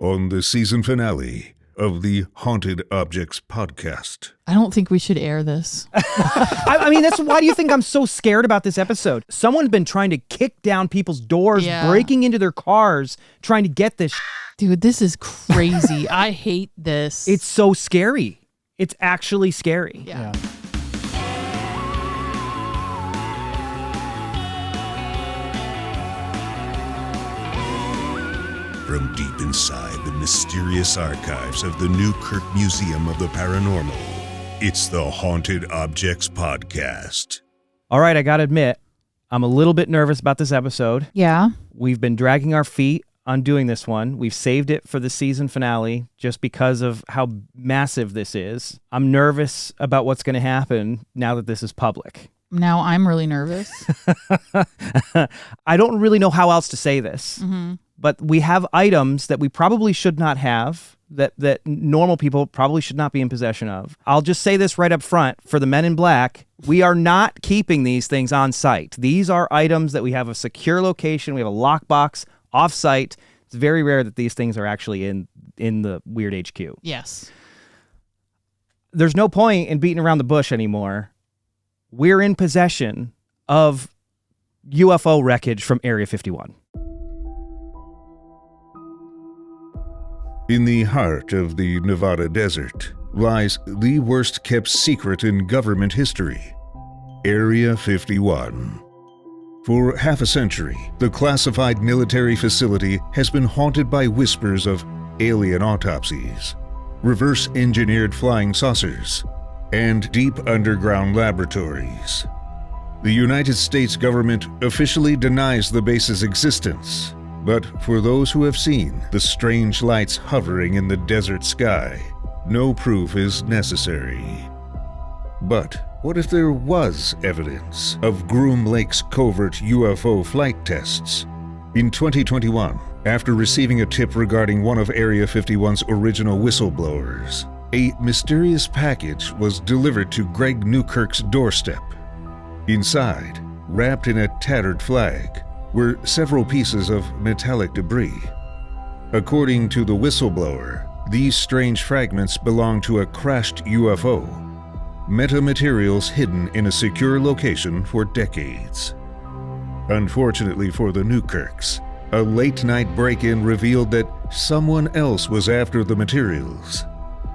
on the season finale of the Haunted Objects podcast. I don't think we should air this. I mean, why do you think I'm so scared about this episode? Someone's been trying to kick down people's doors, breaking into their cars, trying to get this. Dude, this is crazy. I hate this. It's so scary. It's actually scary. Yeah. From deep inside the mysterious archives of the Newkirk Museum of the Paranormal, it's the Haunted Objects Podcast. All right, I gotta admit, I'm a little bit nervous about this episode. Yeah. We've been dragging our feet on doing this one. We've saved it for the season finale just because of how massive this is. I'm nervous about what's going to happen now that this is public. Now I'm really nervous. I don't really know how else to say this. Mm-hmm. But we have items that we probably should not have, that normal people probably should not be in possession of. I'll just say this right up front. For the men in black, we are not keeping these things on site. These are items that we have a secure location. We have a lockbox off-site. It's very rare that these things are actually in the Weird HQ. Yes. There's no point in beating around the bush anymore. We're in possession of UFO wreckage from Area 51. In the heart of the Nevada desert lies the worst kept secret in government history, Area 51. For half a century, the classified military facility has been haunted by whispers of alien autopsies, reverse-engineered flying saucers, and deep underground laboratories. The United States government officially denies the base's existence, but for those who have seen the strange lights hovering in the desert sky, no proof is necessary. But what if there was evidence of Groom Lake's covert UFO flight tests? In 2021, after receiving a tip regarding one of Area 51's original whistleblowers, a mysterious package was delivered to Greg Newkirk's doorstep. Inside, wrapped in a tattered flag, were several pieces of metallic debris. According to the whistleblower, these strange fragments belong to a crashed UFO, metamaterials hidden in a secure location for decades. Unfortunately for the Newkirks, a late-night break-in revealed that someone else was after the materials,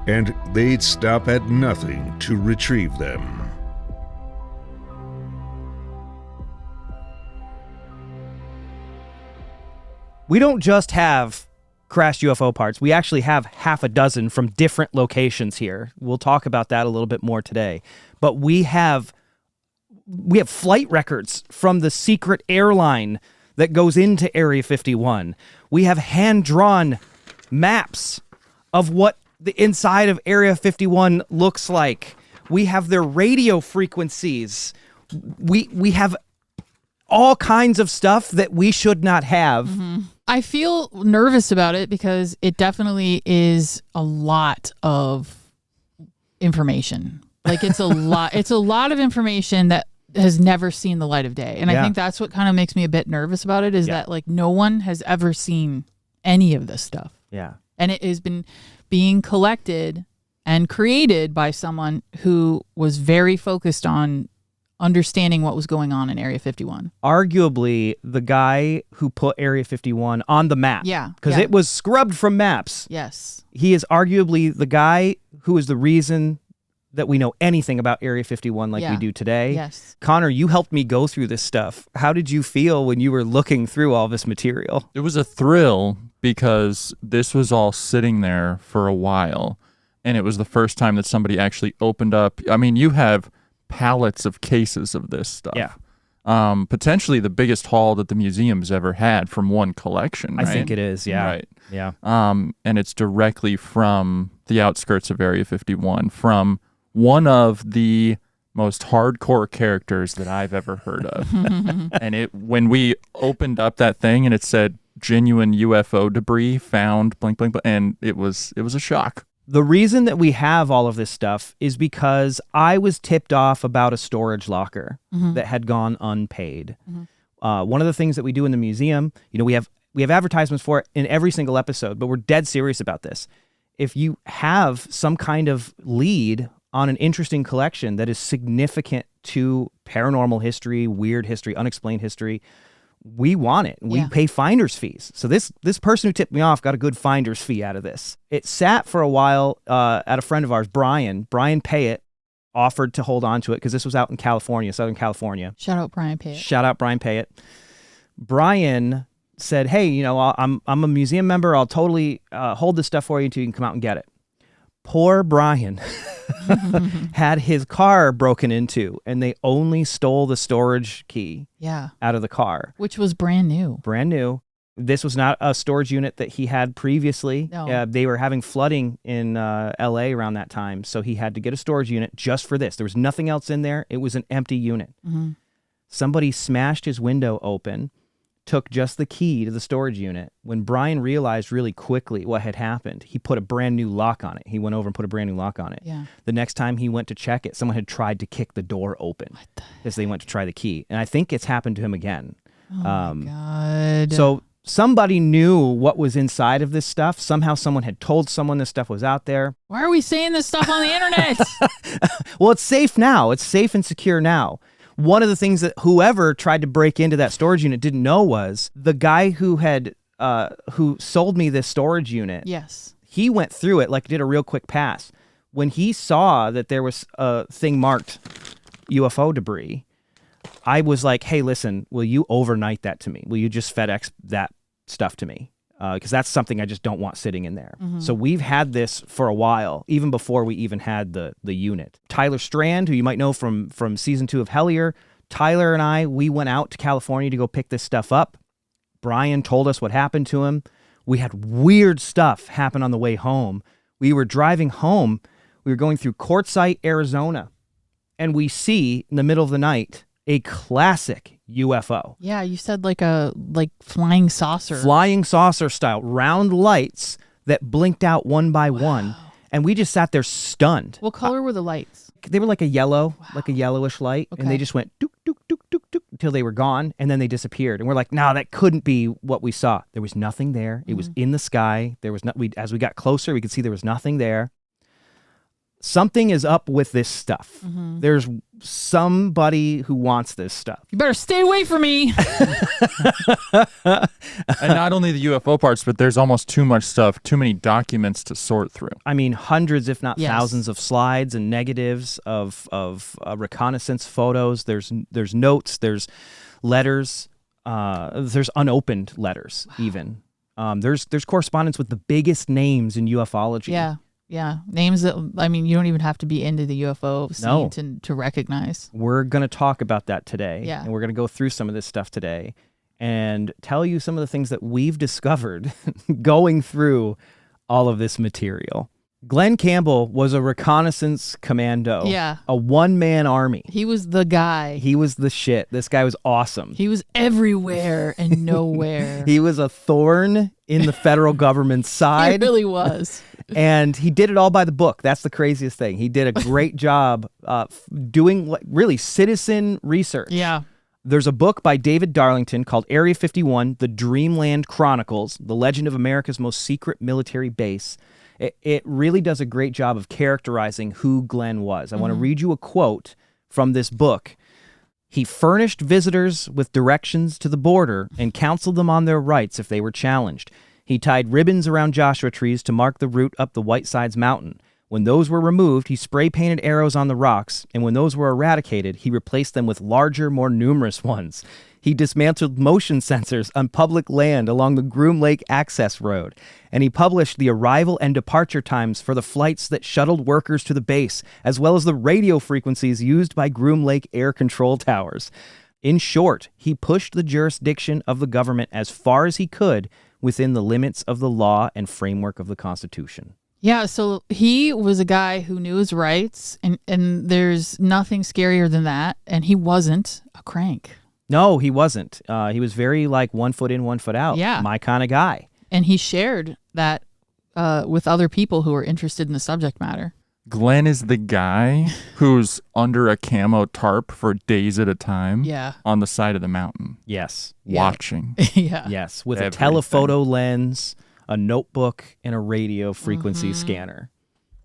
and they'd stop at nothing to retrieve them. We don't just have crashed UFO parts. We actually have half a dozen from different locations here. We'll talk about that a little bit more today. But we have flight records from the secret airline that goes into Area 51. We have hand-drawn maps of what the inside of Area 51 looks like. We have their radio frequencies. We have all kinds of stuff that we should not have. Mm-hmm. I feel nervous about it because it definitely is a lot of information. Like it's a lot. It's a lot of information that has never seen the light of day. And I think that's what kind of makes me a bit nervous about it is that like no one has ever seen any of this stuff. Yeah. And it has been being collected and created by someone who was very focused on understanding what was going on in Area 51. Arguably the guy who put Area 51 on the map. Yeah. Because it was scrubbed from maps. Yes. He is arguably the guy who is the reason that we know anything about Area 51 like we do today. Yes. Connor, you helped me go through this stuff. How did you feel when you were looking through all this material? It was a thrill because this was all sitting there for a while. And it was the first time that somebody actually opened up. I mean, you have pallets of cases of this stuff. Yeah. Potentially the biggest haul that the museum's ever had from one collection, right? I think it is, yeah. Right. Yeah. And it's directly from the outskirts of Area 51, from one of the most hardcore characters that I've ever heard of. And when we opened up that thing and it said genuine UFO debris found, blank, blank, blank, and it was a shock. The reason that we have all of this stuff is because I was tipped off about a storage locker that had gone unpaid. One of the things that we do in the museum, we have We have advertisements for it in every single episode, but we're dead serious about this. If you have some kind of lead on an interesting collection that is significant to paranormal history, weird history, unexplained history, we want it. We pay finder's fees. So this person who tipped me off got a good finder's fee out of this. It sat for a while at a friend of ours, Brian Payette, offered to hold on to it because this was out in California, Southern California. Shout out Brian Payette. Shout out Brian Payette. Brian said, hey, you know, I'm a museum member. I'll totally hold this stuff for you until you can come out and get it. Poor Brian had his car broken into, and they only stole the storage key out of the car. Which was brand new. Brand new. This was not a storage unit that he had previously. No. They were having flooding in L.A. around that time, so he had to get a storage unit just for this. There was nothing else in there. It was an empty unit. Mm-hmm. Somebody smashed his window open, took just the key to the storage unit. When Brian realized really quickly what had happened, he put a brand new lock on it. He went over and put a brand new lock on it. Yeah. The next time he went to check it, someone had tried to kick the door open as they went to try the key. And I think it's happened to him again. Oh my God. So somebody knew what was inside of this stuff. Somehow someone had told someone this stuff was out there. Why are we saying this stuff on the internet? Well, it's safe now. It's safe and secure now. One of the things that whoever tried to break into that storage unit didn't know was the guy who had who sold me this storage unit. Yes. He went through it, like did a real quick pass. When he saw that there was a thing marked UFO debris, I was like, hey, listen, will you overnight that to me? Will you just FedEx that stuff to me? Because that's something I just don't want sitting in there. Mm-hmm. So we've had this for a while, even before we even had the unit. Tyler Strand, who you might know from season 2 of Hellier, Tyler and I, we went out to California to go pick this stuff up. Brian told us what happened to him. We had weird stuff happen on the way home. We were driving home. We were going through Quartzsite, Arizona, and we see in the middle of the night a classic UFO. Yeah, you said like flying saucer. Flying saucer style, round lights that blinked out one by one. And we just sat there stunned. What color were the lights? They were like a yellow, like a yellowish light. Okay. And they just went dook, dook, dook, dook, dook, until they were gone. And then they disappeared. And we're like, no, that couldn't be what we saw. There was nothing there. It was in the sky. There was as we got closer, we could see there was nothing there. Something is up with this stuff. Mm-hmm. There's somebody who wants this stuff. You better stay away from me. And not only the UFO parts, but there's almost too much stuff, too many documents to sort through. I mean, hundreds, if not thousands of slides and negatives of reconnaissance photos. There's notes, there's letters, there's unopened letters even. There's correspondence with the biggest names in ufology. Yeah. Yeah, names that, I mean, you don't even have to be into the UFO scene to recognize. We're going to talk about that today. Yeah. And we're going to go through some of this stuff today and tell you some of the things that we've discovered going through all of this material. Glenn Campbell was a reconnaissance commando. Yeah. A one-man army. He was the guy. He was the shit. This guy was awesome. He was everywhere and nowhere. He was a thorn in the federal government's side. He really was. And he did it all by the book. That's the craziest thing. He did a great job doing really citizen research. Yeah. There's a book by David Darlington called Area 51, The Dreamland Chronicles, The Legend of America's Most Secret Military Base. It really does a great job of characterizing who Glenn was. I want to read you a quote from this book. He furnished visitors with directions to the border and counseled them on their rights if they were challenged. He tied ribbons around Joshua trees to mark the route up the Whitesides Mountain. When those were removed, he spray-painted arrows on the rocks, and when those were eradicated, he replaced them with larger, more numerous ones. He dismantled motion sensors on public land along the Groom Lake access road, and he published the arrival and departure times for the flights that shuttled workers to the base, as well as the radio frequencies used by Groom Lake air control towers. In short, he pushed the jurisdiction of the government as far as he could within the limits of the law and framework of the Constitution. Yeah, so he was a guy who knew his rights, and there's nothing scarier than that, and he wasn't a crank. No, he wasn't. He was very like 1 foot in, 1 foot out. Yeah. My kind of guy. And he shared that with other people who were interested in the subject matter. Glenn is the guy who's under a camo tarp for days at a time Yeah. on the side of the mountain, Yes. watching. Yeah. Yes. With Everything. a telephoto lens, a notebook, and a radio frequency scanner.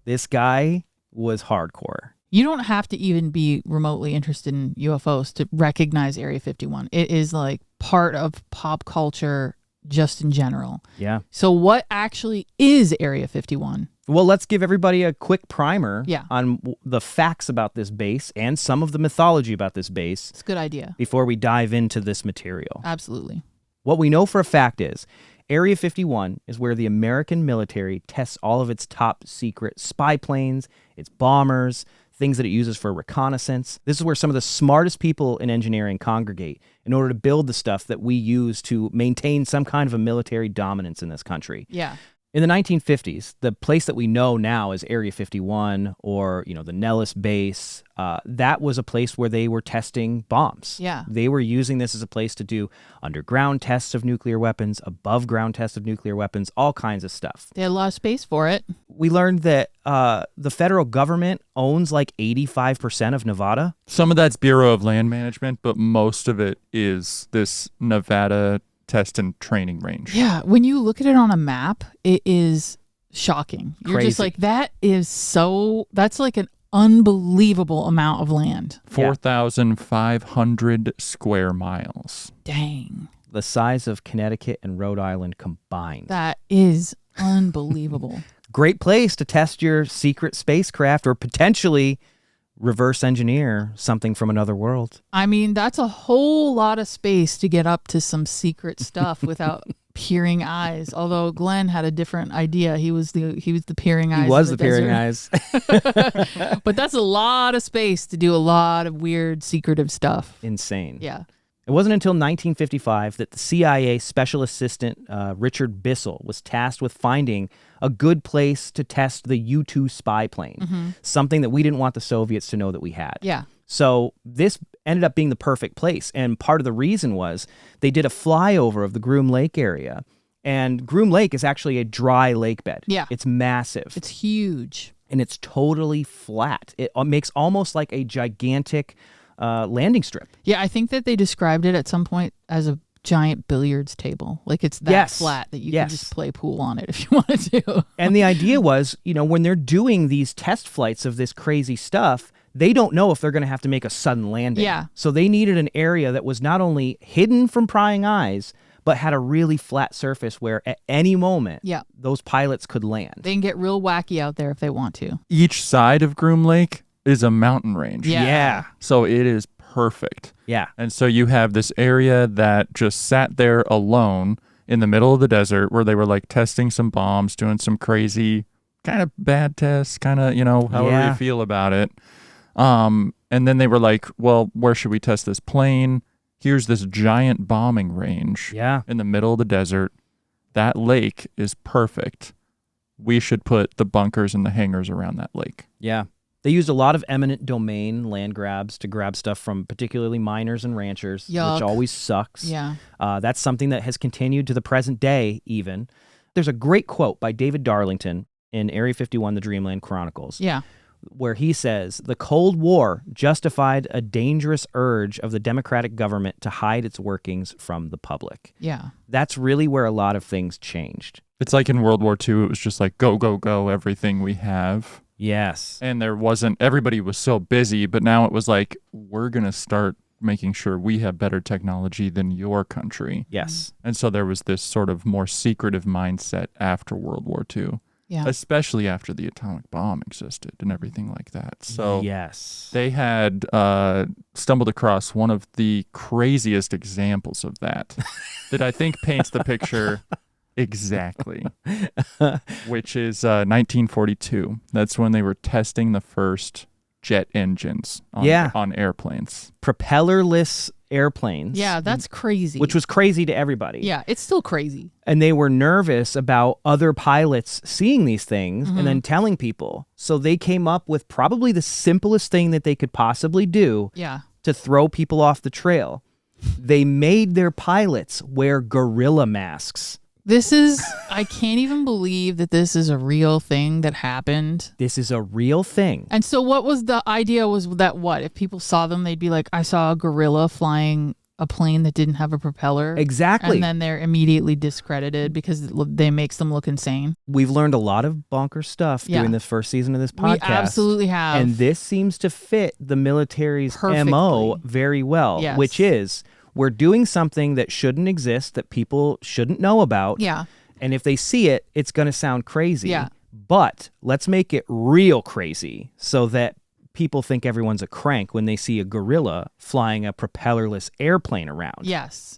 This guy was hardcore. You don't have to even be remotely interested in UFOs to recognize Area 51. It is like part of pop culture just in general. Yeah. So what actually is Area 51? Well, let's give everybody a quick primer Yeah. on the facts about this base and some of the mythology about this base It's a good idea. before we dive into this material. Absolutely. What we know for a fact is Area 51 is where the American military tests all of its top secret spy planes, its bombers, things that it uses for reconnaissance. This is where some of the smartest people in engineering congregate in order to build the stuff that we use to maintain some kind of a military dominance in this country. Yeah. In the 1950s, the place that we know now as Area 51 or, the Nellis base, that was a place where they were testing bombs. Yeah. They were using this as a place to do underground tests of nuclear weapons, above ground tests of nuclear weapons, all kinds of stuff. They had a lot of space for it. We learned that the federal government owns like 85% of Nevada. Some of that's Bureau of Land Management, but most of it is this Nevada test and training range. Yeah. When you look at it on a map, it is shocking. You're just Crazy. like, that's like an unbelievable amount of land. 4,500 square miles. Dang. The size of Connecticut and Rhode Island combined. That is unbelievable. Great place to test your secret spacecraft or potentially reverse engineer something from another world. I mean, that's a whole lot of space to get up to some secret stuff without peering eyes. Although Glenn had a different idea. He was the peering eyes. He was of the peering eyes. eyes. But that's a lot of space to do a lot of weird, secretive stuff. Insane. Yeah. It wasn't until 1955 that the CIA Special Assistant Richard Bissell was tasked with finding a good place to test the U-2 spy plane, something that we didn't want the Soviets to know that we had. Yeah. So this ended up being the perfect place, and part of the reason was they did a flyover of the Groom Lake area, and Groom Lake is actually a dry lake bed. Yeah. It's massive. It's huge. And it's totally flat. It makes almost like a gigantic landing strip. Yeah, I think that they described it at some point as a giant billiards table. Like it's that Yes. flat that you Yes. can just play pool on it if you wanted to. And the idea was, when they're doing these test flights of this crazy stuff, they don't know if they're going to have to make a sudden landing. Yeah. So they needed an area that was not only hidden from prying eyes, but had a really flat surface where at any moment Yeah. those pilots could land. They can get real wacky out there if they want to. Each side of Groom Lake is a mountain range. Yeah. Yeah. So it is perfect. Yeah. And so you have this area that just sat there alone in the middle of the desert where they were like testing some bombs, doing some crazy kind of bad tests, kind of, however Yeah. you feel about it. And then they were like, well, where should we test this plane? Here's this giant bombing range Yeah. in the middle of the desert. That lake is perfect. We should put the bunkers and the hangars around that lake. Yeah. They used a lot of eminent domain land grabs to grab stuff from particularly miners and ranchers, Yuck. which always sucks. Yeah. That's something that has continued to the present day even. There's a great quote by David Darlington in Area 51, The Dreamland Chronicles, Yeah. where he says, "The Cold War justified a dangerous urge of the democratic government to hide its workings from the public." Yeah. That's really where a lot of things changed. It's like in World War II, it was just like, go, go, go, everything we have. Yes. And everybody was so busy, but now it was like, we're going to start making sure we have better technology than your country. Yes. And so there was this sort of more secretive mindset after World War II, Yeah. especially after the atomic bomb existed and everything like that. So yes. they had stumbled across one of the craziest examples of that that I think paints the picture exactly, which is 1942. That's when they were testing the first jet engines on airplanes. Propellerless airplanes. Yeah, that's crazy. Which was crazy to everybody. Yeah, it's still crazy. And they were nervous about other pilots seeing these things and then telling people. So they came up with probably the simplest thing that they could possibly do Yeah. to throw people off the trail. They made their pilots wear gorilla masks. I can't even believe that this is a real thing that happened. This is a real thing. And so what was the idea was that if people saw them, they'd be like, I saw a gorilla flying a plane that didn't have a propeller. Exactly. And then they're immediately discredited because they makes them look insane. We've learned a lot of bonker stuff during this first season of this podcast. We absolutely have. And this seems to fit the military's Perfectly. MO very well, Yes. which is we're doing something that shouldn't exist, that people shouldn't know about. Yeah. And if they see it, it's going to sound crazy. Yeah. But let's make it real crazy so that people think everyone's a crank when they see a gorilla flying a propellerless airplane around. Yes,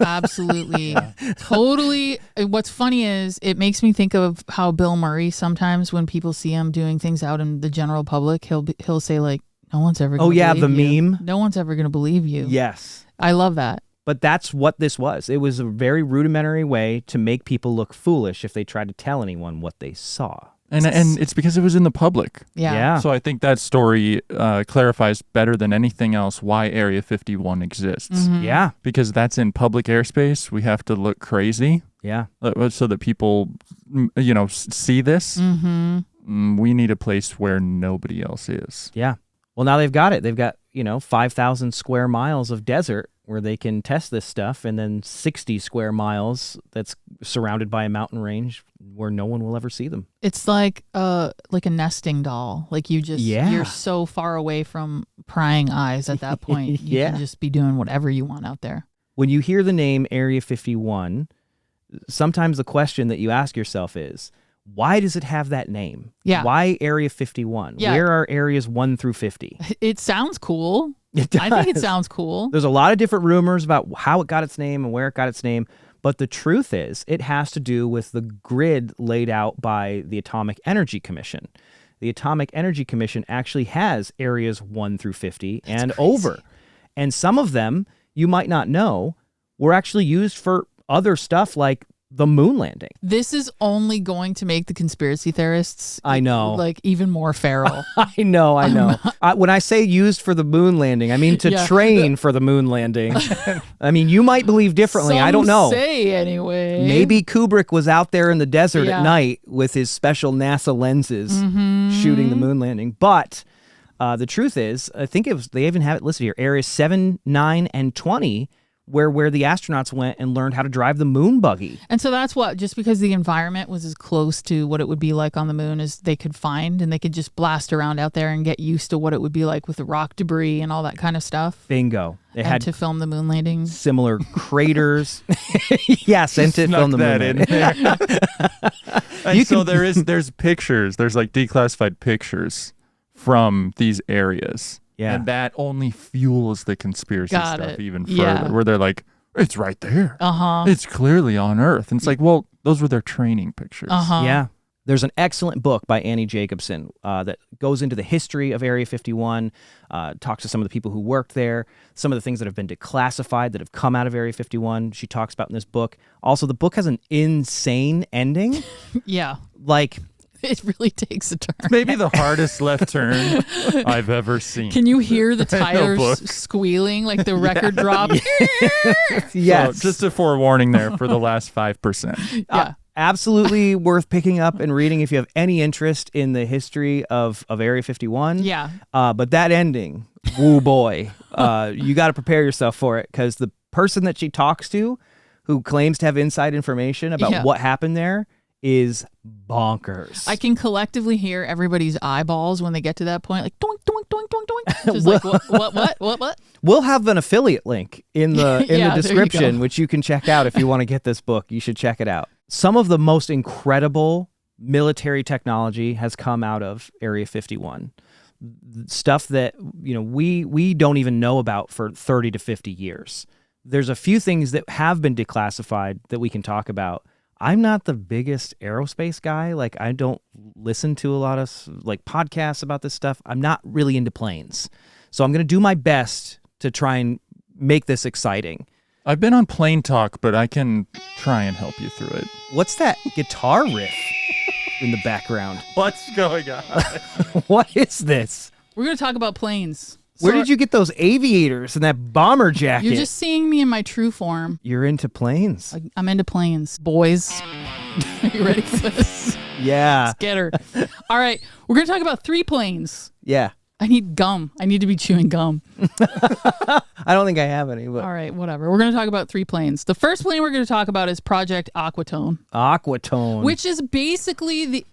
absolutely. Totally. What's funny is it makes me think of how Bill Murray sometimes when people see him doing things out in the general public, he'll say like, no one's ever going to believe you. Meme? No one's ever going to believe you. Yes. I love that. But that's what this was. It was a very rudimentary way to make people look foolish if they tried to tell anyone what they saw. And it's because it was in the public. Yeah. So I think that story clarifies better than anything else why Area 51 exists. Mm-hmm. Yeah. Because that's in public airspace. We have to look crazy. Yeah. So that people, see this. Mm-hmm. We need a place where nobody else is. Yeah. Well, now they've got it. They've got, 5,000 square miles of desert where they can test this stuff, and then 60 square miles that's surrounded by a mountain range where no one will ever see them. It's like a nesting doll. Like you're so far away from prying eyes at that point. You can just be doing whatever you want out there. When you hear the name Area 51, sometimes the question that you ask yourself is, why does it have that name? Yeah. Why Area 51? Yeah. Where are areas 1 through 50? It sounds cool. It does. I think it sounds cool. There's a lot of different rumors about how it got its name and where it got its name, but the truth is it has to do with the grid laid out by the Atomic Energy Commission. The Atomic Energy Commission actually has areas 1 through 50 and over. And some of them, you might not know, were actually used for other stuff like the moon landing. This is only going to make the conspiracy theorists, I know, like even more feral. I know. When I say used for the moon landing, I mean to train for the moon landing. I mean, you might believe differently. I don't know. Say anyway. Maybe Kubrick was out there in the desert at night with his special NASA lenses shooting the moon landing. But the truth is, I think they even have it listed here, areas 7, 9, and 20, where the astronauts went and learned how to drive the moon buggy. And so that's just because the environment was as close to what it would be like on the moon as they could find, and they could just blast around out there and get used to what it would be like with the rock debris and all that kind of stuff. Bingo. It had to film the moon landing. Similar craters. Yes, and to film the moon landing. So there's pictures. There's like declassified pictures from these areas. Yeah. And that only fuels the conspiracy stuff even further, Yeah. where they're like, it's right there. Uh-huh. It's clearly on Earth. And it's like, well, those were their training pictures. Uh-huh. Yeah. There's an excellent book by Annie Jacobson that goes into the history of Area 51, talks to some of the people who worked there, some of the things that have been declassified that have come out of Area 51. She talks about in this book. Also, the book has an insane ending. Yeah. Like, it really takes a turn. Maybe the hardest left turn I've ever seen. Can you hear the tires book. squealing like the record drop? yes. So just a forewarning there for the last 5%. Yeah. Absolutely worth picking up and reading if you have any interest in the history of Area 51. Yeah. But that ending, woo boy, you got to prepare yourself for it, because the person that she talks to who claims to have inside information about what happened there is bonkers. I can collectively hear everybody's eyeballs when they get to that point, like doink, doink, doink, doink, doink. Just like, what? We'll have an affiliate link in the Yeah, description, which you can check out if you want to get this book. You should check it out. Some of the most incredible military technology has come out of Area 51. Stuff that, we don't even know about for 30 to 50 years. There's a few things that have been declassified that we can talk about. I'm not the biggest aerospace guy. Like, I don't listen to a lot of podcasts about this stuff. I'm not really into planes. So I'm going to do my best to try and make this exciting. I've been on Plane Talk, but I can try and help you through it. What's that guitar riff in the background? What's going on? What is this? We're going to talk about planes. Where did you get those aviators and that bomber jacket? You're just seeing me in my true form. You're into planes. I'm into planes. Boys, are you ready for this? Yeah. Let's get her. All right, we're going to talk about 3 planes. Yeah. I need gum. I need to be chewing gum. I don't think I have any. But. All right, whatever. We're going to talk about 3 planes. The first plane we're going to talk about is Project Aquatone. Aquatone. Which is basically,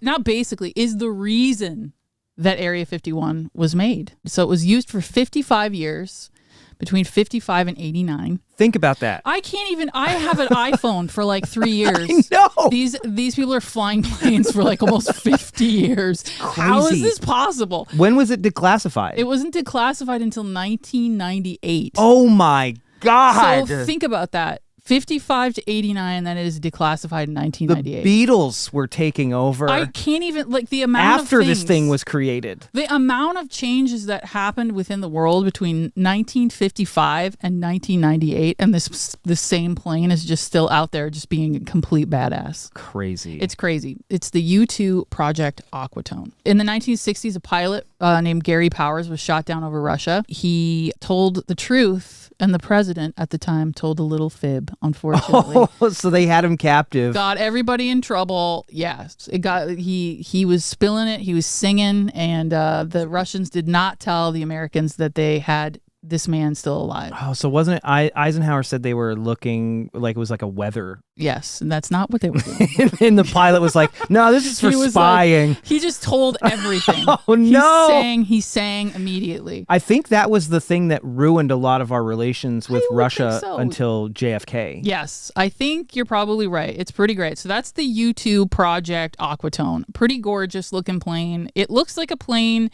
is the reason that Area 51 was made. So it was used for 55 years, between 55 and 89. Think about that. I have an iPhone for like 3 years. No. These people are flying planes for like almost 50 years. How is this possible? When was it declassified? It wasn't declassified until 1998. Oh my God. So think about that. 55 to 89, then it is declassified in 1998. The Beatles were taking over. I can't even, the amount after of this thing was created. The amount of changes that happened within the world between 1955 and 1998, and this same plane is just still out there just being a complete badass. Crazy. It's crazy. It's the U-2 Project Aquatone. In the 1960s, a pilot named Gary Powers was shot down over Russia. He told the truth, and the president at the time told a little fib, unfortunately. Oh, so they had him captive. Got everybody in trouble. Yes. He was spilling it. He was singing, and the Russians did not tell the Americans that they had this man still alive. Oh, so wasn't it Eisenhower said they were looking like it was like a weather? Yes, and that's not what they were doing. And the pilot was like, no, this is for spying. He just told everything. Oh, no. He sang immediately. I think that was the thing that ruined a lot of our relations with Russia until JFK. Yes, I think you're probably right. It's pretty great. So that's the U-2 Project Aquatone. Pretty gorgeous looking plane. It looks like a plane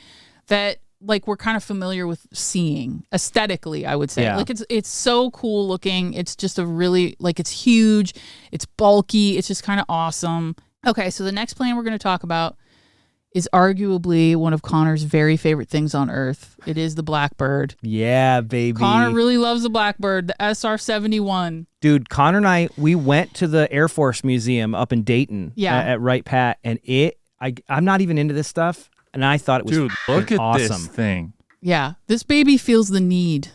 that we're kind of familiar with seeing aesthetically, I would say. Yeah. It's so cool looking. It's just a really, it's huge. It's bulky. It's just kind of awesome. Okay, so the next plane we're going to talk about is arguably one of Connor's very favorite things on Earth. It is the Blackbird. Yeah, baby. Connor really loves the Blackbird, the SR-71. Dude, Connor and I, we went to the Air Force Museum up in Dayton at Wright Pat, and I'm not even into this stuff. And I thought it was look at awesome. this thing. Yeah, this baby feels the need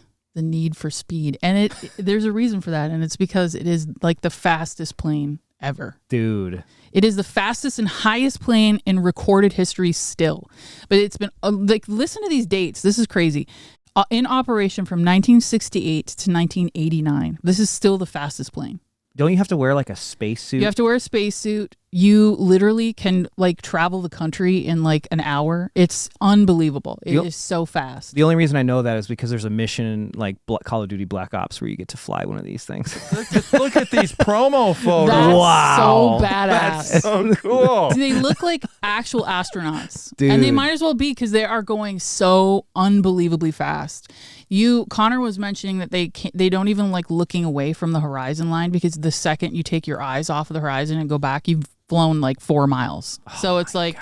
for speed. And there's a reason for that, and it's because it is the fastest plane ever. Dude. It is the fastest and highest plane in recorded history still. But it's been, listen to these dates. This is crazy. In operation from 1968 to 1989. This is still the fastest plane. Don't you have to wear a spacesuit? You have to wear a spacesuit. You literally can travel the country in an hour. It's unbelievable. It is so fast. The only reason I know that is because there's a mission like Call of Duty Black Ops where you get to fly one of these things. Look at these promo photos. That's wow. so badass. That's so cool. They look like actual astronauts. Dude. And they might as well be because they are going so unbelievably fast. Connor was mentioning that they don't even like looking away from the horizon line because the second you take your eyes off of the horizon and go back, you've flown 4 miles. So it's God.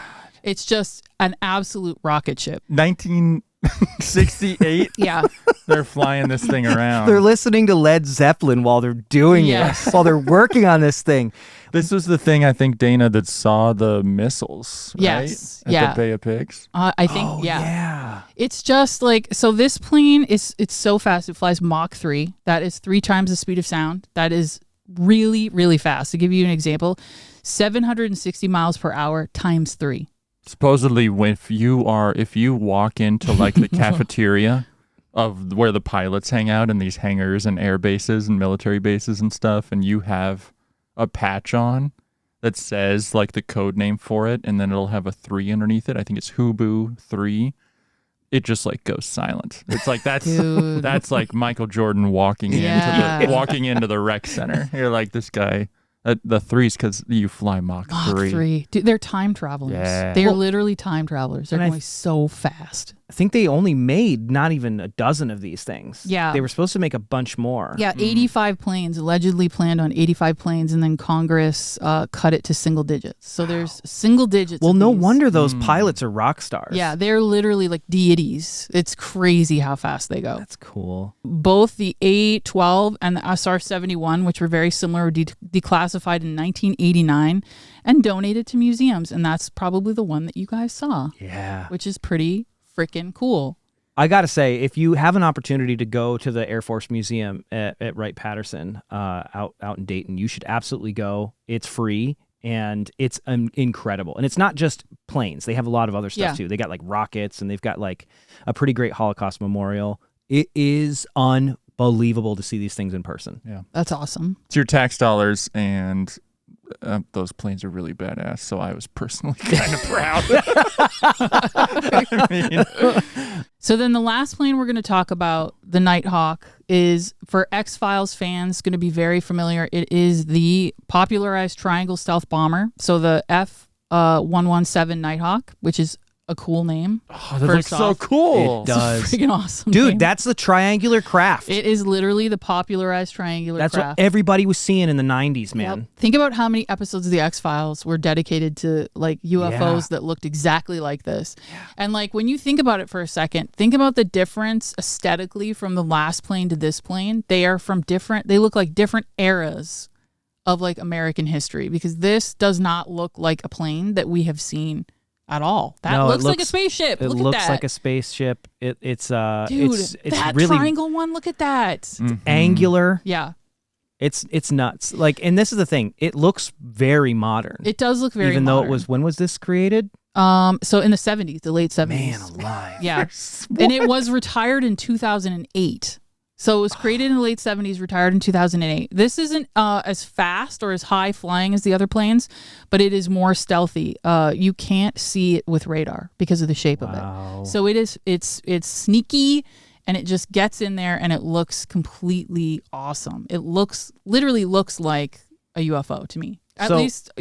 It's just an absolute rocket ship. 1968. Yeah. They're flying this thing around. They're listening to Led Zeppelin while they're doing it, while they're working on this thing. This was the thing, I think, Dana, that saw the missiles, right? Yes. At the Bay of Pigs. I think, Oh, yeah. It's just so this plane it's so fast. It flies Mach 3. That is 3 times the speed of sound. That is really, really fast. To give you an example, 760 miles per hour times 3. Supposedly, if you walk into the cafeteria of where the pilots hang out in these hangars and air bases and military bases and stuff, and you have a patch on that says the code name for it, and then it'll have a 3 underneath it. I think it's Hubu 3. It just goes silent. It's that's like Michael Jordan walking into the rec center. You're this guy. The 3's because you fly Mach 3. Dude, they're time travelers. Yeah. They are literally time travelers. They're And going so fast. I think they only made not even a dozen of these things. Yeah. They were supposed to make a bunch more. Yeah, 85 planes, allegedly planned on 85 planes, and then Congress cut it to single digits. So there's single digits. Well, of no these. wonder those pilots are rock stars. Yeah, they're literally deities. It's crazy how fast they go. That's cool. Both the A-12 and the SR-71, which were very similar, were declassified in 1989 and donated to museums. And that's probably the one that you guys saw. Yeah. Which is pretty freaking cool. I got to say, if you have an opportunity to go to the Air Force Museum at Wright-Patterson out in Dayton, you should absolutely go. It's free, and it's incredible. And it's not just planes. They have a lot of other stuff, too. They got, like, rockets, and they've got, like, a pretty great Holocaust memorial. It is unbelievable to see these things in person. Yeah. That's awesome. It's your tax dollars, and those planes are really badass, so I was personally kind of proud. I mean, so then the last plane we're going to talk about, the Nighthawk, is for X-Files fans going to be very familiar. It is the popularized triangle stealth bomber. So the F-117 Nighthawk, which is a cool name. Oh, that looks so cool. It does. It's a freaking awesome Dude, name. that's the triangular craft. It is literally the popularized triangular That's craft. what everybody was seeing in the 90s, man. Yep. Think about how many episodes of the X-Files were dedicated to like UFOs that looked exactly like this. And like when you think about it for a second, think about the difference aesthetically from the last plane to this plane. They look like different eras of like American history, because this does not look like a plane that we have seen at all. That looks like a spaceship. It Look looks at that. like a spaceship. It's Dude, it's that really triangle one, look at that. angular. Yeah. It's nuts. Like, and this is the thing. It looks very modern. It does look very even modern. though it was, when was this created? So in the 70s, the late 70s. Man alive. Yeah. And it was retired in 2008. So it was created in the late 70s, retired in 2008. This isn't as fast or as high flying as the other planes, but it is more stealthy. You can't see it with radar because of the shape of it. So it's sneaky, and it just gets in there, and it looks completely awesome. It literally looks like a UFO to me. At least,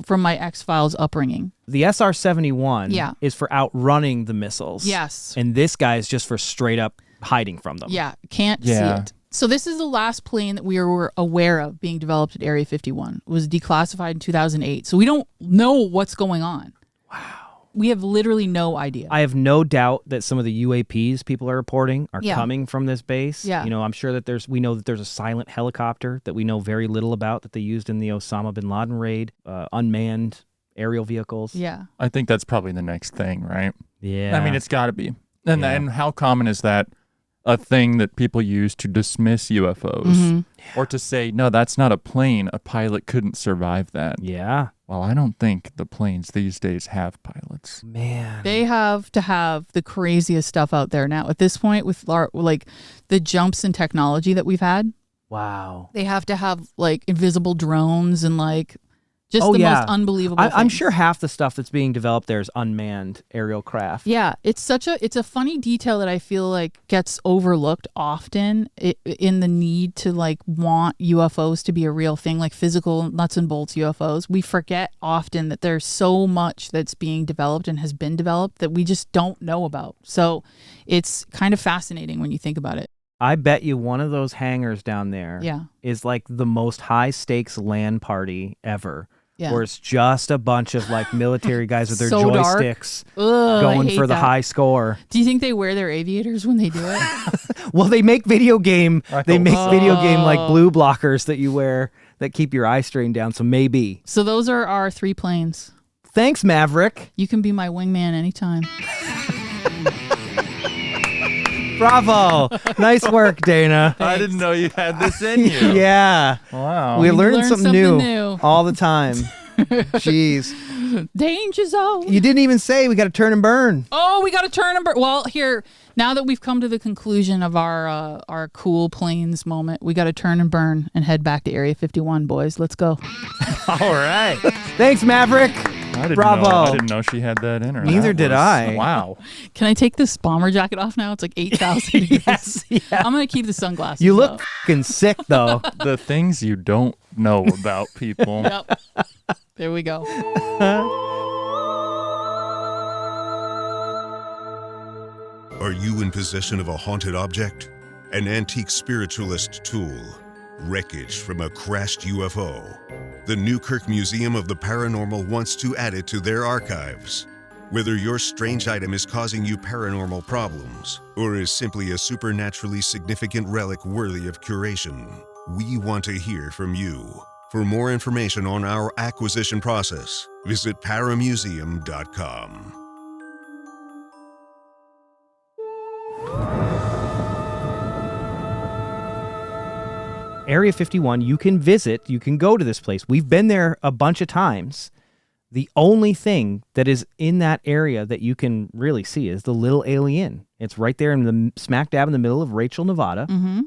from my X-Files upbringing. The SR-71 is for outrunning the missiles. Yes. And this guy is just for straight up hiding from them. Yeah, can't see it. So this is the last plane that we were aware of being developed at Area 51. It was declassified in 2008. So we don't know what's going on. Wow. We have literally no idea. I have no doubt that some of the UAPs people are reporting are Yeah. coming from this base. Yeah. I'm sure that we know that there's a silent helicopter that we know very little about that they used in the Osama bin Laden raid, unmanned aerial vehicles. Yeah. I think that's probably the next thing, right? Yeah. I mean, it's got to be. And how common is that? A thing that people use to dismiss UFOs or to say, no, that's not a plane. A pilot couldn't survive that. Yeah. Well, I don't think the planes these days have pilots. Man. They have to have the craziest stuff out there now. At this point, with like the jumps in technology that we've had, Wow. they have to have like invisible drones and like just the most unbelievable I'm things. sure half the stuff that's being developed there is unmanned aerial craft. Yeah, it's a funny detail that I feel like gets overlooked often in the need to like want UFOs to be a real thing, like physical nuts and bolts UFOs. We forget often that there's so much that's being developed and has been developed that we just don't know about. So it's kind of fascinating when you think about it. I bet you one of those hangars down there is like the most high stakes LAN party ever. Yeah. Where it's just a bunch of like military guys with their So dark. joysticks Ugh, going for the high score. Do you think they wear their aviators when they do it? Well, they make video game like blue blockers that you wear that keep your eye strain down. So maybe. So those are our 3 planes. Thanks, Maverick. You can be my wingman anytime. Bravo. Nice work, Dana. I didn't know you had this in you. Yeah. Wow. We learn learn something something new new. all the time. Jeez. Danger zone. You didn't even say we got to turn and burn. Oh, we got to turn and burn. Well, here, now that we've come to the conclusion of our cool planes moment, we got to turn and burn and head back to Area 51, boys. Let's go. All right. Thanks, Maverick. Bravo. I didn't know she had that in her. Neither did I. Wow. Can I take this bomber jacket off now? It's like 8,000 degrees. Yes, yeah. I'm going to keep the sunglasses. You look though. fucking sick, though. The things you don't know about people. Yep. There we go. Are you in possession of a haunted object? An antique spiritualist tool? Wreckage from a crashed UFO? The Newkirk Museum of the Paranormal wants to add it to their archives. Whether your strange item is causing you paranormal problems or is simply a supernaturally significant relic worthy of curation, we want to hear from you. For more information on our acquisition process, visit paramuseum.com. Area 51, you can visit, you can go to this place. We've been there a bunch of times. The only thing that is in that area that you can really see is the Little Alien. It's right there in the smack dab in the middle of Rachel, Nevada. Mm-hmm.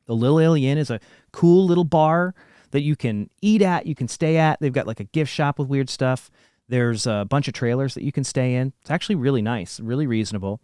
The Little Alien is a cool little bar that you can eat at, you can stay at. They've got like a gift shop with weird stuff. There's a bunch of trailers that you can stay in. It's actually really nice, really reasonable.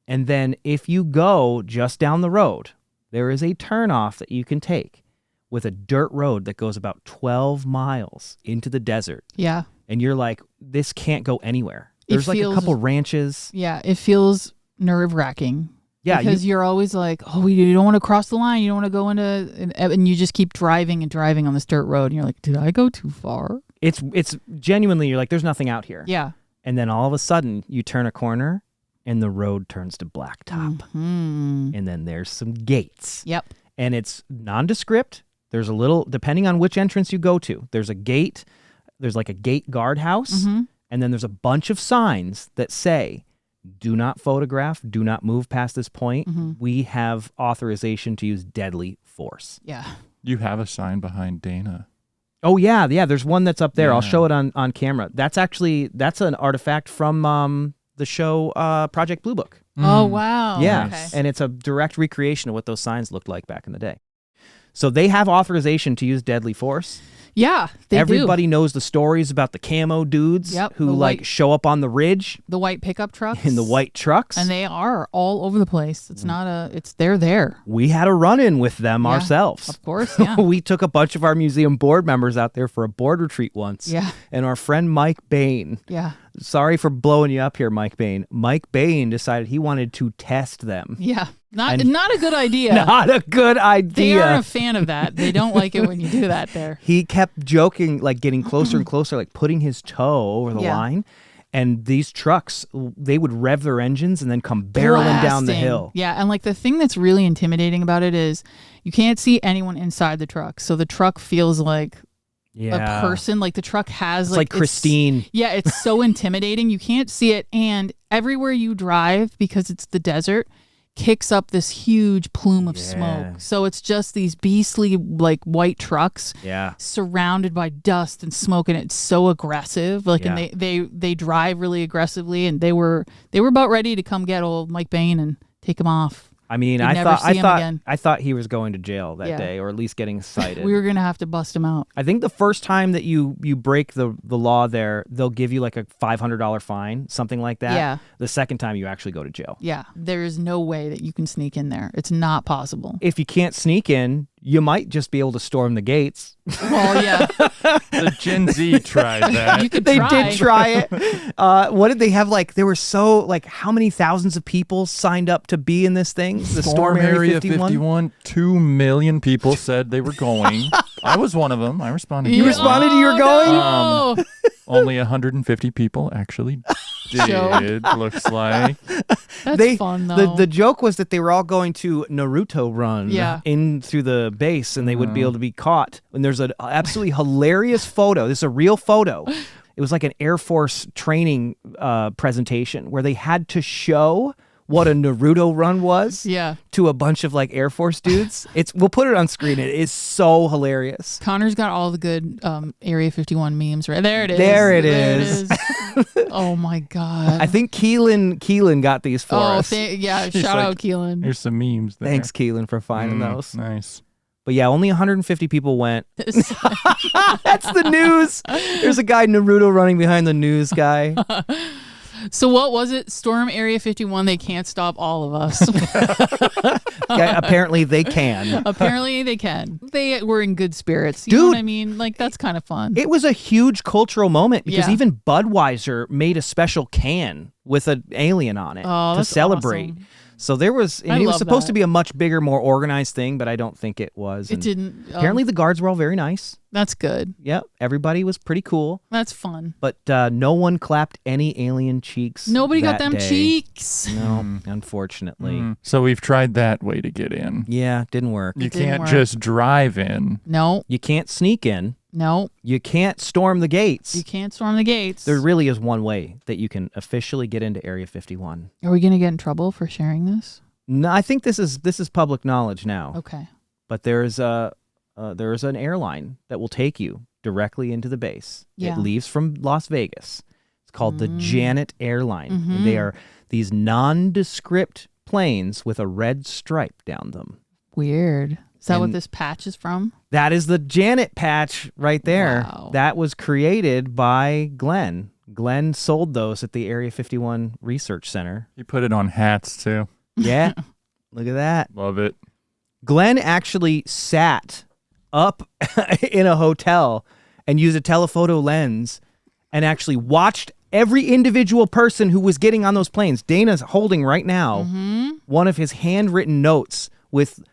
And then if you go just down the road, there is a turnoff that you can take with a dirt road that goes about 12 miles into the desert. Yeah. And you're like, this can't go anywhere. There's like a couple ranches. Yeah, it feels nerve-wracking. Yeah. Because you're always like, oh, you don't want to cross the line. You don't want to go into, and you just keep driving and driving on this dirt road. And you're like, did I go too far? It's genuinely, you're like, there's nothing out here. Yeah. And then all of a sudden you turn a corner and the road turns to blacktop. Mm-hmm. And then there's some gates. Yep. And it's nondescript. There's a little, depending on which entrance you go to, there's a gate. There's like a gate guardhouse. Mm-hmm. And then there's a bunch of signs that say, do not photograph, do not move past this point. Mm-hmm. We have authorization to use deadly force. Yeah. You have a sign behind Dana. Oh, yeah. There's one that's up there. Yeah. I'll show it on camera. That's an artifact from the show Project Blue Book. Oh, wow. Yeah. Okay. And it's a direct recreation of what those signs looked like back in the day. So they have authorization to use deadly force. Yeah, they Everybody knows the stories about the camo dudes who the like white- show up on the ridge The white pickup trucks. in the white trucks. And they are all over the place. It's not they're there. We had a run-in with them Yeah, ourselves. Of course, yeah. We took a bunch of our museum board members out there for a board retreat once. Yeah. And our friend Mike Bain, Yeah. sorry for blowing you up here, Mike Bain. Mike Bain decided he wanted to test them. Yeah. Not And- a good idea. Not a good They idea. aren't a fan of that. They don't like it when you do that there. He kept joking, like getting closer and closer, like putting his toe over the Yeah. line. And these trucks, they would rev their engines and then come barreling down the Blasting. hill. Yeah, and like the thing that's really intimidating about it is you can't see anyone inside the truck. So the truck feels like a person. Like the truck has It's like Christine. Yeah, it's so intimidating. You can't see it. And everywhere you drive, because it's the desert, kicks up this huge plume of smoke. So it's just these beastly like white trucks surrounded by dust and smoke, and it's so aggressive. Like and they drive really aggressively, and they were about ready to come get old Mike Bain and take him off. I mean, You'd never see him again. I thought he was going to jail that day, or at least getting cited. We were gonna have to bust him out. I think the first time that you break the law there, they'll give you like a $500 fine, something like that. Yeah. The second time you actually go to jail. Yeah, there is no way that you can sneak in there. It's not possible. If you can't sneak in, you might just be able to storm the gates. Well, yeah. The Gen Z tried that. You could They try. did try it. What did they have? Like, there were so, like, how many thousands of people signed up to be in this thing? The Storm Area 51? 2 million people said they were going. I was one of them. I responded. You to responded it. to your going? No. Only 150 people actually did, looks like. That's fun, though. The joke was that they were all going to Naruto run in through the base, and they would be able to be caught. And there's an absolutely hilarious photo. This is a real photo. It was like an Air Force training presentation where they had to show what a Naruto run was to a bunch of like Air Force dudes. We'll put it on screen. It is so hilarious. Connor's got all the good Area 51 memes, right? There it is. There it There is. Oh my God. I think Keelan got these for us. Shout out Keelan. Here's some memes there. Thanks, Keelan, for finding those. Nice. But yeah, only 150 people went. That's the news. There's a guy Naruto running behind the news guy. So what was it? Storm Area 51. They can't stop all of us. Yeah, apparently they can. Apparently they can. They were in good spirits. You know what I mean? Like, that's kind of fun. It was a huge cultural moment because Yeah. even Budweiser made a special can with an alien on it to that's celebrate. awesome. So there was, and I it was love supposed that. to be a much bigger, more organized thing, but I don't think it was. It And didn't. Apparently the guards were all very nice. That's good. Yep, everybody was pretty cool, That's fun. but no one clapped any alien cheeks. Nobody got that them day. cheeks. No, unfortunately. So we've tried that way to get in. Yeah, didn't work. You didn't can't work. just drive in. No, You can't sneak in. no. You can't storm the gates. You can't storm the gates. There really is one way that you can officially get into Area 51. Are we going to get in trouble for sharing this? No, I think this is public knowledge now. Okay. But there's a there is an airline that will take you directly into the base. Yeah. It leaves from Las Vegas. It's called the Janet Airline. And they are these nondescript planes with a red stripe down them. Weird. Is that what And- this patch is from? That is the Janet patch right there. Wow. That was created by Glenn. Glenn sold those at the Area 51 Research Center. He put it on hats too. Yeah. Look at that. Love it. Glenn actually sat up in a hotel and used a telephoto lens and actually watched every individual person who was getting on those planes. Dana's holding right now one of his handwritten notes with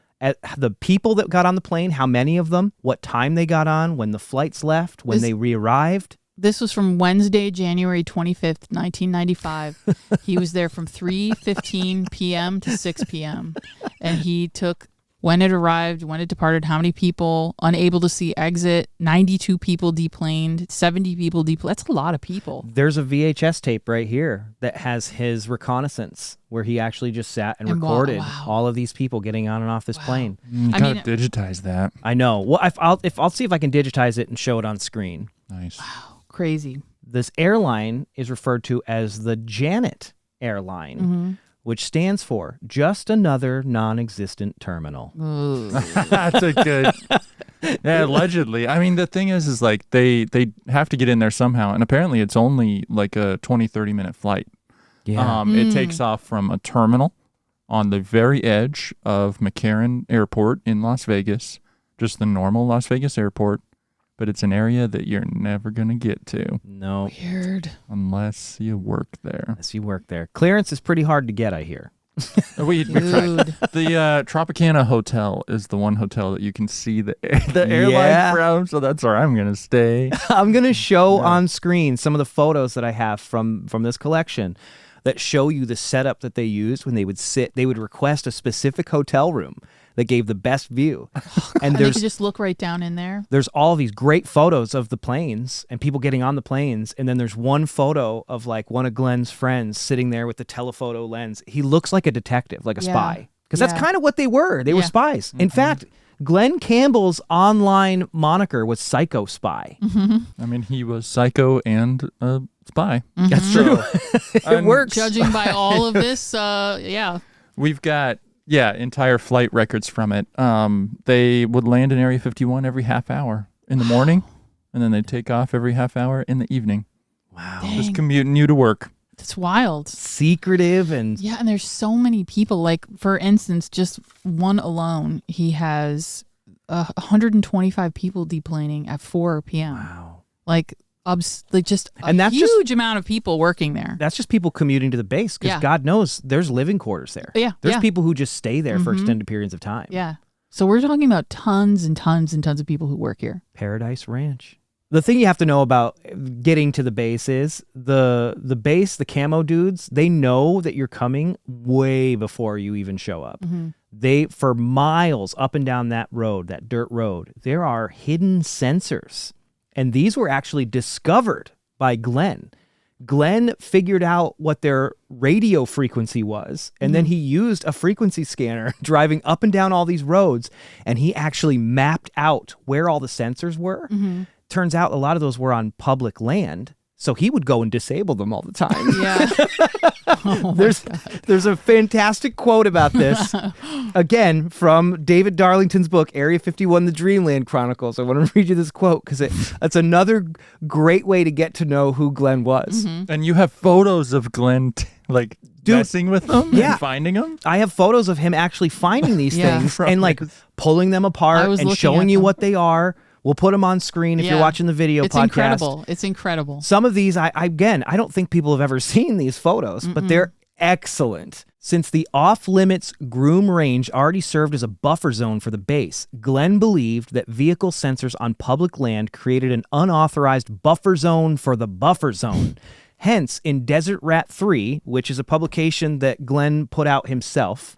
the people that got on the plane, how many of them, what time they got on, when the flights left, when they re-arrived. This was from Wednesday, January 25th, 1995. He was there from 3:15 p.m. to 6 p.m. And he took when it arrived, when it departed, how many people, unable to see exit, 92 people deplaned, 70 people deplaned. That's a lot of people. There's a VHS tape right here that has his reconnaissance where he actually just sat and recorded all of these people getting on and off this plane. You I gotta mean- digitize that. I know. Well, I'll see if I can digitize it and show it on screen. Nice. Crazy. This airline is referred to as the Janet Airline, which stands for Just Another Non-Existent Terminal. That's a good. Yeah, allegedly. I mean, the thing is like they have to get in there somehow, and apparently it's only like a 20-30 minute flight. Yeah. It takes off from a terminal on the very edge of McCarran Airport in Las Vegas, just the normal Las Vegas airport, but it's an area that you're never going to get to No, Weird. unless you work there. unless you work there. Clearance is pretty hard to get, I hear. We tried. Dude. The Tropicana Hotel is the one hotel that you can see the airline Yeah. from, so that's where I'm going to stay. I'm going to show on screen some of the photos that I have from this collection that show you the setup that they used when they would request a specific hotel room that gave the best view. And And they there's could just look right down in there. there's all these great photos of the planes and people getting on the planes. And then there's one photo of like one of Glenn's friends sitting there with the telephoto lens. He looks like a detective, like a Yeah. spy. Because that's Yeah. kind of what they were. They were Yeah. spies. In fact, Glenn Campbell's online moniker was Psycho Spy. I mean, he was psycho and a spy. That's true. It works. Judging by all of this, yeah. We've got, entire flight records from it. They would land in Area 51 every half hour in the morning, and then they'd take off every half hour in the evening. Wow. Just Dang. commuting you to work. It's wild. Secretive and Yeah, and there's so many people. Like, for instance, just one alone, he has 125 people deplaning at 4 p.m. wow. Like just a And that's huge just- amount of people working there. That's just people commuting to the base because Yeah. God knows there's living quarters there. Yeah, There's yeah. people who just stay there for extended periods of time. Yeah. So we're talking about tons and tons and tons of people who work here. Paradise Ranch. The thing you have to know about getting to the base is the base, the camo dudes, they know that you're coming way before you even show up. They, for miles up and down that road, that dirt road, there are hidden sensors. And these were actually discovered by Glenn. Glenn figured out what their radio frequency was, and then he used a frequency scanner driving up and down all these roads, and he actually mapped out where all the sensors were. Turns out a lot of those were on public land, so he would go and disable them all the time. Yeah. There's a fantastic quote about this, again, from David Darlington's book, Area 51, The Dreamland Chronicles. I want to read you this quote because it's another great way to get to know who Glenn was. And you have photos of Glenn messing with them Yeah. and finding them? I have photos of him actually finding these Yeah. things From and like pulling them I apart was and looking showing at you them. what they are. We'll put them on screen if you're Yeah. watching the video It's podcast. incredible. It's incredible. Some of these, I don't think people have ever seen these photos, but they're excellent. Since the off-limits Groom Range already served as a buffer zone for the base, Glenn believed that vehicle sensors on public land created an unauthorized buffer zone for the buffer zone. Hence, in Desert Rat 3, which is a publication that Glenn put out himself,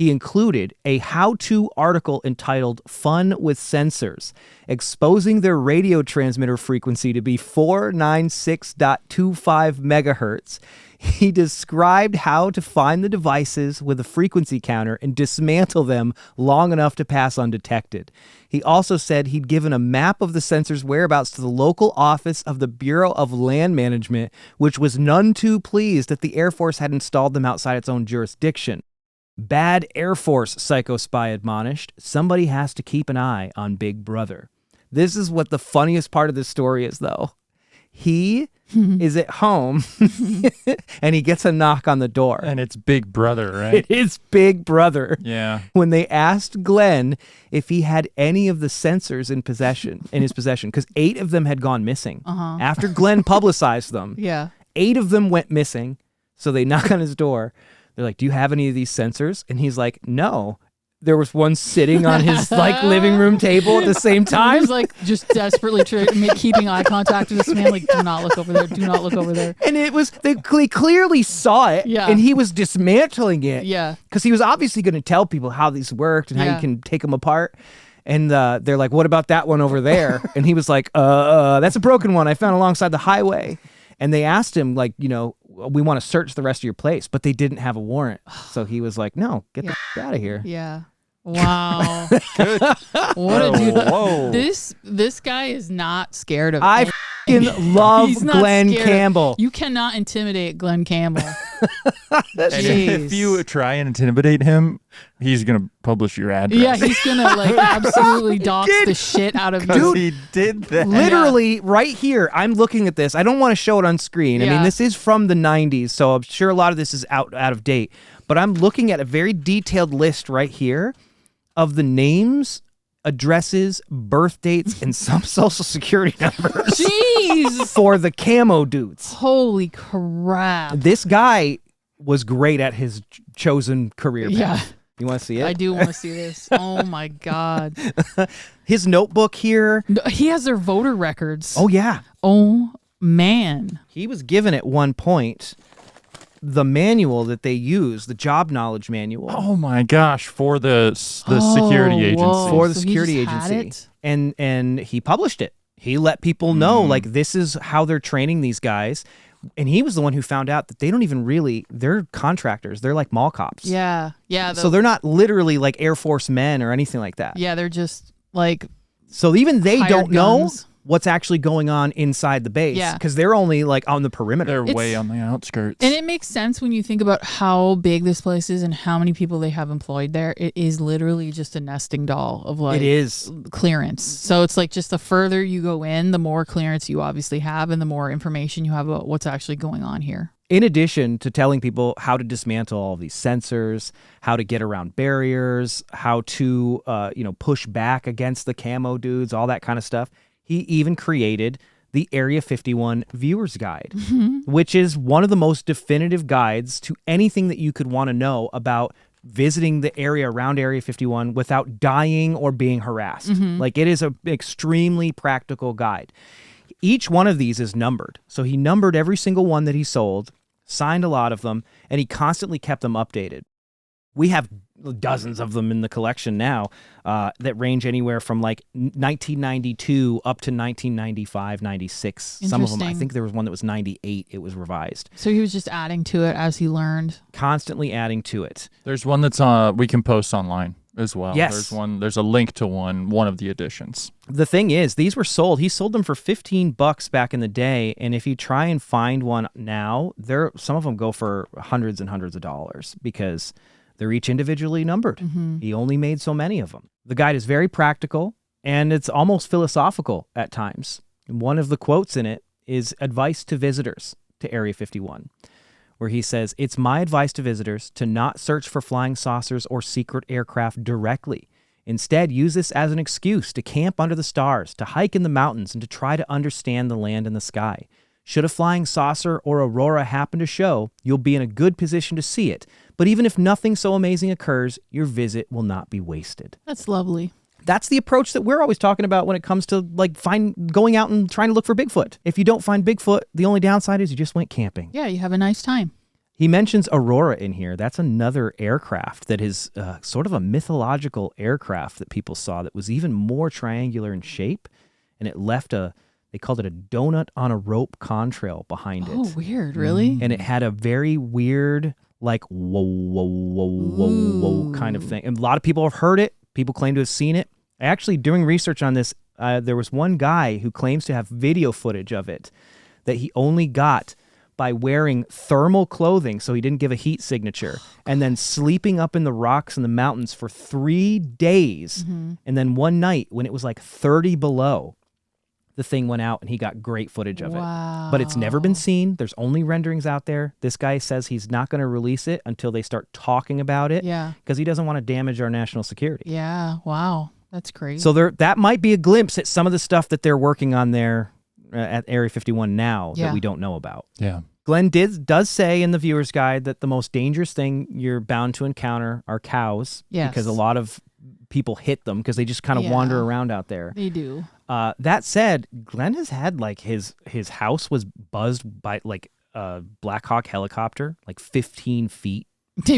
he included a how-to article entitled Fun with Sensors, exposing their radio transmitter frequency to be 496.25 megahertz. He described how to find the devices with a frequency counter and dismantle them long enough to pass undetected. He also said he'd given a map of the sensor's whereabouts to the local office of the Bureau of Land Management, which was none too pleased that the Air Force had installed them outside its own jurisdiction. Bad Air Force, Psycho Spy admonished. Somebody has to keep an eye on Big Brother. This is what the funniest part of this story is, though. He is at home and he gets a knock on the door. And it's Big Brother, right? It is Big Brother. Yeah. When they asked Glenn if he had any of the sensors in his possession, because 8 of them had gone missing. After Glenn publicized them, Yeah. 8 of them went missing. So they knock on his door. They're like, "Do you have any of these sensors?" And he's like, "No." There was one sitting on his living room table at the same time. He's just desperately keeping eye contact with this man. Like, do not look over there. Do not look over there. And they clearly saw it. Yeah. And he was dismantling it. Yeah. Because he was obviously going to tell people how these worked and how you can take them apart. And they're like, "What about that one over there?" And he was like, "That's a broken one I found alongside the highway." And they asked him, like, "We want to search the rest of your place," but they didn't have a warrant. So he was like, "No, get the out of here." Yeah. Wow. Good. What a dude. Whoa. This guy is not scared of I f***ing love He's not Glenn scared. Campbell. You cannot intimidate Glenn Campbell. And if you try and intimidate him, he's going to publish your address. Yeah, he's gonna absolutely dox the shit out of you. Because he did that. Literally right here, I'm looking at this. I don't want to show it on screen. I mean, Yeah. this is from the 90s, so I'm sure a lot of this is out of date. But I'm looking at a very detailed list right here of the names, addresses, birth dates, and some social security numbers Jeez. for the camo dudes. Holy crap. This guy was great at his chosen career path. Yeah. You want to see it? I do want to see this. Oh my God. His notebook here. No, he has their voter records. Oh, yeah. Oh man. He was given at one point the manual that they use, the job knowledge manual. Oh my gosh, for the security agency. whoa. For the So he security just had agency. it? And he published it. He let people know, like, this is how they're training these guys. And he was the one who found out that they don't even really, they're contractors. They're like mall cops. Yeah. Yeah. So they're not literally like Air Force men or anything like that. yeah, they're just like So even they hired don't know guns. what's actually going on inside the base. Yeah. Because they're only like on the perimeter. They're way on the outskirts. And it makes sense when you think about how big this place is and how many people they have employed there. It is literally just a nesting doll of It is. clearance. So it's like just the further you go in, the more clearance you obviously have and the more information you have about what's actually going on here. In addition to telling people how to dismantle all these sensors, how to get around barriers, how to push back against the camo dudes, all that kind of stuff, he even created the Area 51 Viewer's Guide, which is one of the most definitive guides to anything that you could want to know about visiting the area around Area 51 without dying or being harassed. Like, it is an extremely practical guide. Each one of these is numbered. So he numbered every single one that he sold, signed a lot of them, and he constantly kept them updated. We have dozens of them in the collection now that range anywhere from like 1992 up to 1995, 96. Some of them, I Interesting. think there was one that was 98. It was revised. So he was just adding to it as he learned. Constantly adding to it. There's one that's we can post online as well. Yes. There's a link to one of the editions. The thing is, these were sold. He sold them for $15 back in the day, and if you try and find one now, some of them go for hundreds and hundreds of dollars because they're each individually numbered. He only made so many of them. The guide is very practical, and it's almost philosophical at times. And one of the quotes in it is advice to visitors to Area 51, where he says, "It's my advice to visitors to not search for flying saucers or secret aircraft directly. Instead, use this as an excuse to camp under the stars, to hike in the mountains, and to try to understand the land and the sky. Should a flying saucer or aurora happen to show, you'll be in a good position to see it. But even if nothing so amazing occurs, your visit will not be wasted." That's lovely. That's the approach that we're always talking about when it comes to going out and trying to look for Bigfoot. If you don't find Bigfoot, the only downside is you just went camping. Yeah, you have a nice time. He mentions Aurora in here. That's another aircraft that is sort of a mythological aircraft that people saw that was even more triangular in shape, and it left they called it a donut on a rope contrail behind it. Oh, weird, really? And it had a very weird, like, whoa, whoa, whoa, whoa, whoa kind of thing. And a lot of people have heard it. People claim to have seen it. Actually, doing research on this, there was one guy who claims to have video footage of it that he only got by wearing thermal clothing, so he didn't give a heat signature, and then sleeping up in the rocks in the mountains for 3 days. And then one night when it was like 30 below, the thing went out and he got great footage of it. But it's never been seen. There's only renderings out there. This guy says he's not going to release it until they start talking about it. Yeah. Because he doesn't want to damage our national security. Yeah. Wow. That's crazy. So that might be a glimpse at some of the stuff that they're working on there at Area 51 now that we don't know about. Yeah. Glenn does say in the viewer's guide that the most dangerous thing you're bound to encounter are cows. Yes. Because a lot of people hit them because they just kind of wander around out there. They do. That said, Glenn has had like his house was buzzed by like a Black Hawk helicopter, like 15 feet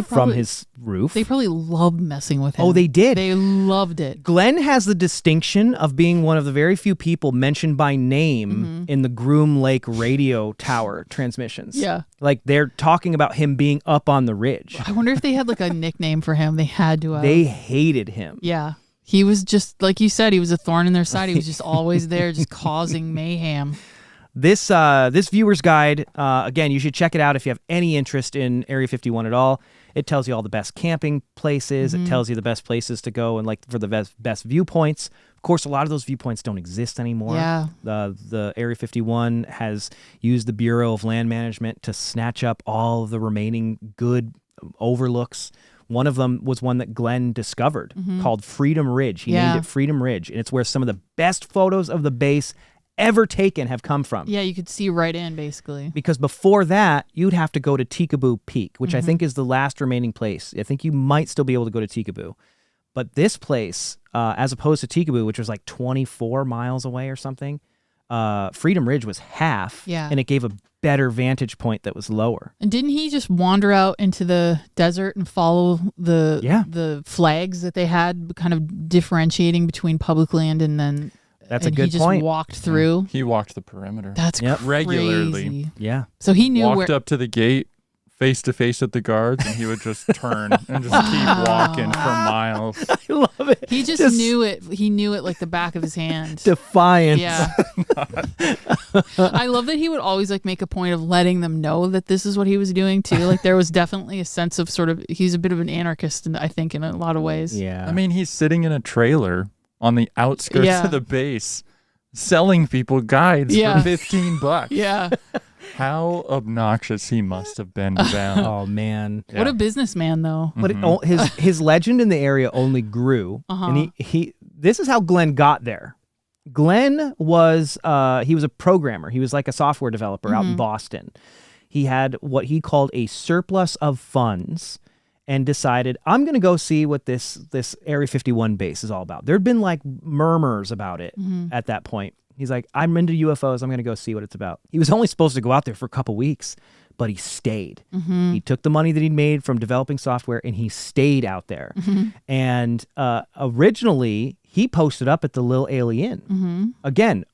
from his roof. They probably loved messing with him. Oh, they did. They loved it. Glenn has the distinction of being one of the very few people mentioned by name in the Groom Lake radio tower transmissions. Yeah. Like they're talking about him being up on the ridge. I wonder if they had like a nickname for him. They had to have. They hated him. Yeah. He was just, like you said, he was a thorn in their side. He was just always there, just causing mayhem. This viewer's guide, again, you should check it out if you have any interest in Area 51 at all. It tells you all the best camping places. It tells you the best places to go and like for the best viewpoints. Of course, a lot of those viewpoints don't exist anymore. Yeah. The Area 51 has used the Bureau of Land Management to snatch up all of the remaining good overlooks. One of them was one that Glenn discovered called Freedom Ridge. He named it Freedom Ridge, and it's where some of the best photos of the base ever taken have come from. Yeah, you could see right in, basically. Because before that, you'd have to go to Tikaboo Peak, which I think is the last remaining place. I think you might still be able to go to Tikaboo. But this place, as opposed to Tikaboo, which was like 24 miles away or something, Freedom Ridge was half, and it gave a better vantage point that was lower. And didn't he just wander out into the desert and follow the flags that they had, kind of differentiating between public land and then... That's a good point. He just walked through. He walked the perimeter. That's crazy. Regularly. Yeah. So he knew walked up to the gate, face to face with the guards, and he would just turn and just keep walking for miles. I love it. He just knew it. He knew it like the back of his hand. Defiance. Yeah. I love that he would always like make a point of letting them know that this is what he was doing too. Like there was definitely a sense of sort of, he's a bit of an anarchist, I think, in a lot of ways. Yeah. I mean, he's sitting in a trailer on the outskirts of the base selling people guides for $15. Yeah. How obnoxious he must have been to them. Oh, man. What a businessman, though. But his legend in the area only grew. And he this is how Glenn got there. Glenn was he was a programmer. He was like a software developer out in Boston. He had what he called a surplus of funds and decided, I'm going to go see what this Area 51 base is all about. There'd been like murmurs about it at that point. He's like, I'm into UFOs. I'm going to go see what it's about. He was only supposed to go out there for a couple weeks, but he stayed. He took the money that he'd made from developing software and he stayed out there. And originally, he posted up at the Lil Alien. Again,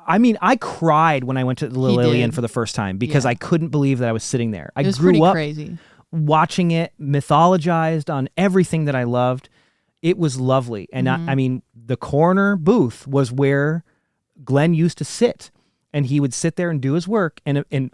I mean, I cried when I went to the Lil Alien for the first time because I couldn't believe that I was sitting there. I grew up crazy. Watching it mythologized on everything that I loved. It was lovely. And I mean, the corner booth was where Glenn used to sit, and he would sit there and do his work. And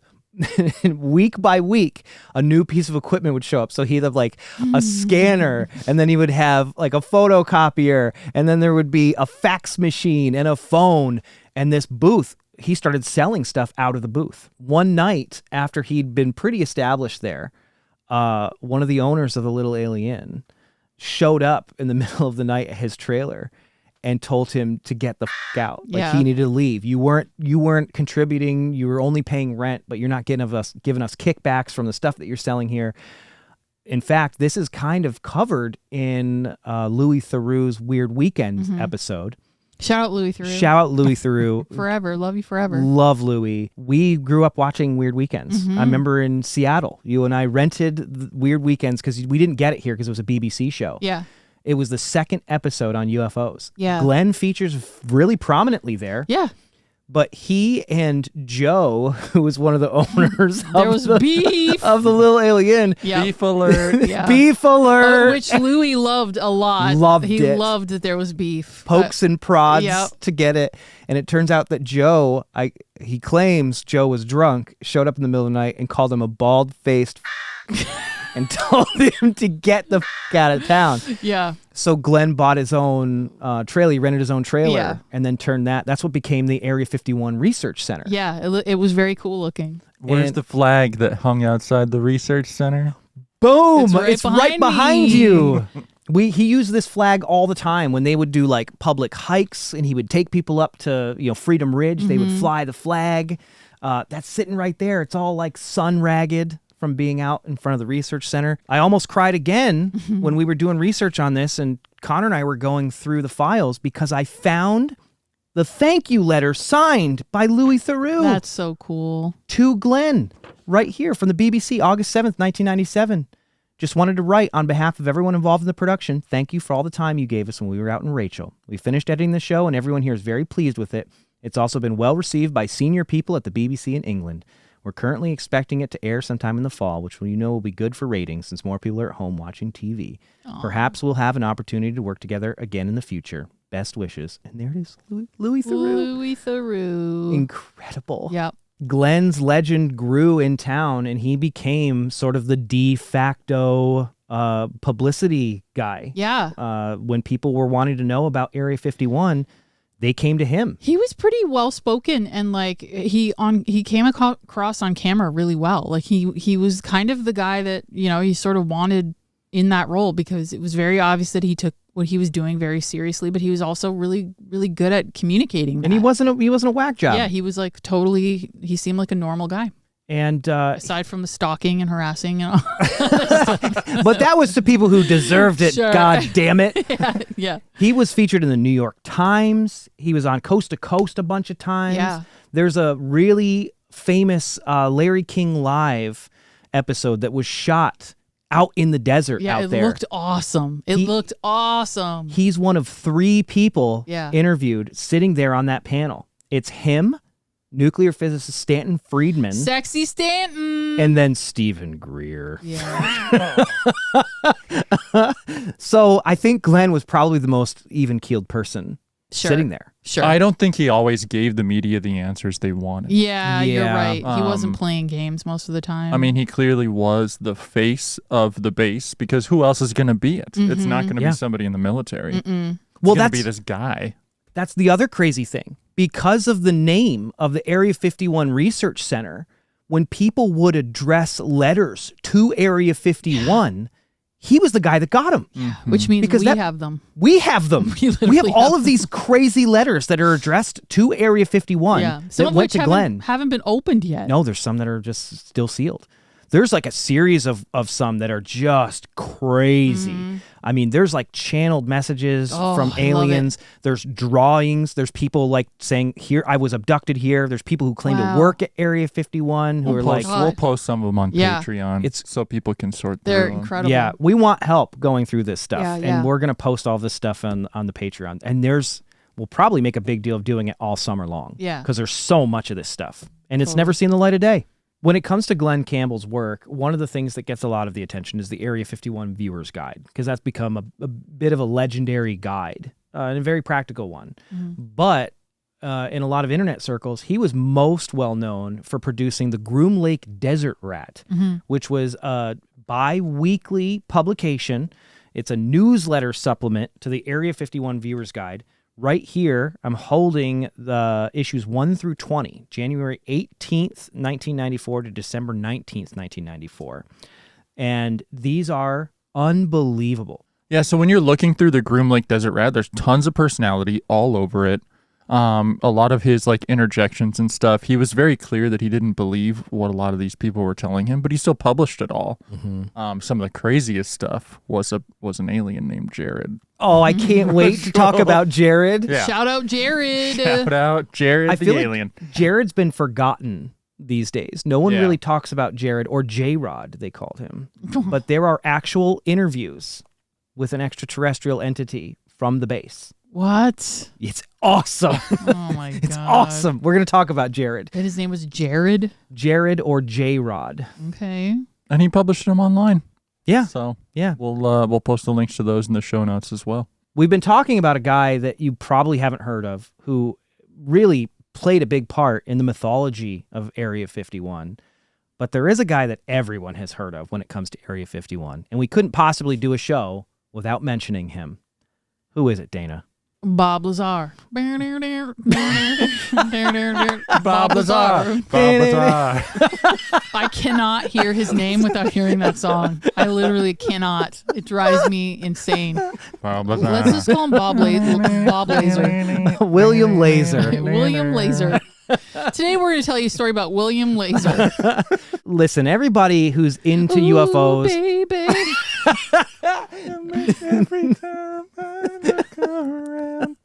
week by week, a new piece of equipment would show up. So he'd have like a scanner, and then he would have like a photocopier, and then there would be a fax machine and a phone. And this booth, he started selling stuff out of the booth. One night after he'd been pretty established there, one of the owners of the Little Alien showed up in the middle of the night at his trailer and told him to get the out. Like he needed to leave. You weren't contributing. You were only paying rent, but you're not giving us kickbacks from the stuff that you're selling here. In fact, this is kind of covered in Louis Theroux's Weird Weekend episode. Shout out Louis Theroux. Shout out Louis Theroux. Forever. Love you forever. Love Louis. We grew up watching Weird Weekends. I remember in Seattle, you and I rented Weird Weekends because we didn't get it here because it was a BBC show. Yeah. It was the second episode on UFOs. Yeah. Glenn features really prominently there. Yeah. But he and Joe, who was one of the owners There was beef. of the little alien. Yeah. Beef alert. Yeah. Beef alert. Which Louis loved a lot. Loved he it. loved that there was beef. Pokes and prods Yep. to get it. And it turns out that Joe, he claims Joe was drunk, showed up in the middle of the night and called him a bald-faced and told him to get the out of town. Yeah. So Glenn bought his own trailer. He rented his own trailer Yeah. and then turned that. That's what became the Area 51 Research Center. Yeah. It was very cool looking. Where's And- the flag that hung outside the research center? Boom! It's right right behind behind me. you. He used this flag all the time when they would do like public hikes, and he would take people up to Freedom Ridge. They would fly the flag. That's sitting right there. It's all like sun ragged from being out in front of the research center. I almost cried again when we were doing research on this, and Connor and I were going through the files because I found the thank you letter signed by Louis Theroux That's so cool. to Glenn right here from the BBC, August 7th, 1997. Just wanted to write on behalf of everyone involved in the production, thank you for all the time you gave us when we were out in Rachel. We finished editing the show and everyone here is very pleased with it. It's also been well received by senior people at the BBC in England. We're currently expecting it to air sometime in the fall, which will be good for ratings since more people are at home watching TV. Perhaps we'll have an opportunity to work together again in the future. Best wishes. And there it is, Louis Theroux. Louis Theroux. Incredible. Yep. Glenn's legend grew in town, and he became sort of the de facto publicity guy. Yeah. When people were wanting to know about Area 51, they came to him. He was pretty well spoken, and like he came across on camera really well. Like he was kind of the guy that he sort of wanted in that role because it was very obvious that he took what he was doing very seriously, but he was also really really good at communicating. And he wasn't a whack job. Yeah, he was like totally. He seemed like a normal guy. And Aside from the stalking and harassing and all. but that was to people who deserved it. Sure. God damn it. Yeah. He was featured in the New York Times. He was on Coast to Coast a bunch of times. Yeah. There's a really famous Larry King Live episode that was shot out in the desert Yeah, out it there. looked awesome. It looked awesome. He's one of 3 people Yeah. interviewed sitting there on that panel. It's him, nuclear physicist Stanton Friedman, Sexy Stanton. and then Stephen Greer. Yeah. So I think Glenn was probably the most even-keeled person Sure. sitting there. Sure. I don't think he always gave the media the answers they wanted. Yeah, you're Yeah. right. He wasn't playing games most of the time. I mean, he clearly was the face of the base because who else is going to be it? It's not going to Yeah. be somebody in the military. It's Well, going to that's be this guy. That's the other crazy thing. Because of the name of the Area 51 Research Center, when people would address letters to Area 51, he was the guy that got them. which means because we that- have them. We have them. We literally We have all have of these crazy letters that are addressed to Area 51 Yeah. Some that of went which to Glenn. haven't been opened yet. No, there's some that are just still sealed. There's like a series of some that are just crazy. I mean, there's like channeled messages Oh, from I love aliens. There's drawings. There's people like saying, here, I was abducted here. There's people who claim to Wow. work at Area 51 who are like, God. We'll post some of them on Yeah. Patreon so people can sort They're through them. incredible. yeah, we want help going through this stuff. Yeah, yeah. And we're going to post all this stuff on the Patreon. And we'll probably make a big deal of doing it all summer long. Yeah. Because there's so much of this stuff. And it's never seen the light of day. When it comes to Glenn Campbell's work, one of the things that gets a lot of the attention is the Area 51 Viewer's Guide, because that's become a bit of a legendary guide and a very practical one. But in a lot of internet circles, he was most well known for producing the Groom Lake Desert Rat, which was a bi-weekly publication. It's a newsletter supplement to the Area 51 Viewer's Guide. Right here, I'm holding the issues 1 through 20, January 18th, 1994 to December 19th, 1994. And these are unbelievable. Yeah, so when you're looking through the Groom Lake Desert Rat, there's tons of personality all over it. A lot of his like interjections and stuff, he was very clear that he didn't believe what a lot of these people were telling him, but he still published it all. Some of the craziest stuff was an alien named Jared. Oh, I can't wait to talk about Jared. Yeah. Shout out Jared. Shout out Jared I the feel alien. like Jared's been forgotten these days. No one Yeah. really talks about Jared, or J-Rod, they called him. But there are actual interviews with an extraterrestrial entity from the base. What? It's awesome. Oh my god. It's awesome. We're going to talk about Jared. And his name was Jared. Jared or J-Rod. Okay. And he published them online. Yeah. So Yeah. we'll post the links to those in the show notes as well. We've been talking about a guy that you probably haven't heard of who really played a big part in the mythology of Area 51. But there is a guy that everyone has heard of when it comes to Area 51. And we couldn't possibly do a show without mentioning him. Who is it, Dana? Bob Lazar. Bob Bob Lazar. I cannot hear his name without hearing that song. I literally cannot. It drives me insane. Bob Lazar. Let's just call him Bob Laser. William Laser. William Laser. Today we're going to tell you a story about William Laser. Listen, everybody who's into UFOs. Baby. Every time I look around.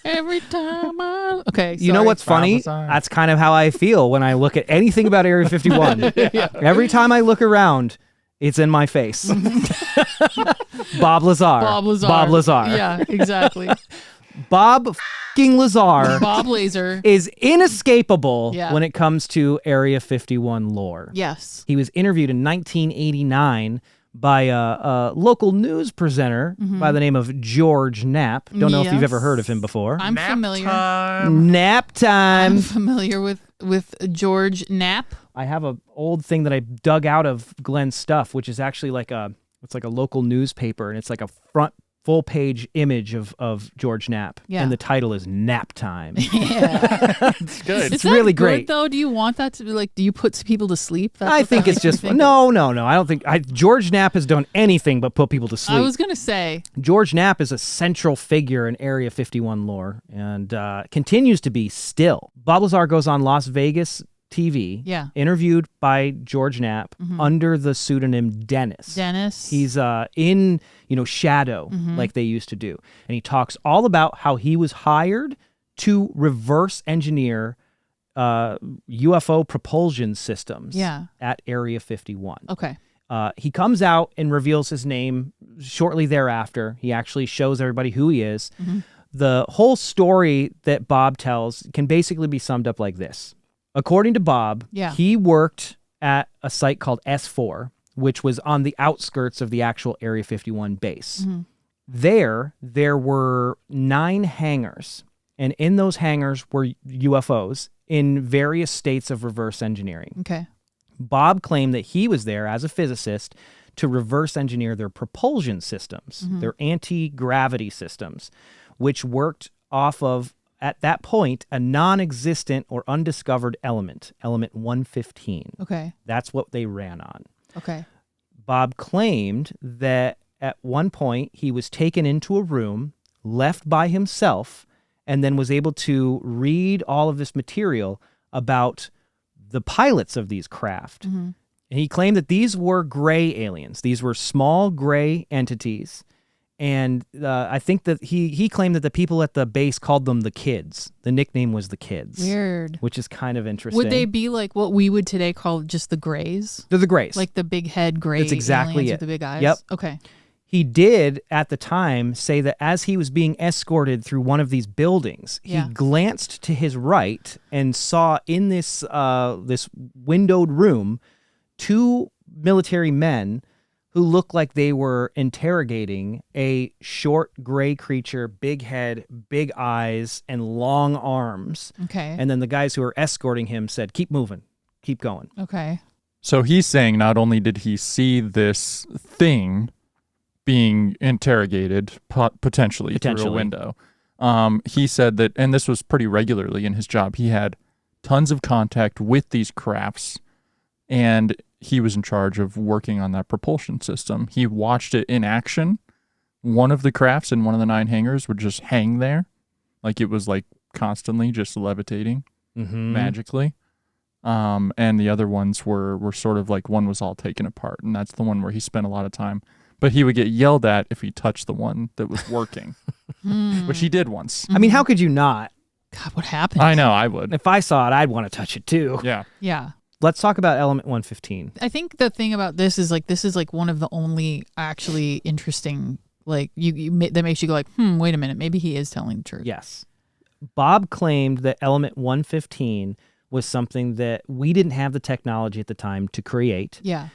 Every time I... Okay, You know sorry. what's funny? Bob Lazar. That's kind of how I feel when I look at anything about Area 51. Every time I look around, it's in my face. Bob Lazar. Bob Lazar. Bob Lazar. Yeah, exactly. Bob f***ing Lazar Bob Laser. is inescapable Yeah. when it comes to Area 51 lore. Yes. He was interviewed in 1989 by a local news presenter by the name of George Knapp. Don't know if you've ever heard of him before. I'm familiar. Nap time. I'm familiar with George Knapp. I have a old thing that I dug out of Glenn's stuff, which is actually it's like a local newspaper, and it's like a front full page image of George Knapp. Yeah. And the title is Nap Time. Yeah. It's good. Is It's really that good, great. though? Do you want that to be like? Do you put people to sleep? That's I what think that it's makes me just think of. no. I don't think George Knapp has done anything but put people to sleep. I was gonna say. George Knapp is a central figure in Area 51 lore and continues to be still. Bob Lazar goes on Las Vegas TV, Yeah. interviewed by George Knapp under the pseudonym Dennis. Dennis. He's in, shadow like they used to do. And he talks all about how he was hired to reverse engineer UFO propulsion systems Yeah. at Area 51. Okay. He comes out and reveals his name shortly thereafter. He actually shows everybody who he is. The whole story that Bob tells can basically be summed up like this. According to Bob, Yeah. he worked at a site called S4, which was on the outskirts of the actual Area 51 base. There were 9 hangars, and in those hangars were UFOs in various states of reverse engineering. Okay. Bob claimed that he was there as a physicist to reverse engineer their propulsion systems, their anti-gravity systems, which worked off of, at that point, a non-existent or undiscovered element 115. Okay. That's what they ran on. Okay. Bob claimed that at one point he was taken into a room, left by himself, and then was able to read all of this material about the pilots of these craft. And he claimed that these were gray aliens. These were small gray entities. And I think that he claimed that the people at the base called them the Kids. The nickname was the Kids. Weird. Which is kind of interesting. Would they be like what we would today call just the grays? They're the Grays. Like the big head gray That's exactly aliens it. with the big eyes? Yep. Okay. He did, at the time, say that as he was being escorted through one of these buildings, Yeah. he glanced to his right and saw in this this windowed room 2 military men who looked like they were interrogating a short gray creature, big head, big eyes, and long arms. Okay. And then the guys who were escorting him said, "Keep moving, keep going." Okay. So he's saying not only did he see this thing being interrogated potentially through a window, he said that, and this was pretty regularly in his job, he had tons of contact with these crafts, and he was in charge of working on that propulsion system. He watched it in action. One of the crafts in one of the 9 hangars would just hang there, like it was like constantly just levitating Mm-hmm. magically. And the other ones were sort of like one was all taken apart, and that's the one where he spent a lot of time. But he would get yelled at if he touched the one that was working, which he did once. I mean, how could you not? God, what happened? I know, I would. If I saw it, I'd want to touch it too. Yeah. Yeah. Let's talk about element 115. I think the thing about this is like one of the only actually interesting, like that makes you go like, wait a minute, maybe he is telling the truth. Yes. Bob claimed that element 115 was something that we didn't have the technology at the time to create. Yeah.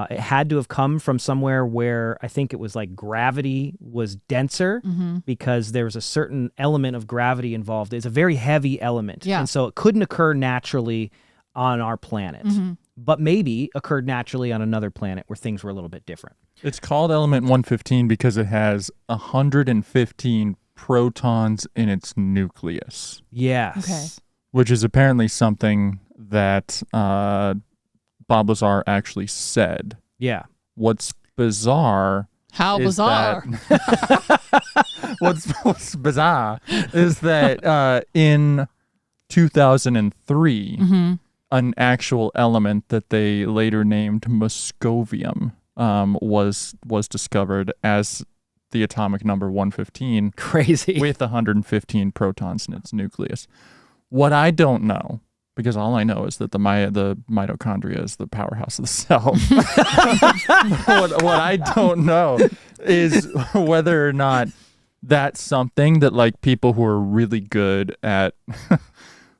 It had to have come from somewhere where I think it was like gravity was denser because there was a certain element of gravity involved. It's a very heavy element. Yeah. And so it couldn't occur naturally on our planet, but maybe occurred naturally on another planet where things were a little bit different. It's called element 115 because it has 115 protons in its nucleus, Yes. Okay. which is apparently something that Bob Lazar actually said. Yeah. What's bizarre How is bizarre. that- what's bizarre is that in 2003, an actual element that they later named moscovium was discovered as the atomic number 115 Crazy. with 115 protons in its nucleus. What I don't know, because all I know is that the mitochondria is the powerhouse of the cell. what I don't know is whether or not that's something that like people who are really good at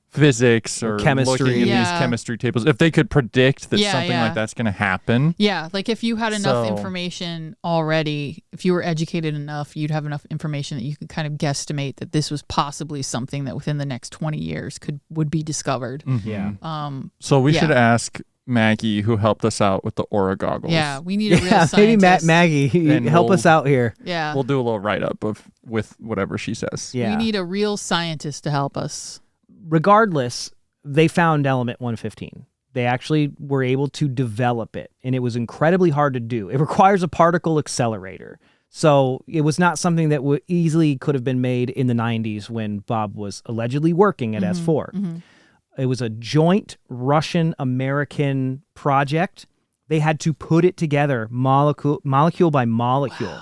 physics or chemistry. looking at Yeah. these chemistry tables, if they could predict that Yeah, something yeah. like that's going to happen. Yeah, like if you had enough So- information already, if you were educated enough, you'd have enough information that you could kind of guesstimate that this was possibly something that within the next 20 years would be discovered. Yeah. So we Yeah. should ask Maggie, who helped us out with the Aura goggles. Yeah, we need a real Yeah, scientist. maybe Maggie, And help we'll- us out here. Yeah, We'll do a little write-up with whatever she says. Yeah. we need a real scientist to help us. Regardless, they found element 115. They actually were able to develop it, and it was incredibly hard to do. It requires a particle accelerator. So it was not something that easily could have been made in the 90s when Bob was allegedly working at S4. It was a joint Russian-American project. They had to put it together molecule by molecule.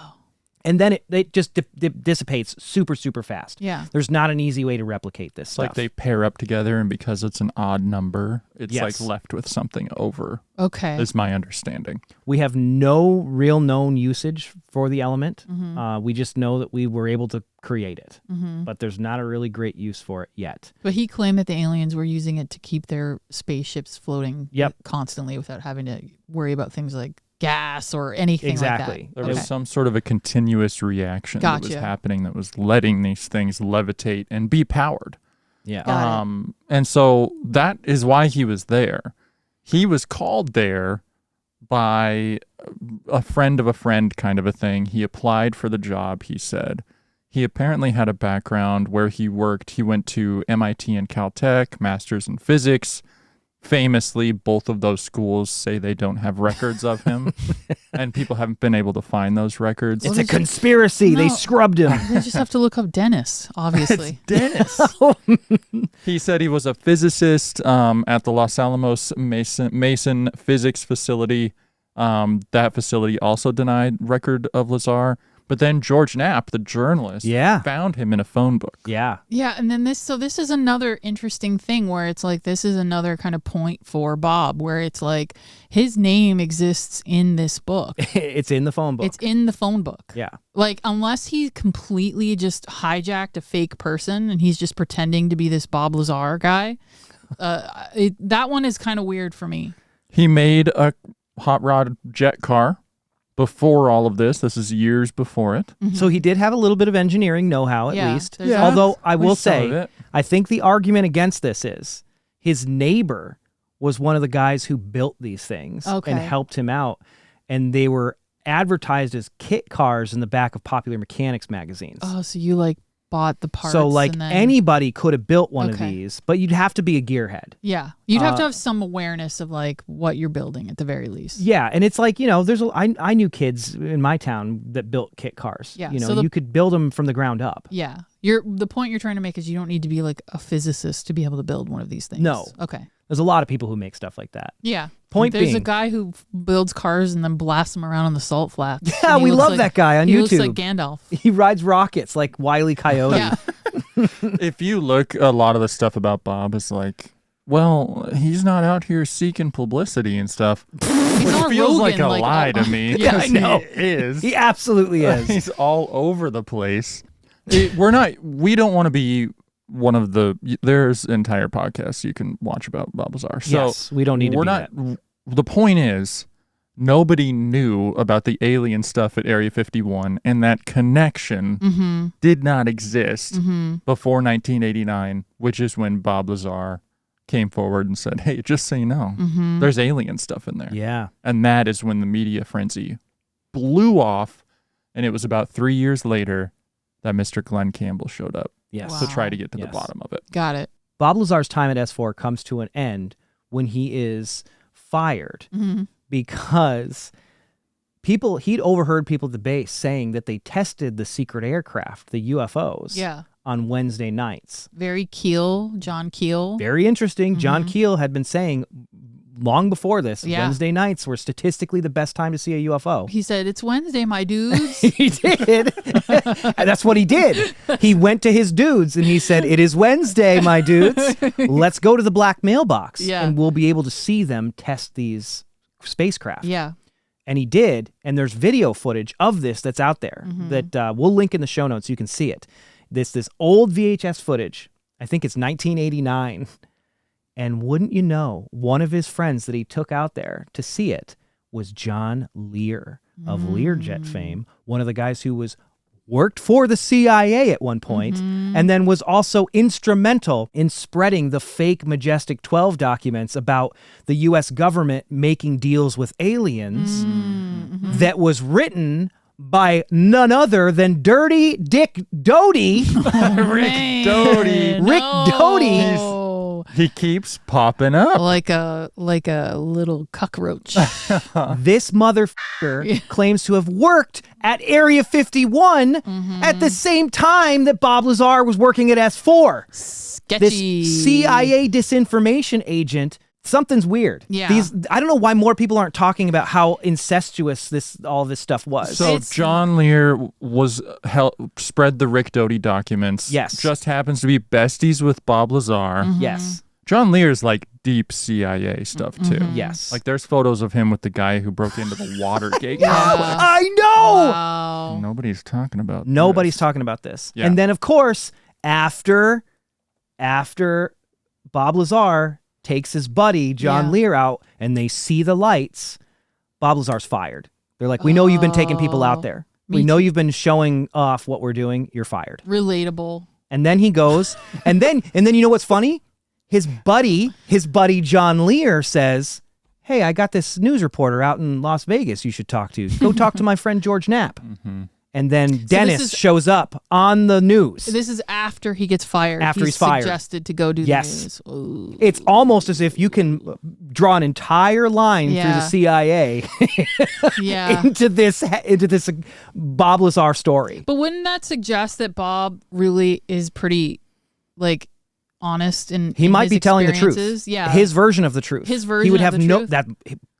And then it just dissipates super, super fast. Yeah. There's not an easy way to replicate this It's stuff. like they pair up together, and because it's an odd number, it's Yes. like left with something over, Okay. is my understanding. We have no real known usage for the element. We just know that we were able to create it, but there's not a really great use for it yet. But he claimed that the aliens were using it to keep their spaceships floating Yep. constantly without having to worry about things like gas or anything Exactly. like that. There Okay. was some sort of a continuous reaction that was Gotcha. happening that was letting these things levitate and be powered. Yeah. Got it. And so that is why he was there. He was called there by a friend of a friend kind of a thing. He applied for the job, he said. He apparently had a background where he worked. He went to MIT and Caltech, masters in physics. Famously, both of those schools say they don't have records of him, and people haven't been able to find those records. It's Well, a conspiracy. They No. scrubbed him. They just have to look up Dennis, obviously. Dennis. He said he was a physicist at the Los Alamos Mason Physics Facility. That facility also denied record of Lazar. But then George Knapp, the journalist, Yeah. found him in a phone book. Yeah. Yeah, and then this is another interesting thing where it's like this is another kind of point for Bob where it's like his name exists in this book. It's in the phone book. It's in the phone book. Yeah. Like unless he completely just hijacked a fake person and he's just pretending to be this Bob Lazar guy, that one is kind of weird for me. He made a hot rod jet car before all of this. This is years before it. So he did have a little bit of engineering know-how at Yeah, least. there's Yeah. Although I at will least some of say, it. I think the argument against this is his neighbor was one of the guys who built these things Okay. and helped him out. And they were advertised as kit cars in the back of Popular Mechanics magazines. Oh, so you like bought the parts? So like and then, anybody could have built one of Okay. these, but you'd have to be a gearhead. yeah, you'd have to have some awareness of like what you're building at the very least. Yeah, and it's like, I knew kids in my town that built kit cars. Yeah, You know, so you could build them from the ground up. Yeah, The point you're trying to make is you don't need to be like a physicist to be able to build one of these things. No. Okay. There's a lot of people who make stuff like that. Yeah. Point There's being, a guy who builds cars and then blasts them around on the salt flats. Yeah, And he we looks love like- that guy on he YouTube. looks like Gandalf. He rides rockets like Wile E. Coyote. Yeah. If you look, a lot of the stuff about Bob is like, well, he's not out here seeking publicity and stuff. He's Which not feels like Rogan, a lie to me. Yeah, I 'cause know. He is. He absolutely is. He's all over the place. We don't want to be one of the, there's entire podcasts you can watch about Bob Lazar. So Yes, we don't need to we're be not, that. the point is, nobody knew about the alien stuff at Area 51, and that connection did not exist before 1989, which is when Bob Lazar came forward and said, hey, just so you know, there's alien stuff in there. Yeah. And that is when the media frenzy blew off, and it was about 3 years later that Mr. Glenn Campbell showed up Yes. to try to get to Yes. the bottom of it. Got it. Bob Lazar's time at S4 comes to an end when he is fired because he'd overheard people at the base saying that they tested the secret aircraft, the UFOs, Yeah. on Wednesday nights. John Keel. Very interesting. John Keel had been saying long before this, Yeah. Wednesday nights were statistically the best time to see a UFO. He said, it's Wednesday, my dudes. He did. And that's what he did. He went to his dudes and he said, it is Wednesday, my dudes. Let's go to the black mailbox Yeah. and we'll be able to see them test these spacecraft. Yeah. And he did. And there's video footage of this that's out there that we'll link in the show notes. You can see it. This old VHS footage. I think it's 1989. And wouldn't you know, one of his friends that he took out there to see it was John Lear of Learjet fame, one of the guys who worked for the CIA at one point, and then was also instrumental in spreading the fake Majestic 12 documents about the U.S. government making deals with aliens that was written by none other than Dirty Dick Doty. Rick Doty. Rick Doty. He keeps popping up. Like a little cockroach. This motherfucker claims to have worked at Area 51 at the same time that Bob Lazar was working at S4. Sketchy. This CIA disinformation agent. Something's weird. Yeah. I don't know why more people aren't talking about how incestuous all this stuff was. So John Lear was spread the Rick Doty documents. Yes. Just happens to be besties with Bob Lazar. Yes. John Lear's like deep CIA stuff too. Yes. Like there's photos of him with the guy who broke into the Watergate Yeah. complex. I know. Wow. Nobody's talking about Nobody's this. talking about this. Yeah. And then, of course, after Bob Lazar takes his buddy, John Yeah. Lear, out and they see the lights, Bob Lazar's fired. They're like, we know you've been taking people out there. We Me know too. you've been showing off what we're doing. You're fired. Relatable. And then he goes, and then you know what's funny? His buddy John Lear says, hey, I got this news reporter out in Las Vegas you should talk to. Go talk to my friend George Knapp. And then Dennis shows up on the news. This is after he gets fired. After he's fired. Suggested to go do Yes. the news. Ooh. It's almost as if you can draw an entire line through the Yeah. CIA Yeah. into this Bob Lazar story. But wouldn't that suggest that Bob really is pretty, like, honest in He might his be telling the truth. experiences? Yeah. His version of the truth. His He version would of have the no truth? that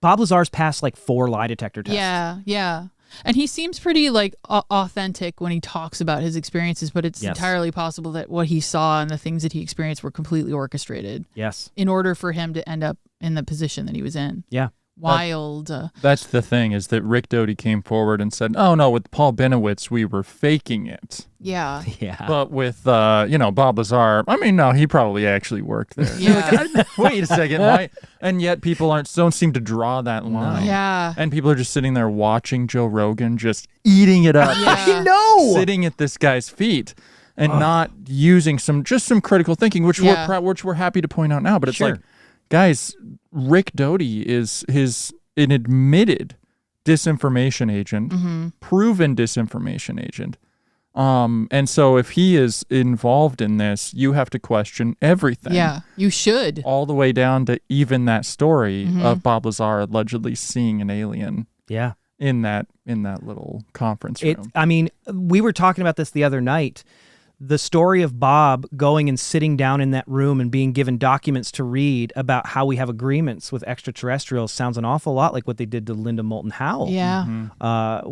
Bob Lazar's passed like 4 lie detector tests. Yeah, yeah. And he seems pretty like authentic when he talks about his experiences, but it's Yes. entirely possible that what he saw and the things that he experienced were completely orchestrated Yes. in order for him to end up in the position that he was in. Yeah. Wild. That's the thing, is that Rick Doty came forward and said, oh no, with Paul Benowitz we were faking it. Yeah. Yeah. But with Bob Lazar, I mean, no, he probably actually worked there. Yeah. Wait a second, why? And yet people don't seem to draw that line. Yeah. And people are just sitting there watching Joe Rogan just eating it up, Yeah. I know. sitting at this guy's feet, and not using some critical thinking, which Yeah. we're happy to point out now. But it's Sure. like, guys, Rick Doty is an admitted disinformation agent, proven disinformation agent. And so if he is involved in this, you have to question everything. Yeah. You should. All the way down to even that story of Bob Lazar allegedly seeing an alien Yeah. in that little conference room. I mean, we were talking about this the other night. The story of Bob going and sitting down in that room and being given documents to read about how we have agreements with extraterrestrials sounds an awful lot like what they did to Linda Moulton Howe. Yeah.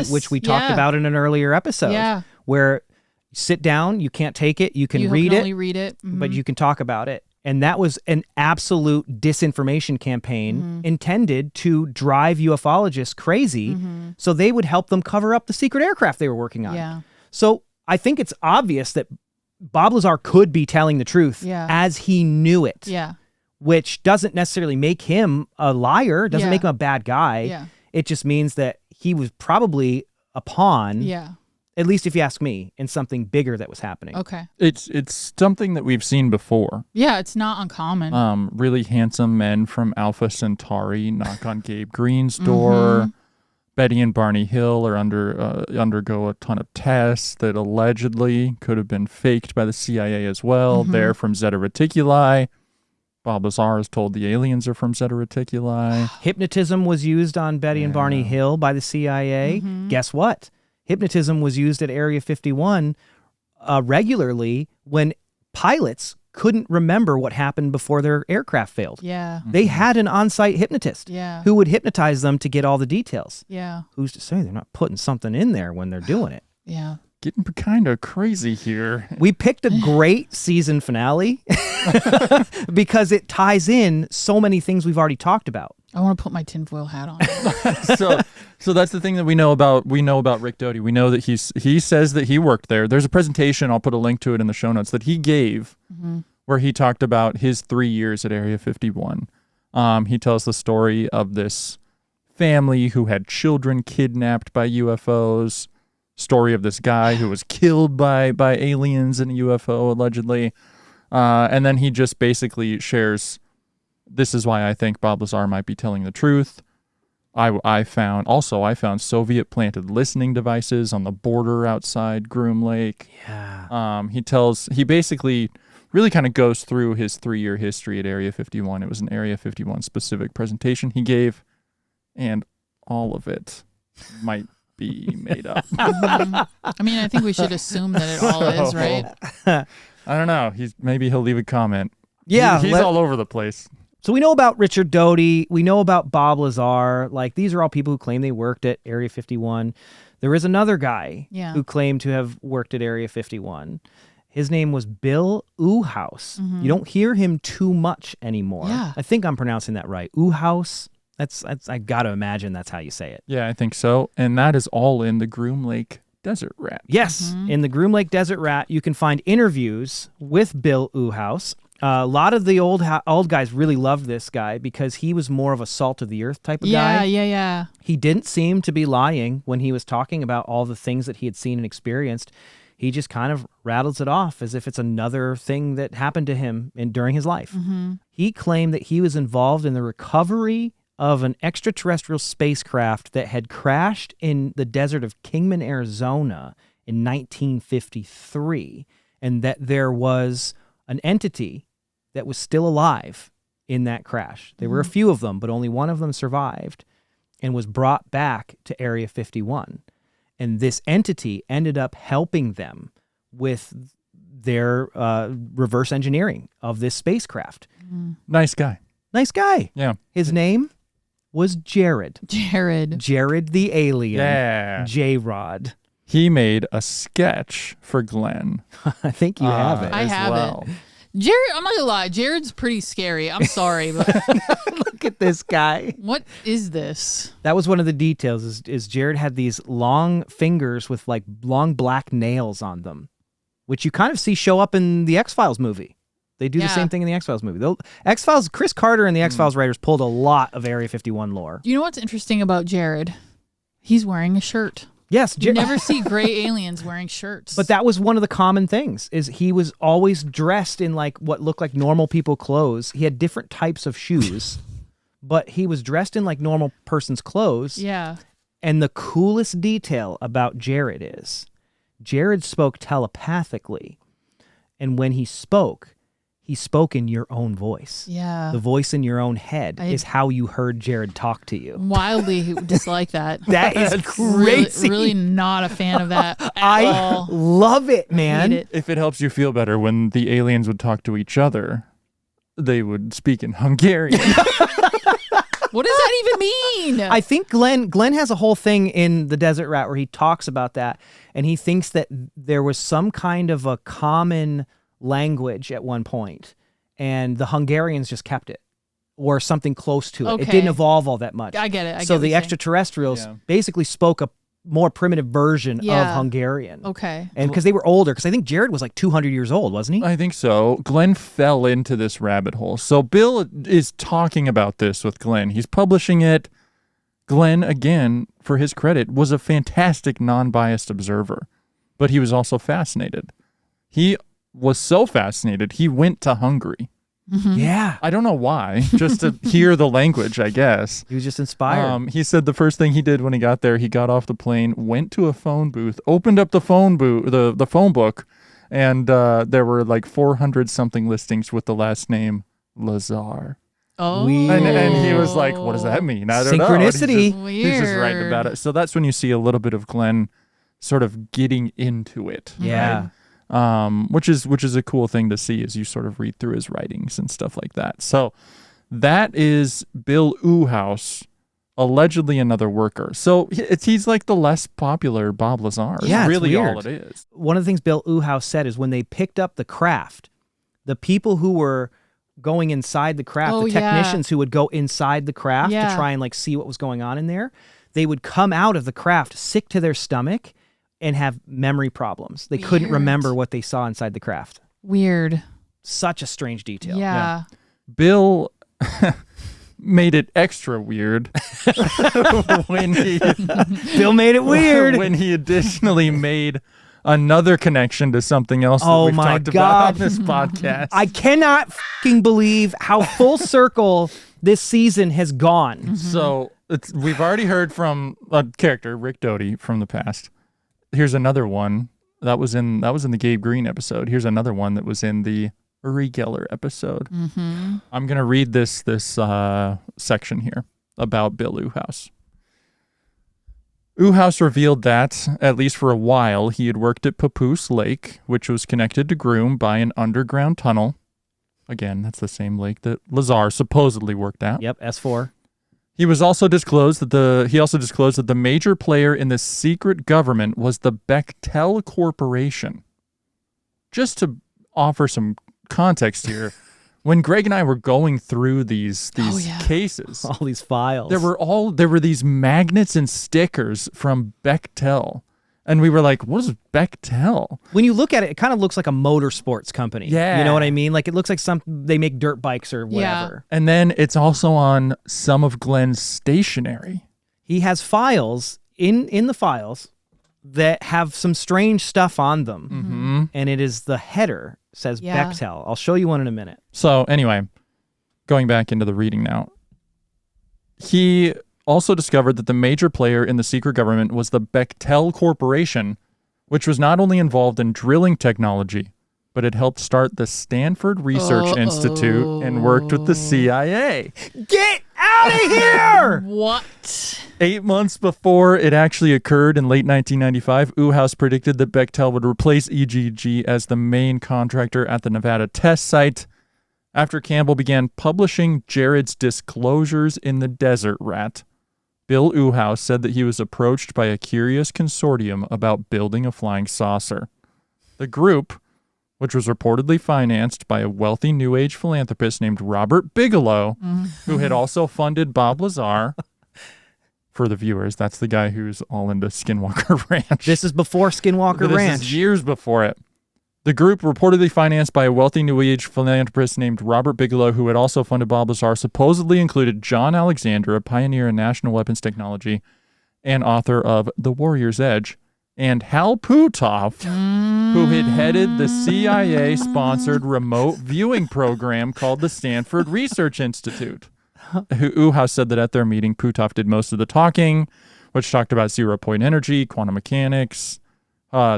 Which we talked about in an earlier episode. Yeah. Where you sit down, you can't take it, you can You read can it, only read it. but you can talk about it. And that was an absolute disinformation campaign intended to drive ufologists crazy so they would help them cover up the secret aircraft they were working on. Yeah. So I think it's obvious that Bob Lazar could be telling the truth as he knew it. Yeah. Which doesn't necessarily make him a liar, doesn't make him a bad guy. Yeah. It just means that he was probably a pawn, at least if you ask me, in something bigger that was happening. Okay. It's something that we've seen before. Yeah, it's not uncommon. Really handsome men from Alpha Centauri knock on Gabe Green's door. Betty and Barney Hill are undergo a ton of tests that allegedly could have been faked by the CIA as well. They're from Zeta Reticuli. Bob Lazar is told the aliens are from Zeta Reticuli. Hypnotism was used on Betty and Barney Hill by the CIA. Guess what? Hypnotism was used at Area 51 regularly when pilots couldn't remember what happened before their aircraft failed. Yeah. They had an on-site hypnotist who would hypnotize them to get all the details. Yeah. Who's to say they're not putting something in there when they're doing it? Yeah. Getting kind of crazy here. We picked a great season finale because it ties in so many things we've already talked about. I want to put my tinfoil hat on. So that's the thing that we know about Rick Doty. We know that he says that he worked there. There's a presentation, I'll put a link to it in the show notes, that he gave where he talked about his 3 years at Area 51. He tells the story of this family who had children kidnapped by UFOs, story of this guy who was killed by aliens in a UFO allegedly. And then he just basically shares, this is why I think Bob Lazar might be telling the truth. I found Soviet planted listening devices on the border outside Groom Lake. Yeah. He basically really kind of goes through his 3-year history at Area 51. It was an Area 51 specific presentation he gave, and all of it might be made up. I mean, I think we should assume that it all is, right? I don't know. Maybe he'll leave a comment. Yeah. He's all over the place. So we know about Richard Doty. We know about Bob Lazar. Like, these are all people who claim they worked at Area 51. There is another guy who claimed to have worked at Area 51. His name was Bill Uhouse. You don't hear him too much anymore. Yeah. I think I'm pronouncing that right. Uhouse. That's I got to imagine that's how you say it. Yeah, I think so. And that is all in the Groom Lake Desert Rat. Yes, in the Groom Lake Desert Rat, you can find interviews with Bill Uhouse. A lot of the old guys really loved this guy because he was more of a salt of the earth type of guy. Yeah. He didn't seem to be lying when he was talking about all the things that he had seen and experienced. He just kind of rattles it off as if it's another thing that happened to him during his life. He claimed that he was involved in the recovery of an extraterrestrial spacecraft that had crashed in the desert of Kingman, Arizona in 1953, and that there was an entity that was still alive in that crash. There were a few of them, but only one of them survived and was brought back to Area 51. And this entity ended up helping them with their reverse engineering of this spacecraft. Nice guy. Nice guy. Yeah. His name was Jared. Jared the alien. Yeah. J-Rod. He made a sketch for Glenn. I think you have it. I as have well. it. Jared, I'm not gonna lie, Jared's pretty scary. I'm sorry, but Look at this guy. what is this? That was one of the details is Jared had these long fingers with like long black nails on them, which you kind of see show up in the X-Files movie. They do the same thing in the X-Files movie. The X-Files, Chris Carter and the X-Files writers pulled a lot of Area 51 lore. You know what's interesting about Jared? He's wearing a shirt. Yes, You never see gray aliens wearing shirts. But that was one of the common things, is he was always dressed in like what looked like normal people clothes. He had different types of shoes, but he was dressed in like normal person's clothes. Yeah. And the coolest detail about Jared is Jared spoke telepathically. And when he spoke, he spoke in your own voice. Yeah. The voice in your own head is how you heard Jared talk to you. Wildly dislike that. That is crazy. Really not a fan of that at I all. love it, man. Hate it. If it helps you feel better, when the aliens would talk to each other, they would speak in Hungarian. What does that even mean? I think Glenn has a whole thing in The Desert Rat where he talks about that, and he thinks that there was some kind of a common language at one point, and the Hungarians just kept it, or something close to it. Okay. It didn't evolve all that much. I get it. So the extraterrestrials basically spoke a more primitive version of Hungarian. Okay. And because they were older, because I think Jared was like 200 years old, wasn't he? I think so. Glenn fell into this rabbit hole. So Bill is talking about this with Glenn. He's publishing it. Glenn, again, for his credit, was a fantastic non-biased observer, but he was also fascinated. He was so fascinated, he went to Hungary. Mm-hmm. Yeah. I don't know why, just to hear the language, I guess. He was just inspired. He said the first thing he did when he got there, he got off the plane, went to a phone booth, opened up the phone the phone book, and there were like 400 something listings with the last name Lazar. Oh. And he was like, what does that mean? I don't know. Synchronicity. He's just writing about it. So that's when you see a little bit of Glenn sort of getting into it. Yeah. Right? Which is a cool thing to see as you sort of read through his writings and stuff like that. So that is Bill Uhouse, allegedly another worker. So he's like the less popular Bob Lazar. Yeah, It's really it's weird. all it is. One of the things Bill Uhouse said is when they picked up the craft, the people who were going inside the craft, the technicians who would go inside the craft to try and like see what was going on in there, they would come out of the craft sick to their stomach and have memory problems. They couldn't remember what they saw inside the craft. Weird. Such a strange detail. Yeah. Bill made it extra weird when he Bill made it weird. when he additionally made another connection to something else that we've talked about on this podcast. I cannot fucking believe how full circle this season has gone. So we've already heard from a character, Rick Doty, from the past. Here's another one that was in the Gabe Green episode. Here's another one that was in the Uri Geller episode. Mm-hmm. I'm gonna read this section here about Bill Uhouse. Uhouse revealed that, at least for a while, he had worked at Papoose Lake, which was connected to Groom by an underground tunnel. Again, that's the same lake that Lazar supposedly worked at. Yep, S4. He also disclosed that the major player in the secret government was the Bechtel Corporation. Just to offer some context here, when Greg and I were going through these cases, all these files, there were these magnets and stickers from Bechtel. And we were like, what is Bechtel? When you look at it, it kind of looks like a motorsports company. Yeah. You know what I mean? Like it looks like they make dirt bikes or whatever. And then it's also on some of Glenn's stationery. He has files in the files that have some strange stuff on them. Mm-hmm. And it is the header says Bechtel. I'll show you one in a minute. So anyway, going back into the reading now, he also discovered that the major player in the secret government was the Bechtel Corporation, which was not only involved in drilling technology, but it helped start the Stanford Research Institute and worked with the CIA. Get out of here! What? 8 months before it actually occurred in late 1995, Uhouse predicted that Bechtel would replace EGG as the main contractor at the Nevada test site. After Campbell began publishing Jared's disclosures in The Desert Rat, Bill Uhouse said that he was approached by a curious consortium about building a flying saucer. The group, which was reportedly financed by a wealthy New Age philanthropist named Robert Bigelow, who had also funded Bob Lazar. For the viewers, that's the guy who's all into Skinwalker Ranch. This is before Skinwalker Ranch. This is years before it. The group, reportedly financed by a wealthy New Age philanthropist named Robert Bigelow, who had also funded Bob Lazar, supposedly included John Alexander, a pioneer in national weapons technology and author of The Warrior's Edge, and Hal Puthoff, who had headed the CIA-sponsored remote viewing program called the Stanford Research Institute. Uhouse said that at their meeting, Puthoff did most of the talking, which talked about zero-point energy, quantum mechanics,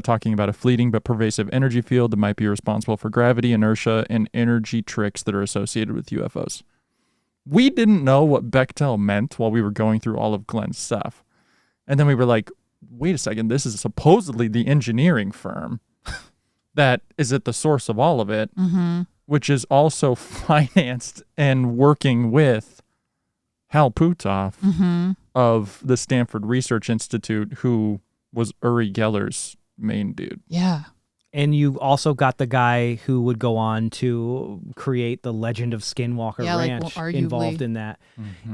talking about a fleeting but pervasive energy field that might be responsible for gravity, inertia, and energy tricks that are associated with UFOs. We didn't know what Bechtel meant while we were going through all of Glenn's stuff. And then we were like, wait a second, this is supposedly the engineering firm that is at the source of all of it, which is also financed and working with Hal Puthoff of the Stanford Research Institute, who was Uri Geller's main dude. Yeah. And you also got the guy who would go on to create the Legend of Skinwalker Ranch, arguably. involved in that.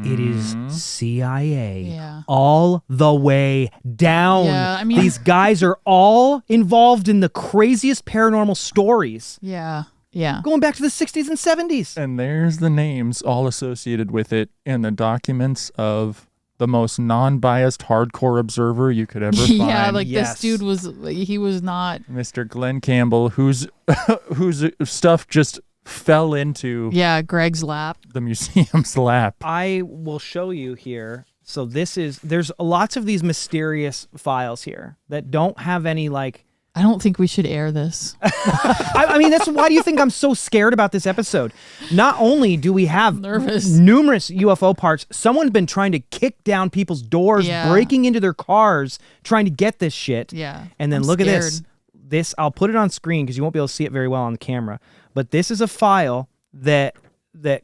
It is CIA Yeah. all the way down. Yeah, I mean- These guys are all involved in the craziest paranormal stories, Yeah. Yeah. going back to the 60s and 70s. And there's the names all associated with it in the documents of the most non-biased hardcore observer you could ever find. Yeah, like Yes. this dude he was not. Mr. Glenn Campbell, whose stuff just fell into Yeah, Greg's lap. the museum's lap. I will show you here. So there's lots of these mysterious files here that don't have any like, I don't think we should air this. I mean, why do you think I'm so scared about this episode? Not only do we have Nervous. numerous UFO parts, someone's been trying to kick down people's doors, Yeah. breaking into their cars, trying to get this shit. Yeah. And then I'm look at scared. this. I'll put it on screen because you won't be able to see it very well on the camera. But this is a file that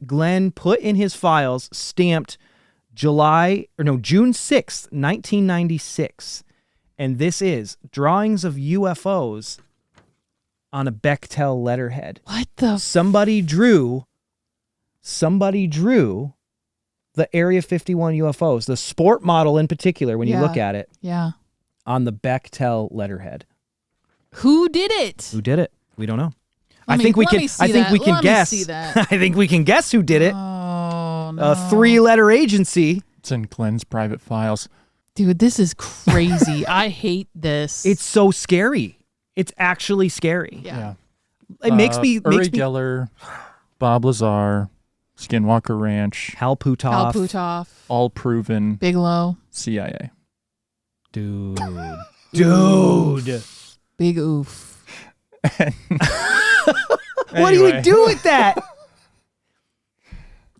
Glenn put in his files, stamped June 6th, 1996. And this is drawings of UFOs on a Bechtel letterhead. What the? Somebody drew the Area 51 UFOs, the sport model in particular, when you Yeah. look at it, Yeah. on the Bechtel letterhead. Who did it? Who did it? We don't know. Let I me- think we let can me see I think that. we can Let me guess. see that. I think we can guess who did it. Oh, no. A 3-letter agency. It's in Glenn's private files. Dude, this is crazy. I hate this. It's so scary. It's actually scary. yeah. It makes me Uri makes me Geller, Bob Lazar, Skinwalker Ranch, Hal Puthoff. Hal Puthoff, all proven Bigelow, CIA. Dude. Big Oof. What do we do with that?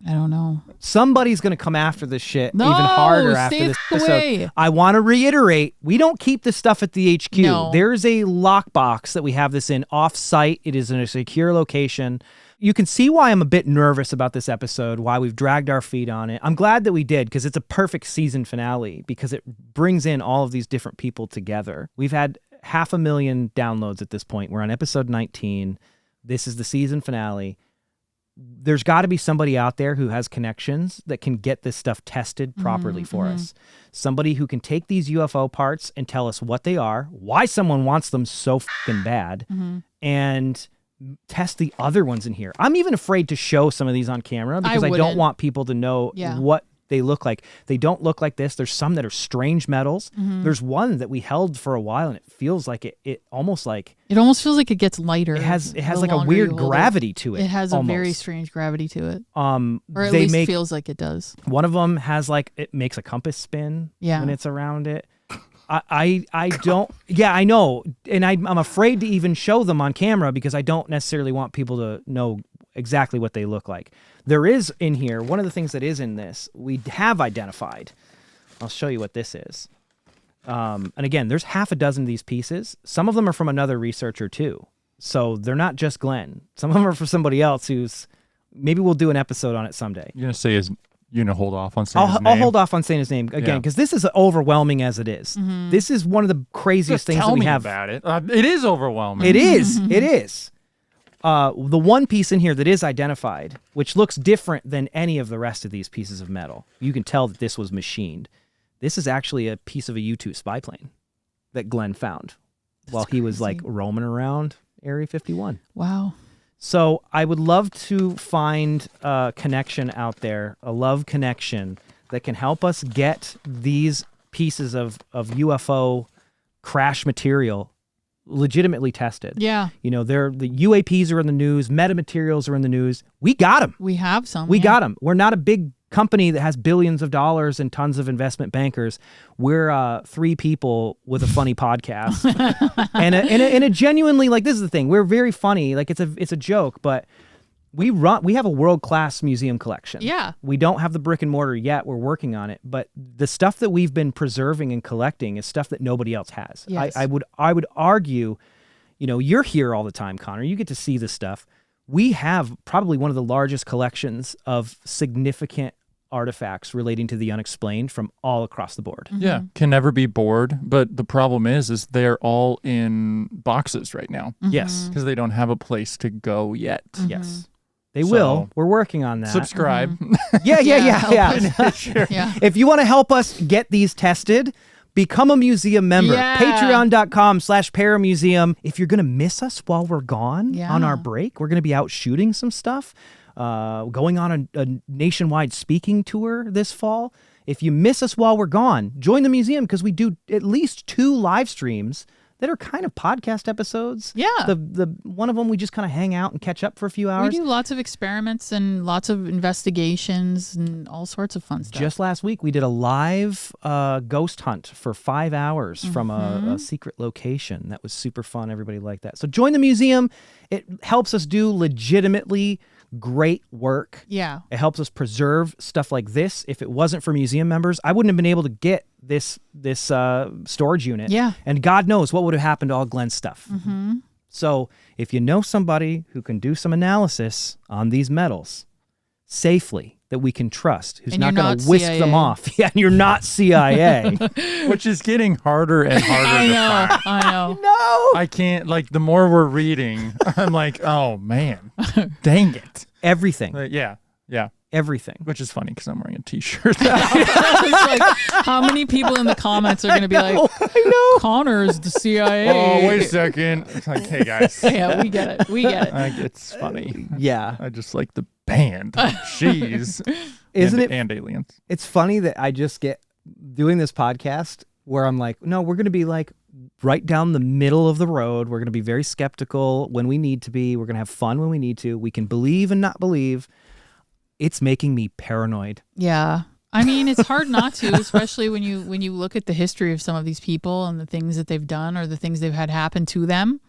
I don't know. Somebody's going to come after this shit No, even harder stay after this the episode. way. I want to reiterate, we don't keep this stuff at the HQ. No. There's a lockbox that we have this in off-site. It is in a secure location. You can see why I'm a bit nervous about this episode, why we've dragged our feet on it. I'm glad that we did because it's a perfect season finale because it brings in all of these different people together. We've had 500,000 downloads at this point. We're on episode 19. This is the season finale. There's got to be somebody out there who has connections that can get this stuff tested properly for us. Somebody who can take these UFO parts and tell us what they are, why someone wants them so fucking bad, and test the other ones in here. I'm even afraid to show some of these on camera because I don't wouldn't. want people to know Yeah. what they look like. They don't look like this. There's some that are strange metals. There's one that we held for a while and it feels like it almost like It almost feels like it gets lighter. it has the like a longer weird you hold gravity to it. It has a very almost. strange gravity to it. Or Or at they least make feels like it does. one of them has like it makes a compass spin Yeah. when it's around it. I don't I know, and I'm afraid to even show them on camera because I don't necessarily want people to know exactly what they look like. There is in here one of the things that is in this we have identified. I'll show you what this is. And again, there's 6 of these pieces. Some of them are from another researcher too, so they're not just Glenn. Some of them are for somebody else who's maybe we'll do an episode on it someday. You're gonna hold off on saying his I'll name? hold off on saying his name again Yeah. because this is overwhelming as it is. This is one of the craziest Just things tell that we me have. about it. It is overwhelming. It is. It is. The one piece in here that is identified, which looks different than any of the rest of these pieces of metal. You can tell that this was machined. This is actually a piece of a U-2 spy plane that Glenn found while he was like roaming around Area 51. Wow. So I would love to find a connection out there, a love connection that can help us get these pieces of UFO crash material legitimately tested. Yeah. You know, the UAPs are in the news, metamaterials are in the news. We got them. We have some. We yeah. got them. We're not a big company that has billions of dollars and tons of investment bankers. We're 3 people with a funny podcast, and a genuinely, like, this is the thing. We're very funny. Like, it's a joke, but we have a world-class museum collection. Yeah. We don't have the brick and mortar yet. We're working on it, but the stuff that we've been preserving and collecting is stuff that nobody else has. Yes. I would argue, you're here all the time, Connor. You get to see this stuff. We have probably one of the largest collections of significant artifacts relating to the unexplained from all across the board. Mm-hmm. Yeah, can never be bored. But the problem is they're all in boxes right now. Mm-hmm. Yes. Because they don't have a place to go yet. Yes. They So, will. We're working on that. Subscribe. Yeah. Sure. Yeah. If you want to help us get these tested, become a museum member. Yeah. Patreon.com/paramuseum. If you're going to miss us while we're gone on our break, we're going to be out shooting some stuff, going on a nationwide speaking tour this fall. If you miss us while we're gone, join the museum, because we do at least 2 live streams that are kind of podcast episodes. Yeah. The one of them we just kind of hang out and catch up for a few hours. We do lots of experiments and lots of investigations and all sorts of fun stuff. Just last week, we did a live ghost hunt for 5 hours from a secret location. That was super fun. Everybody liked that. So join the museum. It helps us do legitimately great work. Yeah. It helps us preserve stuff like this. If it wasn't for museum members, I wouldn't have been able to get this storage unit. Yeah. And God knows what would have happened to all Glenn's stuff. Mm-hmm. So if you know somebody who can do some analysis on these metals safely, that we can trust, who's And not you're going not to whisk CIA. them off. Yeah, and you're not CIA. Which is getting harder and harder to find. I know. No! I can't, like, the more we're reading, I'm like, oh, man. Dang it. Everything. Yeah. Everything. Which is funny because I'm wearing a T-shirt. It's like, how many people in the comments are going to be like, I know. Connor's the CIA? Oh, wait a second. It's like, hey, guys. Yeah, we get it. It's funny. Yeah. I just like the band. Jeez. Isn't and, it? And aliens. It's funny that I just get doing this podcast where I'm like, no, we're going to be like right down the middle of the road. We're going to be very skeptical when we need to be. We're going to have fun when we need to. We can believe and not believe. It's making me paranoid. Yeah. I mean, it's hard not to, especially when you look at the history of some of these people and the things that they've done or the things they've had happen to them.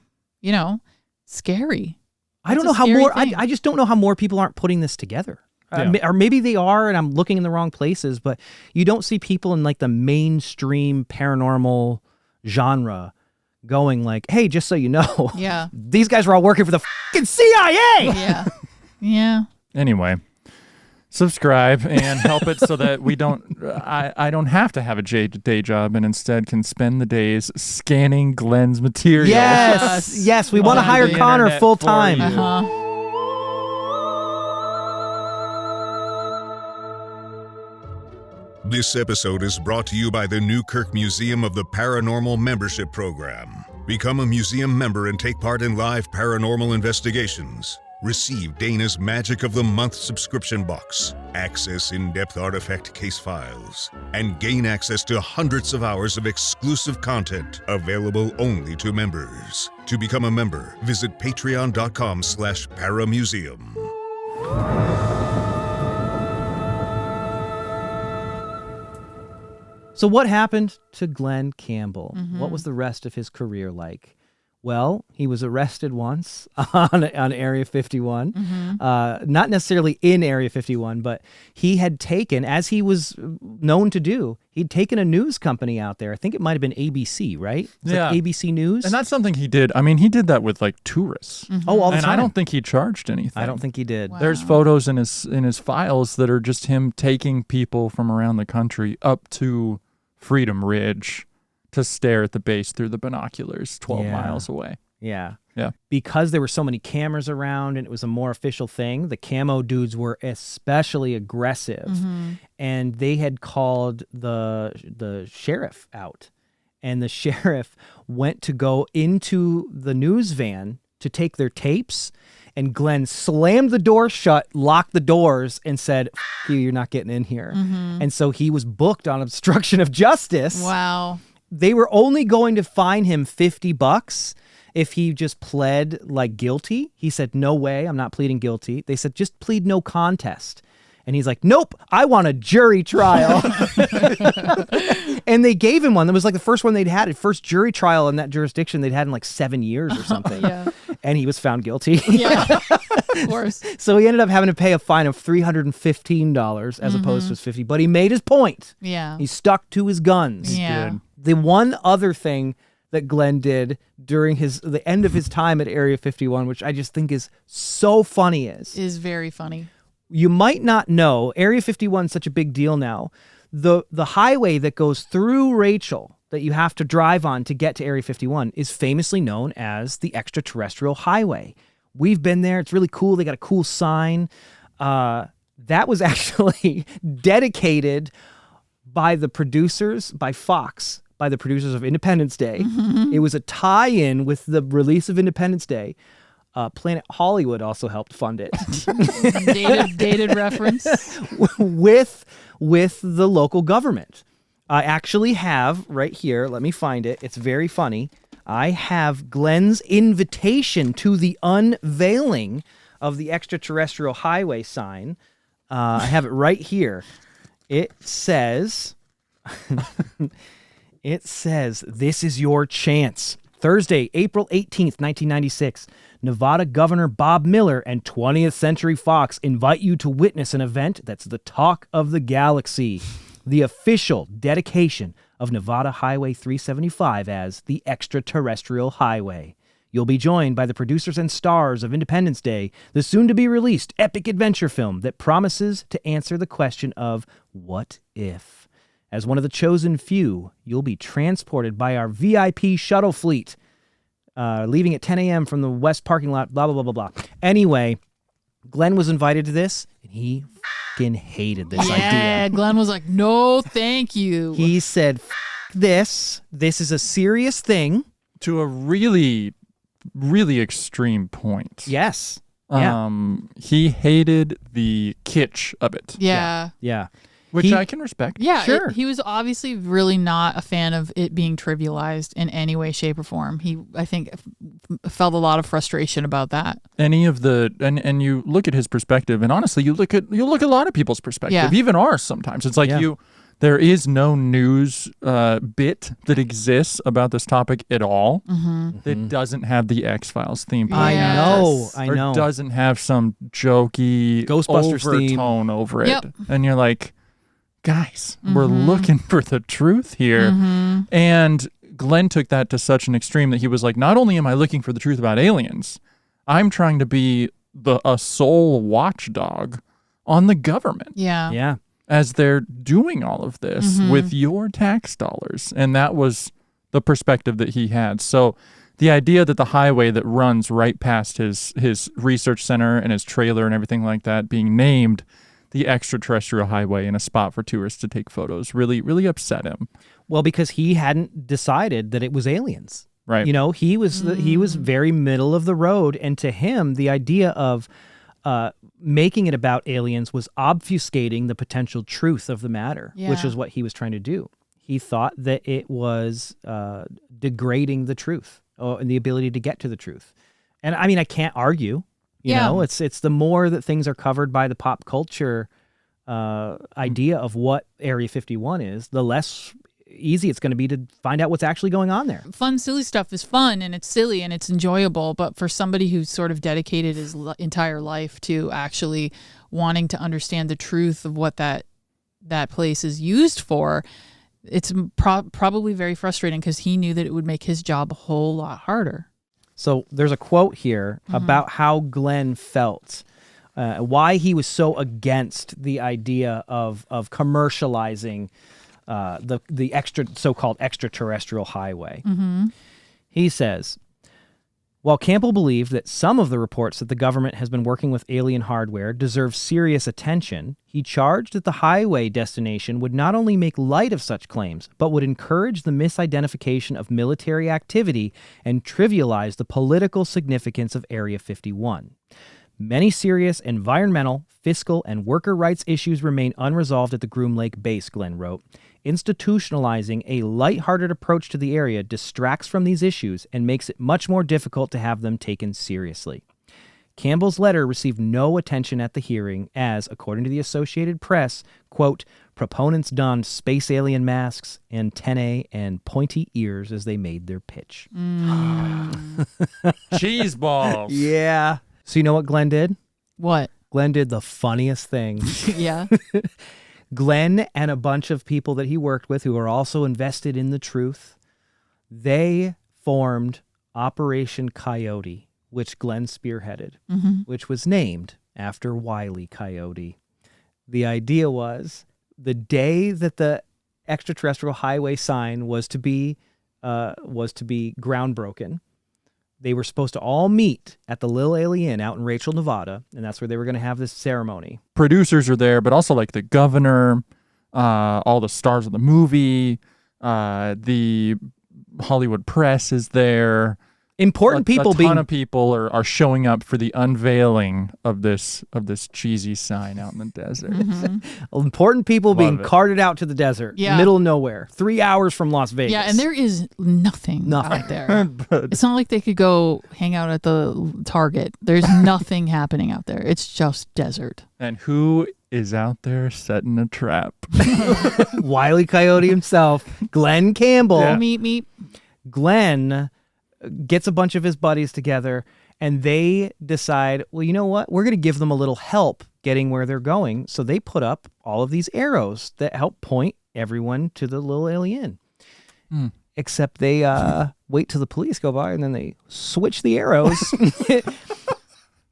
Scary. I don't know how more. I just don't know how more people aren't putting this together. Yeah. Or maybe they are, and I'm looking in the wrong places. But you don't see people in like the mainstream paranormal genre going like, "Hey, just so you know, Yeah. these guys are all working for the fucking CIA." Yeah. Yeah. Anyway, subscribe and help it so that we don't. I don't have to have a day job and instead can spend the days scanning Glenn's materials. Yes. We want to On hire the Connor internet full for time. you. Uh-huh. This episode is brought to you by the Newkirk Museum of the Paranormal Membership Program. Become a museum member and take part in live paranormal investigations. Receive Dana's Magic of the Month subscription box, access in-depth artifact case files, and gain access to hundreds of hours of exclusive content available only to members. To become a member, visit patreon.com/paramuseum. So what happened to Glenn Campbell? What was the rest of his career like? Well, he was arrested once on Area 51. Not necessarily in Area 51, but he had taken, as he was known to do, he'd taken a news company out there. I think it might have been ABC, right? It's like ABC News. And that's something he did. I mean, he did that with like tourists. Oh, all the And time. I don't think he charged anything. I don't think he did. Wow. There's photos in his files that are just him taking people from around the country up to Freedom Ridge to stare at the base through the binoculars 12 Yeah. miles away. Yeah. Yeah. Because there were so many cameras around and it was a more official thing, the camo dudes were especially aggressive. And they had called the sheriff out. And the sheriff went to go into the news van to take their tapes. And Glenn slammed the door shut, locked the doors, and said, "F you, you're not getting in here." And so he was booked on obstruction of justice. Wow. They were only going to fine him $50 if he just pled like guilty. He said, "No way, I'm not pleading guilty." They said, "Just plead no contest." And he's like, nope, I want a jury trial. And they gave him one. That was like the first one they'd had. The first jury trial in that jurisdiction they'd had in like 7 years or something. Yeah. And he was found guilty. Yeah, of course. So he ended up having to pay a fine of $315 as opposed to his $50. But he made his point. Yeah. He stuck to his guns. Yeah. The one other thing that Glenn did during the end of his time at Area 51, which I just think is so funny, Is very funny. you might not know, Area 51 is such a big deal now. The highway that goes through Rachel that you have to drive on to get to Area 51 is famously known as the Extraterrestrial Highway. We've been there. It's really cool. They got a cool sign. That was actually dedicated by the producers, by Fox, by the producers of Independence Day. It was a tie-in with the release of Independence Day. Planet Hollywood also helped fund it. dated reference. with the local government. I actually have right here, let me find it. It's very funny. I have Glenn's invitation to the unveiling of the Extraterrestrial Highway sign. I have it right here. It says, this is your chance. Thursday, April 18th, 1996, Nevada Governor Bob Miller and 20th Century Fox invite you to witness an event that's the talk of the galaxy. The official dedication of Nevada Highway 375 as the Extraterrestrial Highway. You'll be joined by the producers and stars of Independence Day, the soon-to-be-released epic adventure film that promises to answer the question of what if. As one of the chosen few, you'll be transported by our VIP shuttle fleet, leaving at 10 a.m. from the west parking lot, blah, blah, blah, blah, blah. Anyway, Glenn was invited to this, and he fucking hated this idea. Yeah, Glenn was like, no, thank you. He said, this is a serious thing. To a really, really extreme point. Yes. Yeah. He hated the kitsch of it. Yeah. Yeah. Which I can respect. Yeah, Sure. he was obviously really not a fan of it being trivialized in any way, shape, or form. He, I think, felt a lot of frustration about that. Any of the and you look at his perspective, and honestly, you look at a lot of people's perspective, Yeah. even ours. Sometimes it's like there is no news bit that exists about this topic at all that doesn't have the X-Files theme. I know. Or doesn't have some jokey Ghostbusters overtone over it, Yep. and you're like, guys, we're looking for the truth here. And Glenn took that to such an extreme that he was like, not only am I looking for the truth about aliens, I'm trying to be a sole watchdog on the government. Yeah. Yeah. As they're doing all of this with your tax dollars. And that was the perspective that he had. So the idea that the highway that runs right past his research center and his trailer and everything like that being named the Extraterrestrial Highway in a spot for tourists to take photos really, really upset him. Well, because he hadn't decided that it was aliens. Right. You know, he was very middle of the road, and to him, the idea of making it about aliens was obfuscating the potential truth of the matter, which is what he was trying to do. He thought that it was degrading the truth and the ability to get to the truth. And I mean, I can't argue. You know, it's the more that things are covered by the pop culture idea of what Area 51 is, the less easy it's going to be to find out what's actually going on there. Fun, silly stuff is fun, and it's silly and it's enjoyable. But for somebody who's sort of dedicated his entire life to actually wanting to understand the truth of what that place is used for, it's probably very frustrating because he knew that it would make his job a whole lot harder. So there's a quote here about how Glenn felt, why he was so against the idea of commercializing the so-called extraterrestrial highway. He says, while Campbell believed that some of the reports that the government has been working with alien hardware deserve serious attention, he charged that the highway destination would not only make light of such claims, but would encourage the misidentification of military activity and trivialize the political significance of Area 51. Many serious environmental, fiscal, and worker rights issues remain unresolved at the Groom Lake base, Glenn wrote. Institutionalizing a lighthearted approach to the area distracts from these issues and makes it much more difficult to have them taken seriously. Campbell's letter received no attention at the hearing as, according to the Associated Press, quote, proponents donned space alien masks, antennae, and pointy ears as they made their pitch. Cheese balls. Yeah. So you know what Glenn did? What? Glenn did the funniest thing. Yeah. Glenn and a bunch of people that he worked with who are also invested in the truth, they formed Operation Coyote, which Glenn spearheaded, which was named after Wile E. Coyote. The idea was the day that the extraterrestrial highway sign was to be groundbroken, they were supposed to all meet at the Little Alien Inn out in Rachel, Nevada, and that's where they were going to have this ceremony. Producers are there, but also like the governor, all the stars of the movie, the Hollywood press is there. Important people a ton of people are showing up for the unveiling of this cheesy sign out in the desert. Important people being it. carted out to the desert, Yeah. middle of nowhere, 3 hours from Las Vegas. Yeah, and there is nothing out there. It's not like they could go hang out at the Target. There's nothing happening out there. It's just desert. And who is out there setting a trap? Wile E. Coyote himself, Glenn Campbell. Yeah. Meet. Glenn gets a bunch of his buddies together, and they decide, well, you know what? We're going to give them a little help getting where they're going. So they put up all of these arrows that help point everyone to the Little Alien. Except they wait till the police go by, and then they switch the arrows.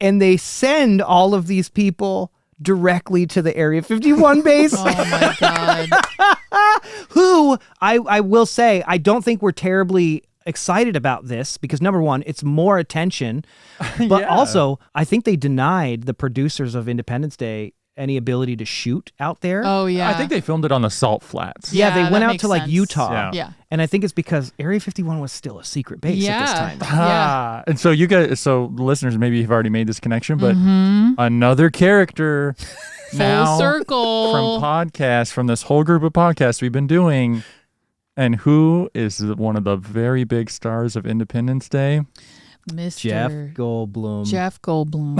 And they send all of these people directly to the Area 51 base. Oh, my God. Who, I will say, I don't think we're terribly excited about this because, number one, it's more attention. But also, I think they denied the producers of Independence Day any ability to shoot out there. Oh, yeah. I think they filmed it on the Salt Flats. Yeah, they that went out makes to like sense. Utah. Yeah. And I think it's because Area 51 was still a secret base at this time. Yeah. And so the listeners maybe have already made this connection, but another character now Full circle. from this whole group of podcasts we've been doing, and who is one of the very big stars of Independence Day? Mr. Jeff Goldblum. Jeff Goldblum.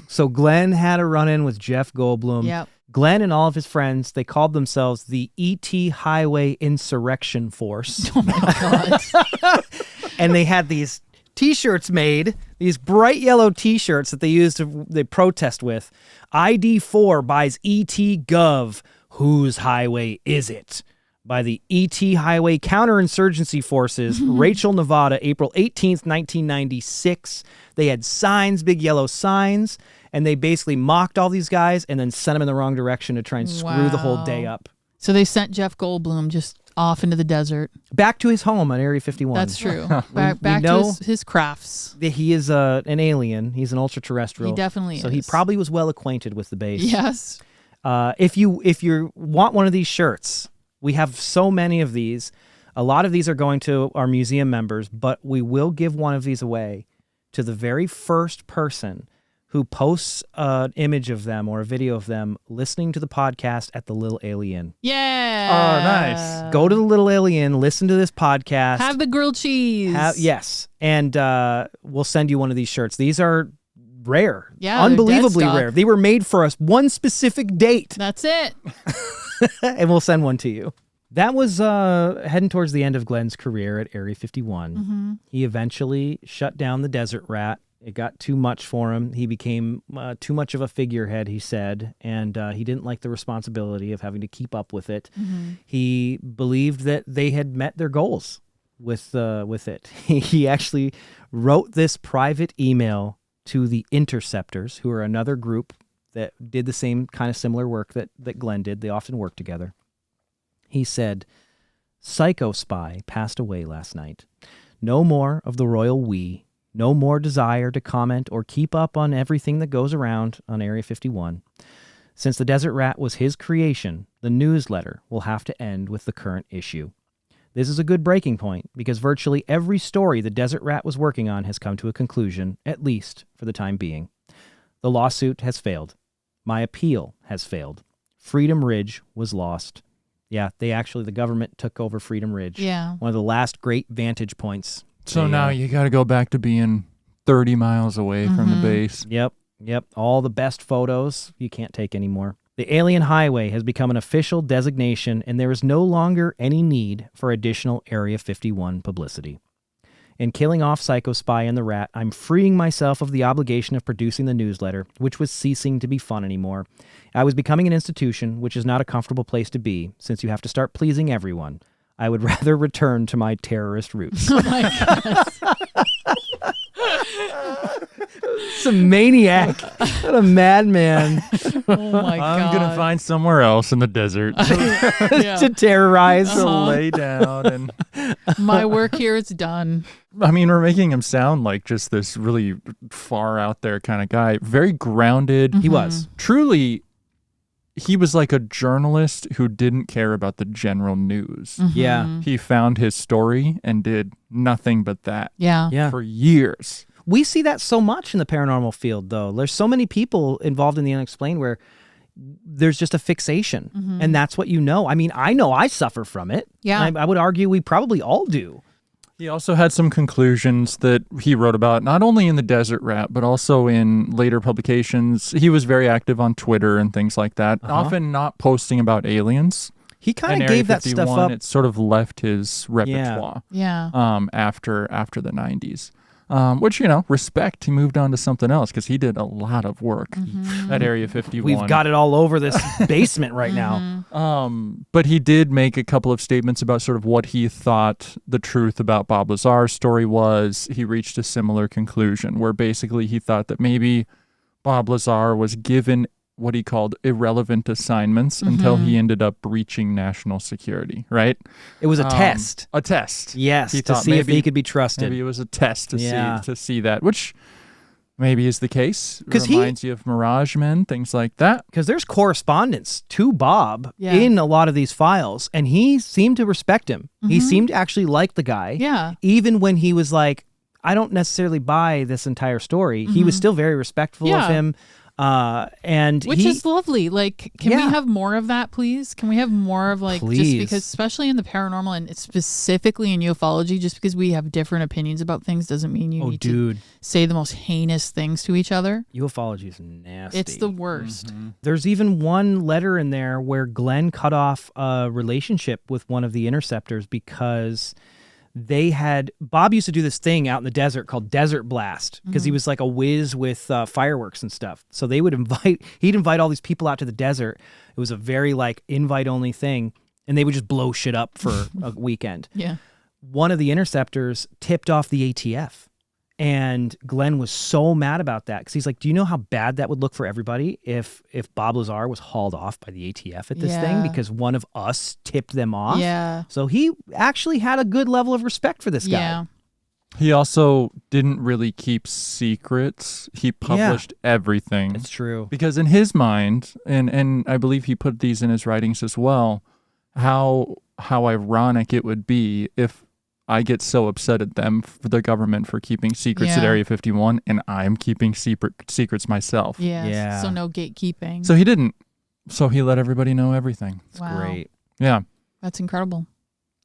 So Glenn had a run-in with Jeff Goldblum. Yep. Glenn and all of his friends, they called themselves the E.T. Highway Insurrection Force. Oh, my God. And they had these T-shirts made, these bright yellow T-shirts that they protest with. ID4 buys E.T. Gov. Whose highway is it? By the E.T. Highway Counterinsurgency Forces, Rachel, Nevada, April 18th, 1996. They had signs, big yellow signs, and they basically mocked all these guys and then sent them in the wrong direction to try and screw the whole day up. So they sent Jeff Goldblum just off into the desert. Back to his home on Area 51. That's true. Back know to his crafts. He is an alien. He's an ultra-terrestrial. He definitely So is. he probably was well acquainted with the base. Yes. If you want one of these shirts, we have so many of these. A lot of these are going to our museum members, but we will give one of these away to the very first person who posts an image of them or a video of them listening to the podcast at the Little Alien. Yeah. Oh, nice. Go to the Little Alien, listen to this podcast. Have the grilled cheese. Yes. And we'll send you one of these shirts. These are rare. Yeah, they're unbelievably dead stock. rare. They were made for us one specific date. That's it. And we'll send one to you. That was heading towards the end of Glenn's career at Area 51. He eventually shut down the Desert Rat. It got too much for him. He became too much of a figurehead, he said, and he didn't like the responsibility of having to keep up with it. He believed that they had met their goals with it. He actually wrote this private email to the Interceptors, who are another group that did the same kind of similar work that Glenn did. They often worked together. He said, "Psycho Spy passed away last night. No more of the royal we. No more desire to comment or keep up on everything that goes around on Area 51. Since the Desert Rat was his creation, the newsletter will have to end with the current issue. This is a good breaking point because virtually every story the Desert Rat was working on has come to a conclusion, at least for the time being. The lawsuit has failed. My appeal has failed. Freedom Ridge was lost." Yeah, the government took over Freedom Ridge. Yeah. One of the last great vantage points. So now you got to go back to being 30 miles away from the base. Yep. All the best photos you can't take anymore. The Alien Highway has become an official designation, and there is no longer any need for additional Area 51 publicity. In killing off Psycho Spy and the Rat, I'm freeing myself of the obligation of producing the newsletter, which was ceasing to be fun anymore. I was becoming an institution, which is not a comfortable place to be, since you have to start pleasing everyone. I would rather return to my terrorist roots. Oh my goodness. It's a maniac. What a madman. Oh my God. I'm going to find somewhere else in the desert Yeah. To terrorize. to lay down. And My work here is done. I mean, we're making him sound like just this really far out there kind of guy. Very grounded. He was. Truly, he was like a journalist who didn't care about the general news. Yeah. He found his story and did nothing but that Yeah. Yeah. for years. We see that so much in the paranormal field, though. There's so many people involved in the unexplained where there's just a fixation, and that's what you know. I mean, I know I suffer from it. Yeah. I would argue we probably all do. He also had some conclusions that he wrote about, not only in The Desert Rat, but also in later publications. He was very active on Twitter and things like that, often not posting about aliens. He kind And of Area gave that 51, stuff up. It sort of left his repertoire Yeah. after the 90s. Which, respect. He moved on to something else because he did a lot of work at Area 51. We've got it all over this basement right now. But he did make a couple of statements about sort of what he thought the truth about Bob Lazar's story was. He reached a similar conclusion where basically he thought that maybe Bob Lazar was given what he called irrelevant assignments until he ended up breaching national security, right? It was a test. A test. Yes, He to thought see if maybe- he could be trusted. Maybe it was a test to Yeah. see that, which maybe is the case. 'Cause Reminds you of Mirage Men, things like that. Because there's correspondence to Bob Yeah. in a lot of these files, and he seemed to respect him. He seemed to actually like the guy. Yeah. Even when he was like, I don't necessarily buy this entire story, he was still very respectful of Yeah. him. And Which he, is lovely. Like, can we Yeah. have more of that, please? Can we have more of just Please. because, especially in the paranormal and specifically in ufology, just because we have different opinions about things doesn't mean you need to say the most heinous things to each other. ufology is nasty. It's the worst. There's even one letter in there where Glenn cut off a relationship with one of the interceptors because Bob used to do this thing out in the desert called Desert Blast because he was like a whiz with fireworks and stuff. So he'd invite all these people out to the desert. It was a very like invite only thing. And they would just blow shit up for a weekend. Yeah. One of the interceptors tipped off the ATF. And Glenn was so mad about that because he's like, do you know how bad that would look for everybody if Bob Lazar was hauled off by the ATF at this thing Yeah. because one of us tipped them off? Yeah. So he actually had a good level of respect for this guy. Yeah. He also didn't really keep secrets. He published everything. It's true. Because in his mind, and I believe he put these in his writings as well, how ironic it would be if I get so upset at them, for the government, for keeping secrets at Yeah. Area 51, and I'm keeping secrets myself. Yes. Yeah. So no gatekeeping. So he didn't. So he let everybody know everything. It's Wow. great. Yeah. That's incredible.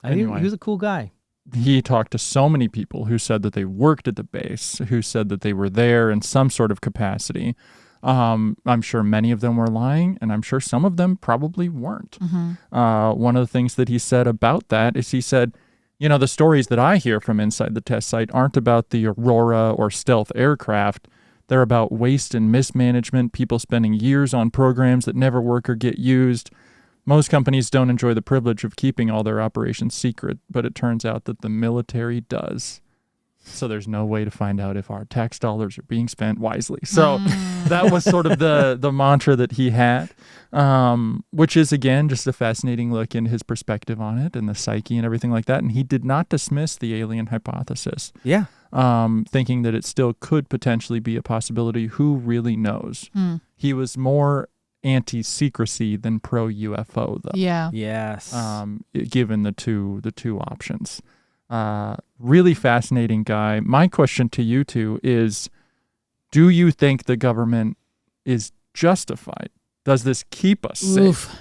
Anyway. He was a cool guy. He talked to so many people who said that they worked at the base, who said that they were there in some sort of capacity. I'm sure many of them were lying, and I'm sure some of them probably weren't. One of the things that he said about that is he said, the stories that I hear from inside the test site aren't about the Aurora or stealth aircraft. They're about waste and mismanagement, people spending years on programs that never work or get used. Most companies don't enjoy the privilege of keeping all their operations secret, but it turns out that the military does. So there's no way to find out if our tax dollars are being spent wisely. So that was sort of the mantra that he had, which is, again, just a fascinating look into his perspective on it and the psyche and everything like that. And he did not dismiss the alien hypothesis, Yeah. thinking that it still could potentially be a possibility. Who really knows? He was more anti-secrecy than pro-UFO, though. Yeah. Yes. Given the two options. Really fascinating guy. My question to you two is, do you think the government is justified? Does this keep us safe? Oof.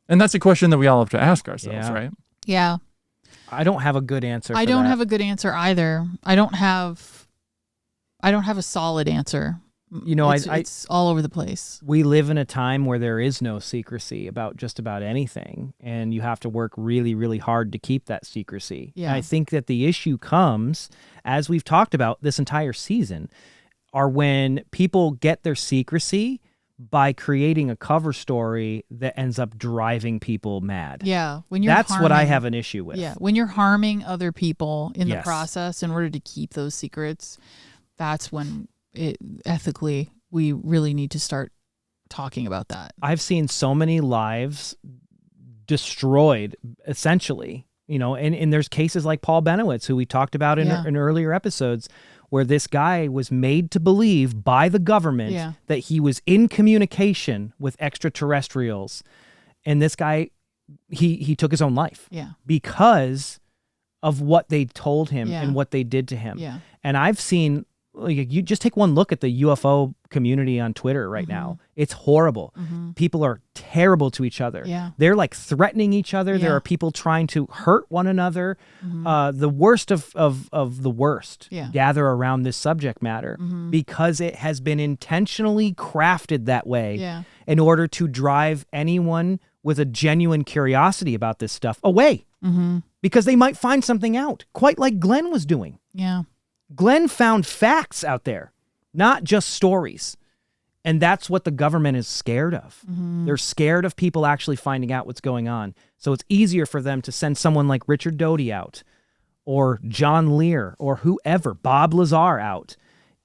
And that's a question that we all have to ask ourselves, Yeah. right? Yeah. I don't have a good answer. I don't have a good answer either. I don't have I don't have a solid answer. You know, it's all over the place. We live in a time where there is no secrecy about just about anything, and you have to work really, really hard to keep that secrecy. Yeah. And I think that the issue comes, as we've talked about this entire season, are when people get their secrecy by creating a cover story that ends up driving people mad. Yeah, when you're That's what I have an issue with. Yeah, when you're harming other people in the Yes. process in order to keep those secrets, that's when ethically we really need to start talking about that. I've seen so many lives destroyed, essentially, you know, and there's cases like Paul Benowitz, who we talked about in earlier episodes, where this guy was made to believe by the government that he was in communication with extraterrestrials. And this guy, he took his own life because of what they told him and what they did to him. Yeah. And I've seen, like, you just take one look at the UFO community on Twitter right now. It's horrible. People are terrible to each other. Yeah. They're like threatening each other. There are people trying to hurt one another. The worst of the worst gather around this subject matter because it has been intentionally crafted that way in order to drive anyone with a genuine curiosity about this stuff away because they might find something out, quite like Glenn was doing. Yeah. Glenn found facts out there, not just stories. And that's what the government is scared of. They're scared of people actually finding out what's going on. So it's easier for them to send someone like Richard Doty out, or John Lear, or whoever, Bob Lazar out,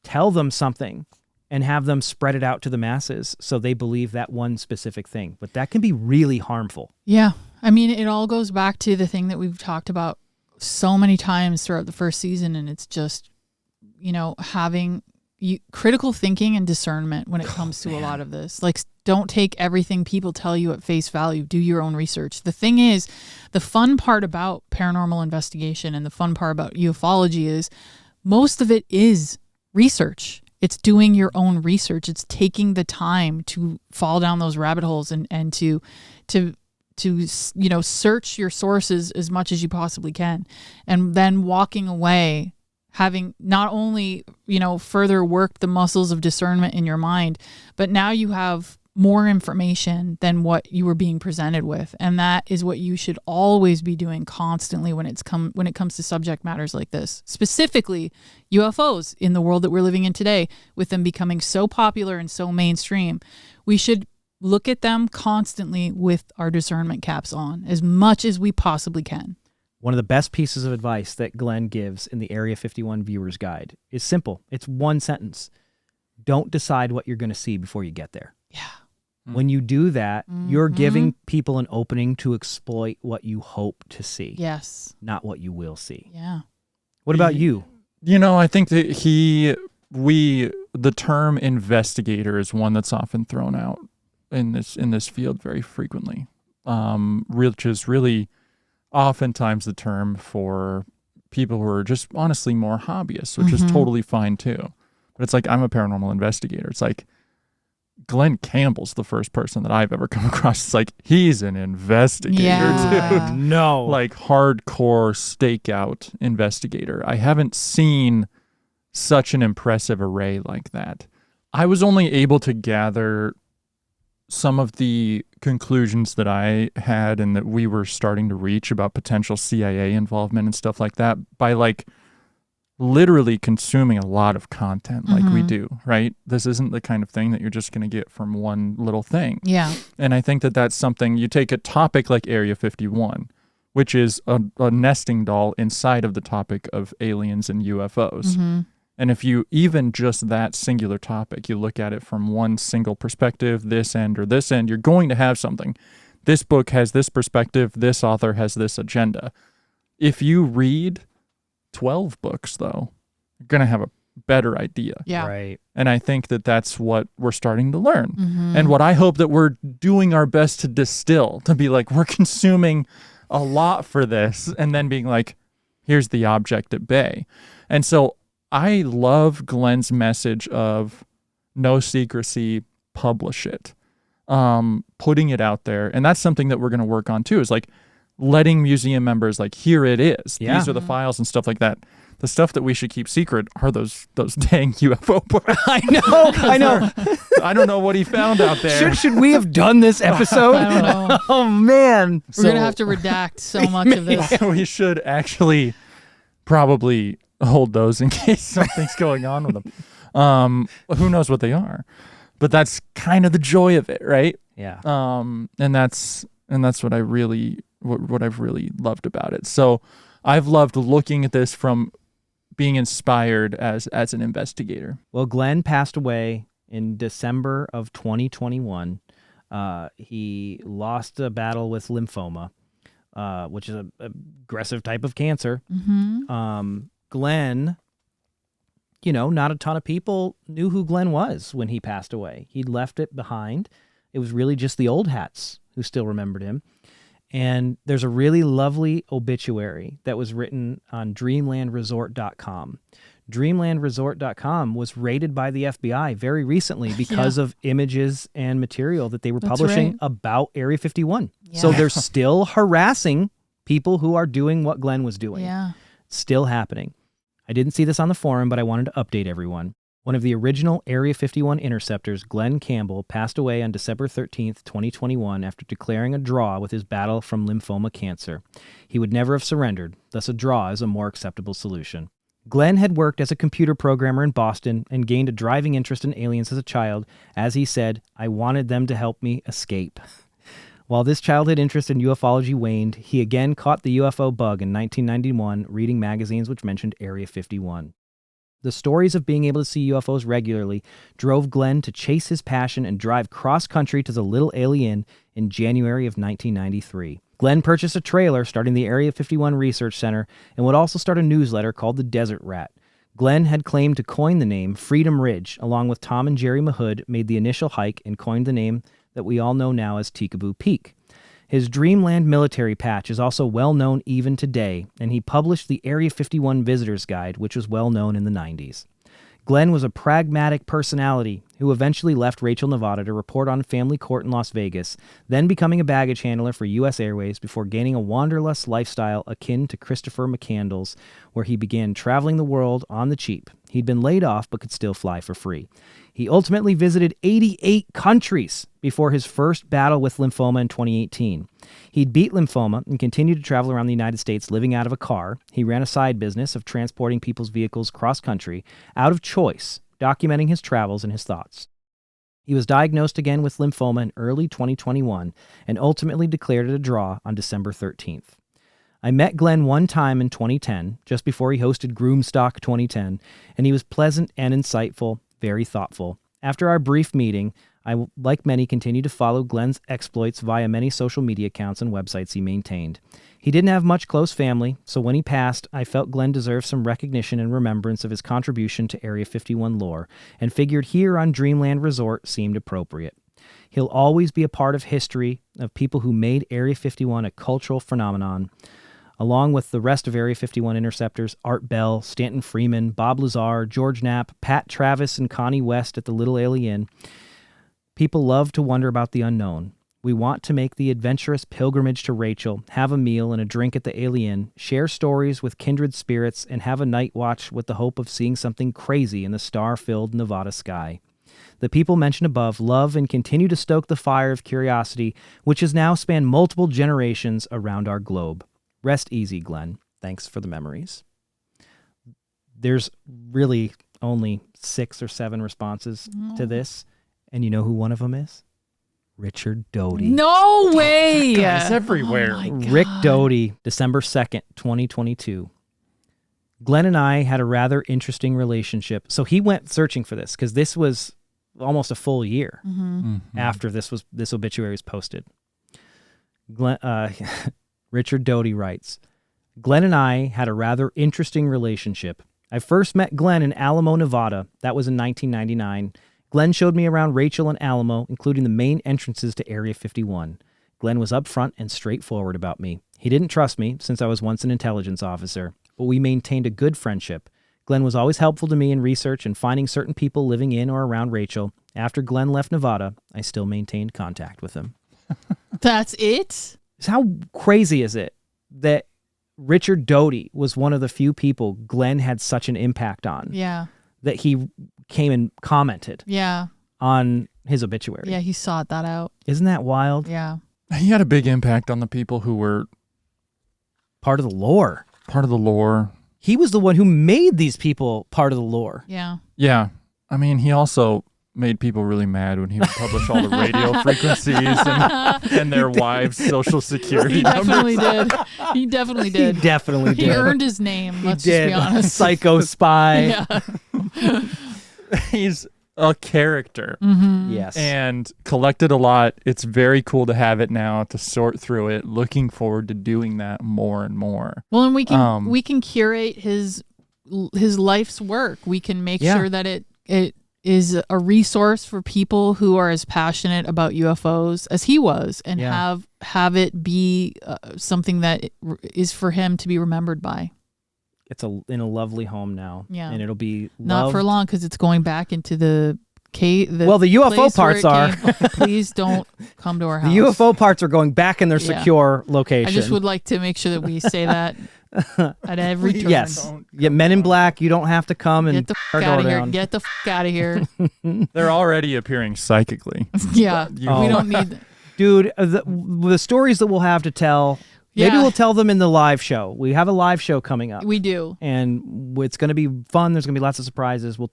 tell them something and have them spread it out to the masses so they believe that one specific thing. But that can be really harmful. Yeah. I mean, it all goes back to the thing that we've talked about so many times throughout the first season, and it's just, you know, having critical thinking and discernment when it comes to a lot of this. Like, don't take everything people tell you at face value. Do your own research. The thing is, the fun part about paranormal investigation and the fun part about ufology is most of it is research. It's doing your own research. It's taking the time to fall down those rabbit holes and to you know, search your sources as much as you possibly can, and then walking away having not only, you know, further worked the muscles of discernment in your mind, but now you have more information than what you were being presented with. And that is what you should always be doing constantly when it comes to subject matters like this, specifically UFOs in the world that we're living in today, with them becoming so popular and so mainstream. We should look at them constantly with our discernment caps on as much as we possibly can. One of the best pieces of advice that Glenn gives in the Area 51 Viewer's Guide is simple. It's one sentence. Don't decide what you're going to see before you get there. Yeah. When you do that, you're giving people an opening to exploit what you hope to see. Yes. Not what you will see. Yeah. What about you? You know, I think that the term investigator is one that's often thrown out in this field very frequently, which is really oftentimes the term for people who are just honestly more hobbyists, which is totally fine too. But it's like, I'm a paranormal investigator. It's like, Glenn Campbell's the first person that I've ever come across. It's like, he's an investigator, dude. No. Like, hardcore stakeout investigator. I haven't seen such an impressive array like that. I was only able to gather some of the conclusions that I had and that we were starting to reach about potential CIA involvement and stuff like that by, like, literally consuming a lot of content like we do, right? This isn't the kind of thing that you're just going to get from one little thing. Yeah. And I think that that's something, you take a topic like Area 51, which is a nesting doll inside of the topic of aliens and UFOs. And if you even just that singular topic, you look at it from one single perspective, this end or this end, you're going to have something. This book has this perspective, this author has this agenda. If you read 12 books, though, you're going to have a better idea. Yeah. Right. And I think that that's what we're starting to learn. And what I hope that we're doing our best to distill, to be like, we're consuming a lot for this, and then being like, here's the object at bay. And so I love Glenn's message of no secrecy, publish it, putting it out there. And that's something that we're going to work on too, is like, letting museum members like, here it is. Yeah. These are the files and stuff like that. The stuff that we should keep secret are those dang UFO parts. I know. I don't know what he found out there. Should we have done this episode? I don't know. Oh man, We're gonna have to redact so much of this. We should actually probably hold those in case something's going on with them. Who knows what they are? But that's kind of the joy of it, right? Yeah. And that's what I've really loved about it. So I've loved looking at this from being inspired as an investigator. Well, Glenn passed away in December of 2021. He lost a battle with lymphoma, which is an aggressive type of cancer. Glenn, not a ton of people knew who Glenn was when he passed away. He'd left it behind. It was really just the old hats who still remembered him. And there's a really lovely obituary that was written on dreamlandresort.com. Dreamlandresort.com was raided by the FBI very recently because of images and material that they were publishing about Area 51. Yeah. So they're still harassing people who are doing what Glenn was doing. Yeah. Still happening. I didn't see this on the forum, but I wanted to update everyone. One of the original Area 51 interceptors, Glenn Campbell, passed away on December 13th, 2021 after declaring a draw with his battle from lymphoma cancer. He would never have surrendered, thus a draw is a more acceptable solution. Glenn had worked as a computer programmer in Boston and gained a driving interest in aliens as a child. As he said, I wanted them to help me escape. While this childhood interest in ufology waned, he again caught the UFO bug in 1991, reading magazines which mentioned Area 51. The stories of being able to see UFOs regularly drove Glenn to chase his passion and drive cross-country to the Little Alien in January of 1993. Glenn purchased a trailer starting the Area 51 Research Center and would also start a newsletter called the Desert Rat. Glenn had claimed to coin the name Freedom Ridge, along with Tom and Jerry Mahood made the initial hike and coined the name that we all know now as Tikaboo Peak. His Dreamland military patch is also well known even today, and he published the Area 51 Visitor's Guide, which was well known in the 90s. Glenn was a pragmatic personality who eventually left Rachel, Nevada to report on family court in Las Vegas, then becoming a baggage handler for U.S. Airways before gaining a wanderlust lifestyle akin to Christopher McCandless, where he began traveling the world on the cheap. He'd been laid off but could still fly for free. He ultimately visited 88 countries before his first battle with lymphoma in 2018. He'd beat lymphoma and continued to travel around the United States living out of a car. He ran a side business of transporting people's vehicles cross-country out of choice, documenting his travels and his thoughts. He was diagnosed again with lymphoma in early 2021 and ultimately declared it a draw on December 13th. I met Glenn one time in 2010, just before he hosted Groomstock 2010, and he was pleasant and insightful, very thoughtful. After our brief meeting, I, like many, continued to follow Glenn's exploits via many social media accounts and websites he maintained. He didn't have much close family, so when he passed, I felt Glenn deserved some recognition and remembrance of his contribution to Area 51 lore, and figured here on Dreamland Resort seemed appropriate. He'll always be a part of history of people who made Area 51 a cultural phenomenon, along with the rest of Area 51 interceptors, Art Bell, Stanton Freeman, Bob Lazar, George Knapp, Pat Travis, and Connie West at the Little Alien. People love to wonder about the unknown. We want to make the adventurous pilgrimage to Rachel, have a meal and a drink at the Alien, share stories with kindred spirits, and have a night watch with the hope of seeing something crazy in the star-filled Nevada sky. The people mentioned above love and continue to stoke the fire of curiosity, which has now spanned multiple generations around our globe. Rest easy, Glenn. Thanks for the memories. There's really only 6 or 7 responses to this, and you know who one of them is? Richard Doty. No way! Guys everywhere. Oh my God. Rick Doty, December 2nd, 2022. Glenn and I had a rather interesting relationship. So he went searching for this because this was almost a full year after this obituary was posted. Richard Doty writes, Glenn and I had a rather interesting relationship. I first met Glenn in Alamo, Nevada. That was in 1999. Glenn showed me around Rachel and Alamo, including the main entrances to Area 51. Glenn was upfront and straightforward about me. He didn't trust me, since I was once an intelligence officer, but we maintained a good friendship. Glenn was always helpful to me in research and finding certain people living in or around Rachel. After Glenn left Nevada, I still maintained contact with him. That's it? How crazy is it that Richard Doty was one of the few people Glenn had such an impact on? Yeah. That he came and commented on his obituary. Yeah, he sought that out. Isn't that wild? Yeah. He had a big impact on the people who were part of the lore. He was the one who made these people part of the lore. Yeah. Yeah. I mean, he also made people really mad when he would publish all the radio frequencies and their wives' social security Definitely numbers. He definitely did. He definitely did. He earned his name, let's he just did. be honest. Psycho spy. Yeah. He's a character. Mm-hmm. Yes. And collected a lot. It's very cool to have it now, to sort through it. Looking forward to doing that more and more. Well, and we can curate his life's work. We can make sure that it is a resource for people who are as passionate about UFOs as he was, and have it be something that is for him to be remembered by. It's in a lovely home now. Yeah. And it'll be not for long, because it's going back into the cave. The UFO parts are. Please don't come to our house. The UFO parts are going back in their secure location. I just would like to make sure that we say that at every turn. Yes. Yeah, Men in Black, you don't have to come and get the f out of here. Get the f out of here. They're already appearing psychically. Yeah. We don't need. Dude, the stories that we'll have to tell. Maybe we'll tell them in the live show. We have a live show coming up. We do. And it's going to be fun. There's going to be lots of surprises. We'll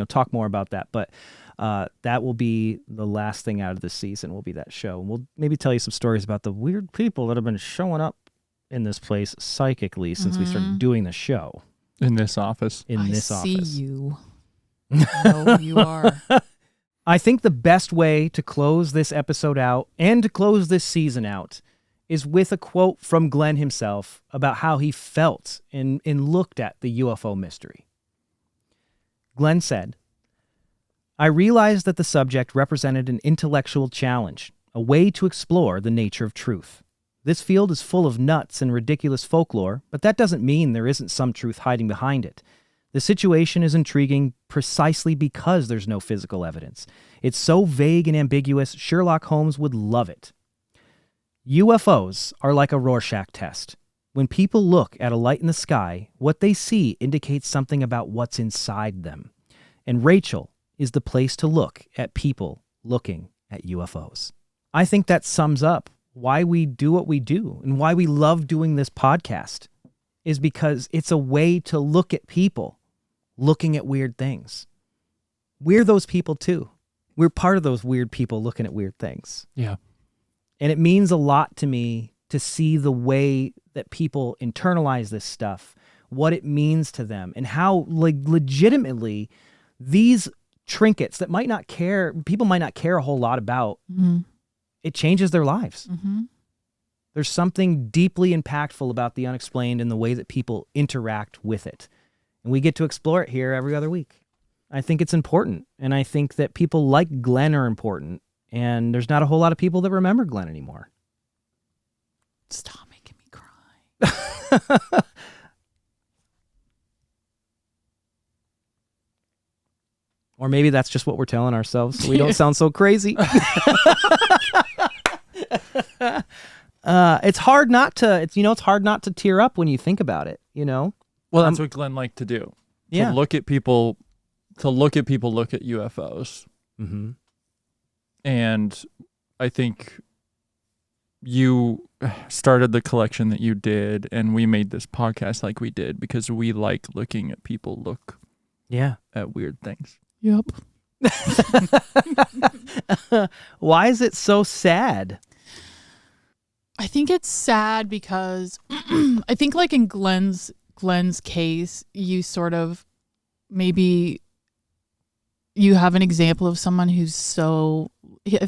talk more about that. But that will be the last thing out of the season, will be that show. And we'll maybe tell you some stories about the weird people that have been showing up in this place psychically since we started doing the show. In this office. I see you. No, you are. I think the best way to close this episode out and to close this season out is with a quote from Glenn himself about how he felt and looked at the UFO mystery. Glenn said, "I realized that the subject represented an intellectual challenge, a way to explore the nature of truth. This field is full of nuts and ridiculous folklore, but that doesn't mean there isn't some truth hiding behind it. The situation is intriguing precisely because there's no physical evidence. It's so vague and ambiguous, Sherlock Holmes would love it. UFOs are like a Rorschach test. When people look at a light in the sky, what they see indicates something about what's inside them. And Rachel is the place to look at people looking at UFOs." I think that sums up why we do what we do and why we love doing this podcast, is because it's a way to look at people looking at weird things. We're those people too. We're part of those weird people looking at weird things. Yeah. And it means a lot to me to see the way that people internalize this stuff, what it means to them, and how legitimately these trinkets that people might not care a whole lot about, it changes their lives. Mm-hmm. There's something deeply impactful about the unexplained and the way that people interact with it. And we get to explore it here every other week. I think it's important. And I think that people like Glenn are important. And there's not a whole lot of people that remember Glenn anymore. Stop making me cry. Or maybe that's just what we're telling ourselves so we don't sound so crazy. It's hard not to tear up when you think about it, Well, that's what Glenn liked to do. To look at people look at UFOs. Mm-hmm. And I think you started the collection that you did, and we made this podcast like we did because we like looking at people look at weird things. Yep. Why is it so sad? I think it's sad because I think like in Glenn's case, you sort of maybe you have an example of someone who's so, I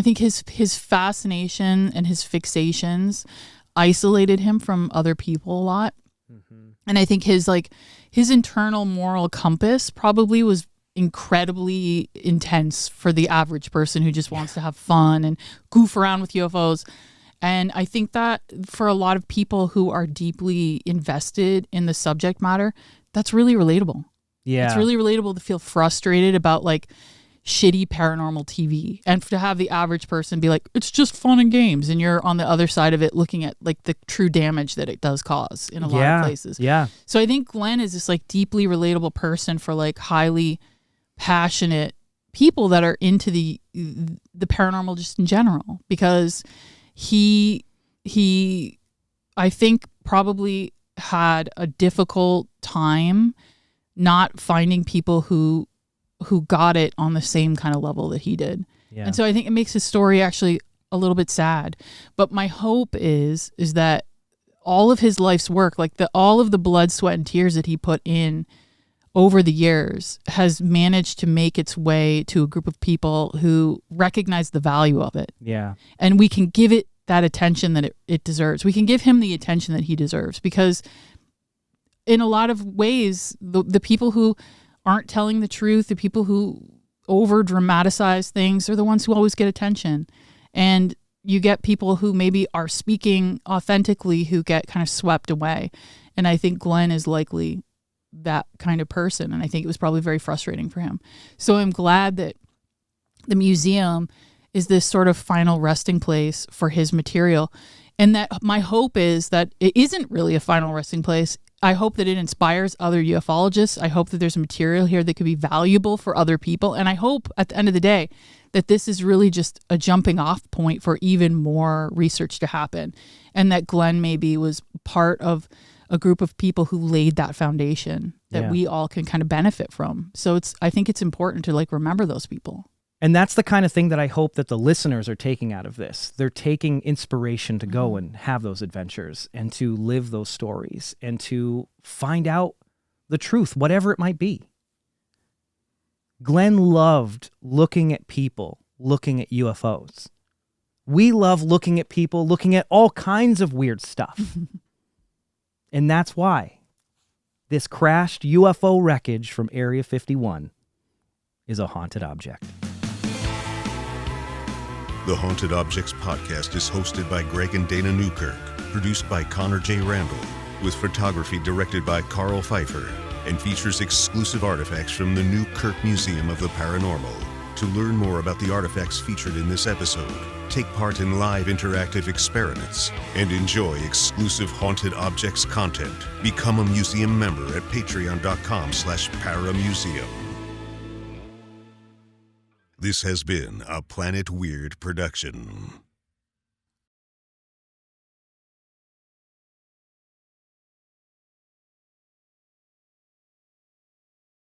think his fascination and his fixations isolated him from other people a lot. Mm-hmm. And I think his internal moral compass probably was incredibly intense for the average person who just wants to have fun and goof around with UFOs. And I think that for a lot of people who are deeply invested in the subject matter, that's really relatable. Yeah. It's really relatable to feel frustrated about shitty paranormal TV, and to have the average person be like, it's just fun and games, and you're on the other side of it looking at like the true damage that it does cause in a lot of places. Yeah. So I think Glenn is this like deeply relatable person for like highly passionate people that are into the paranormal just in general, because he I think probably had a difficult time not finding people who got it on the same kind of level that he did. Yeah. And so I think it makes his story actually a little bit sad. But my hope is that all of his life's work, like all of the blood, sweat, and tears that he put in over the years has managed to make its way to a group of people who recognize the value of it. Yeah. And we can give it that attention that it deserves. We can give him the attention that he deserves, because in a lot of ways, the people who aren't telling the truth, the people who over dramatize things, are the ones who always get attention. And you get people who maybe are speaking authentically who get kind of swept away. And I think Glenn is likely that kind of person. And I think it was probably very frustrating for him. So I'm glad that the museum is this sort of final resting place for his material. And that my hope is that it isn't really a final resting place. I hope that it inspires other ufologists. I hope that there's material here that could be valuable for other people. And I hope at the end of the day that this is really just a jumping off point for even more research to happen. And that Glenn maybe was part of a group of people who laid that foundation that we all can kind of benefit from. So I think it's important to like remember those people. And that's the kind of thing that I hope that the listeners are taking out of this. They're taking inspiration to go and have those adventures and to live those stories and to find out the truth, whatever it might be. Glenn loved looking at people, looking at UFOs. We love looking at people, looking at all kinds of weird stuff. And that's why this crashed UFO wreckage from Area 51 is a haunted object. The Haunted Objects podcast is hosted by Greg and Dana Newkirk, produced by Connor J. Randall, with photography directed by Carl Pfeiffer, and features exclusive artifacts from the Newkirk Museum of the Paranormal. To learn more about the artifacts featured in this episode, take part in live interactive experiments, and enjoy exclusive Haunted Objects content, become a museum member at patreon.com/paramuseum. This has been a Planet Weird production.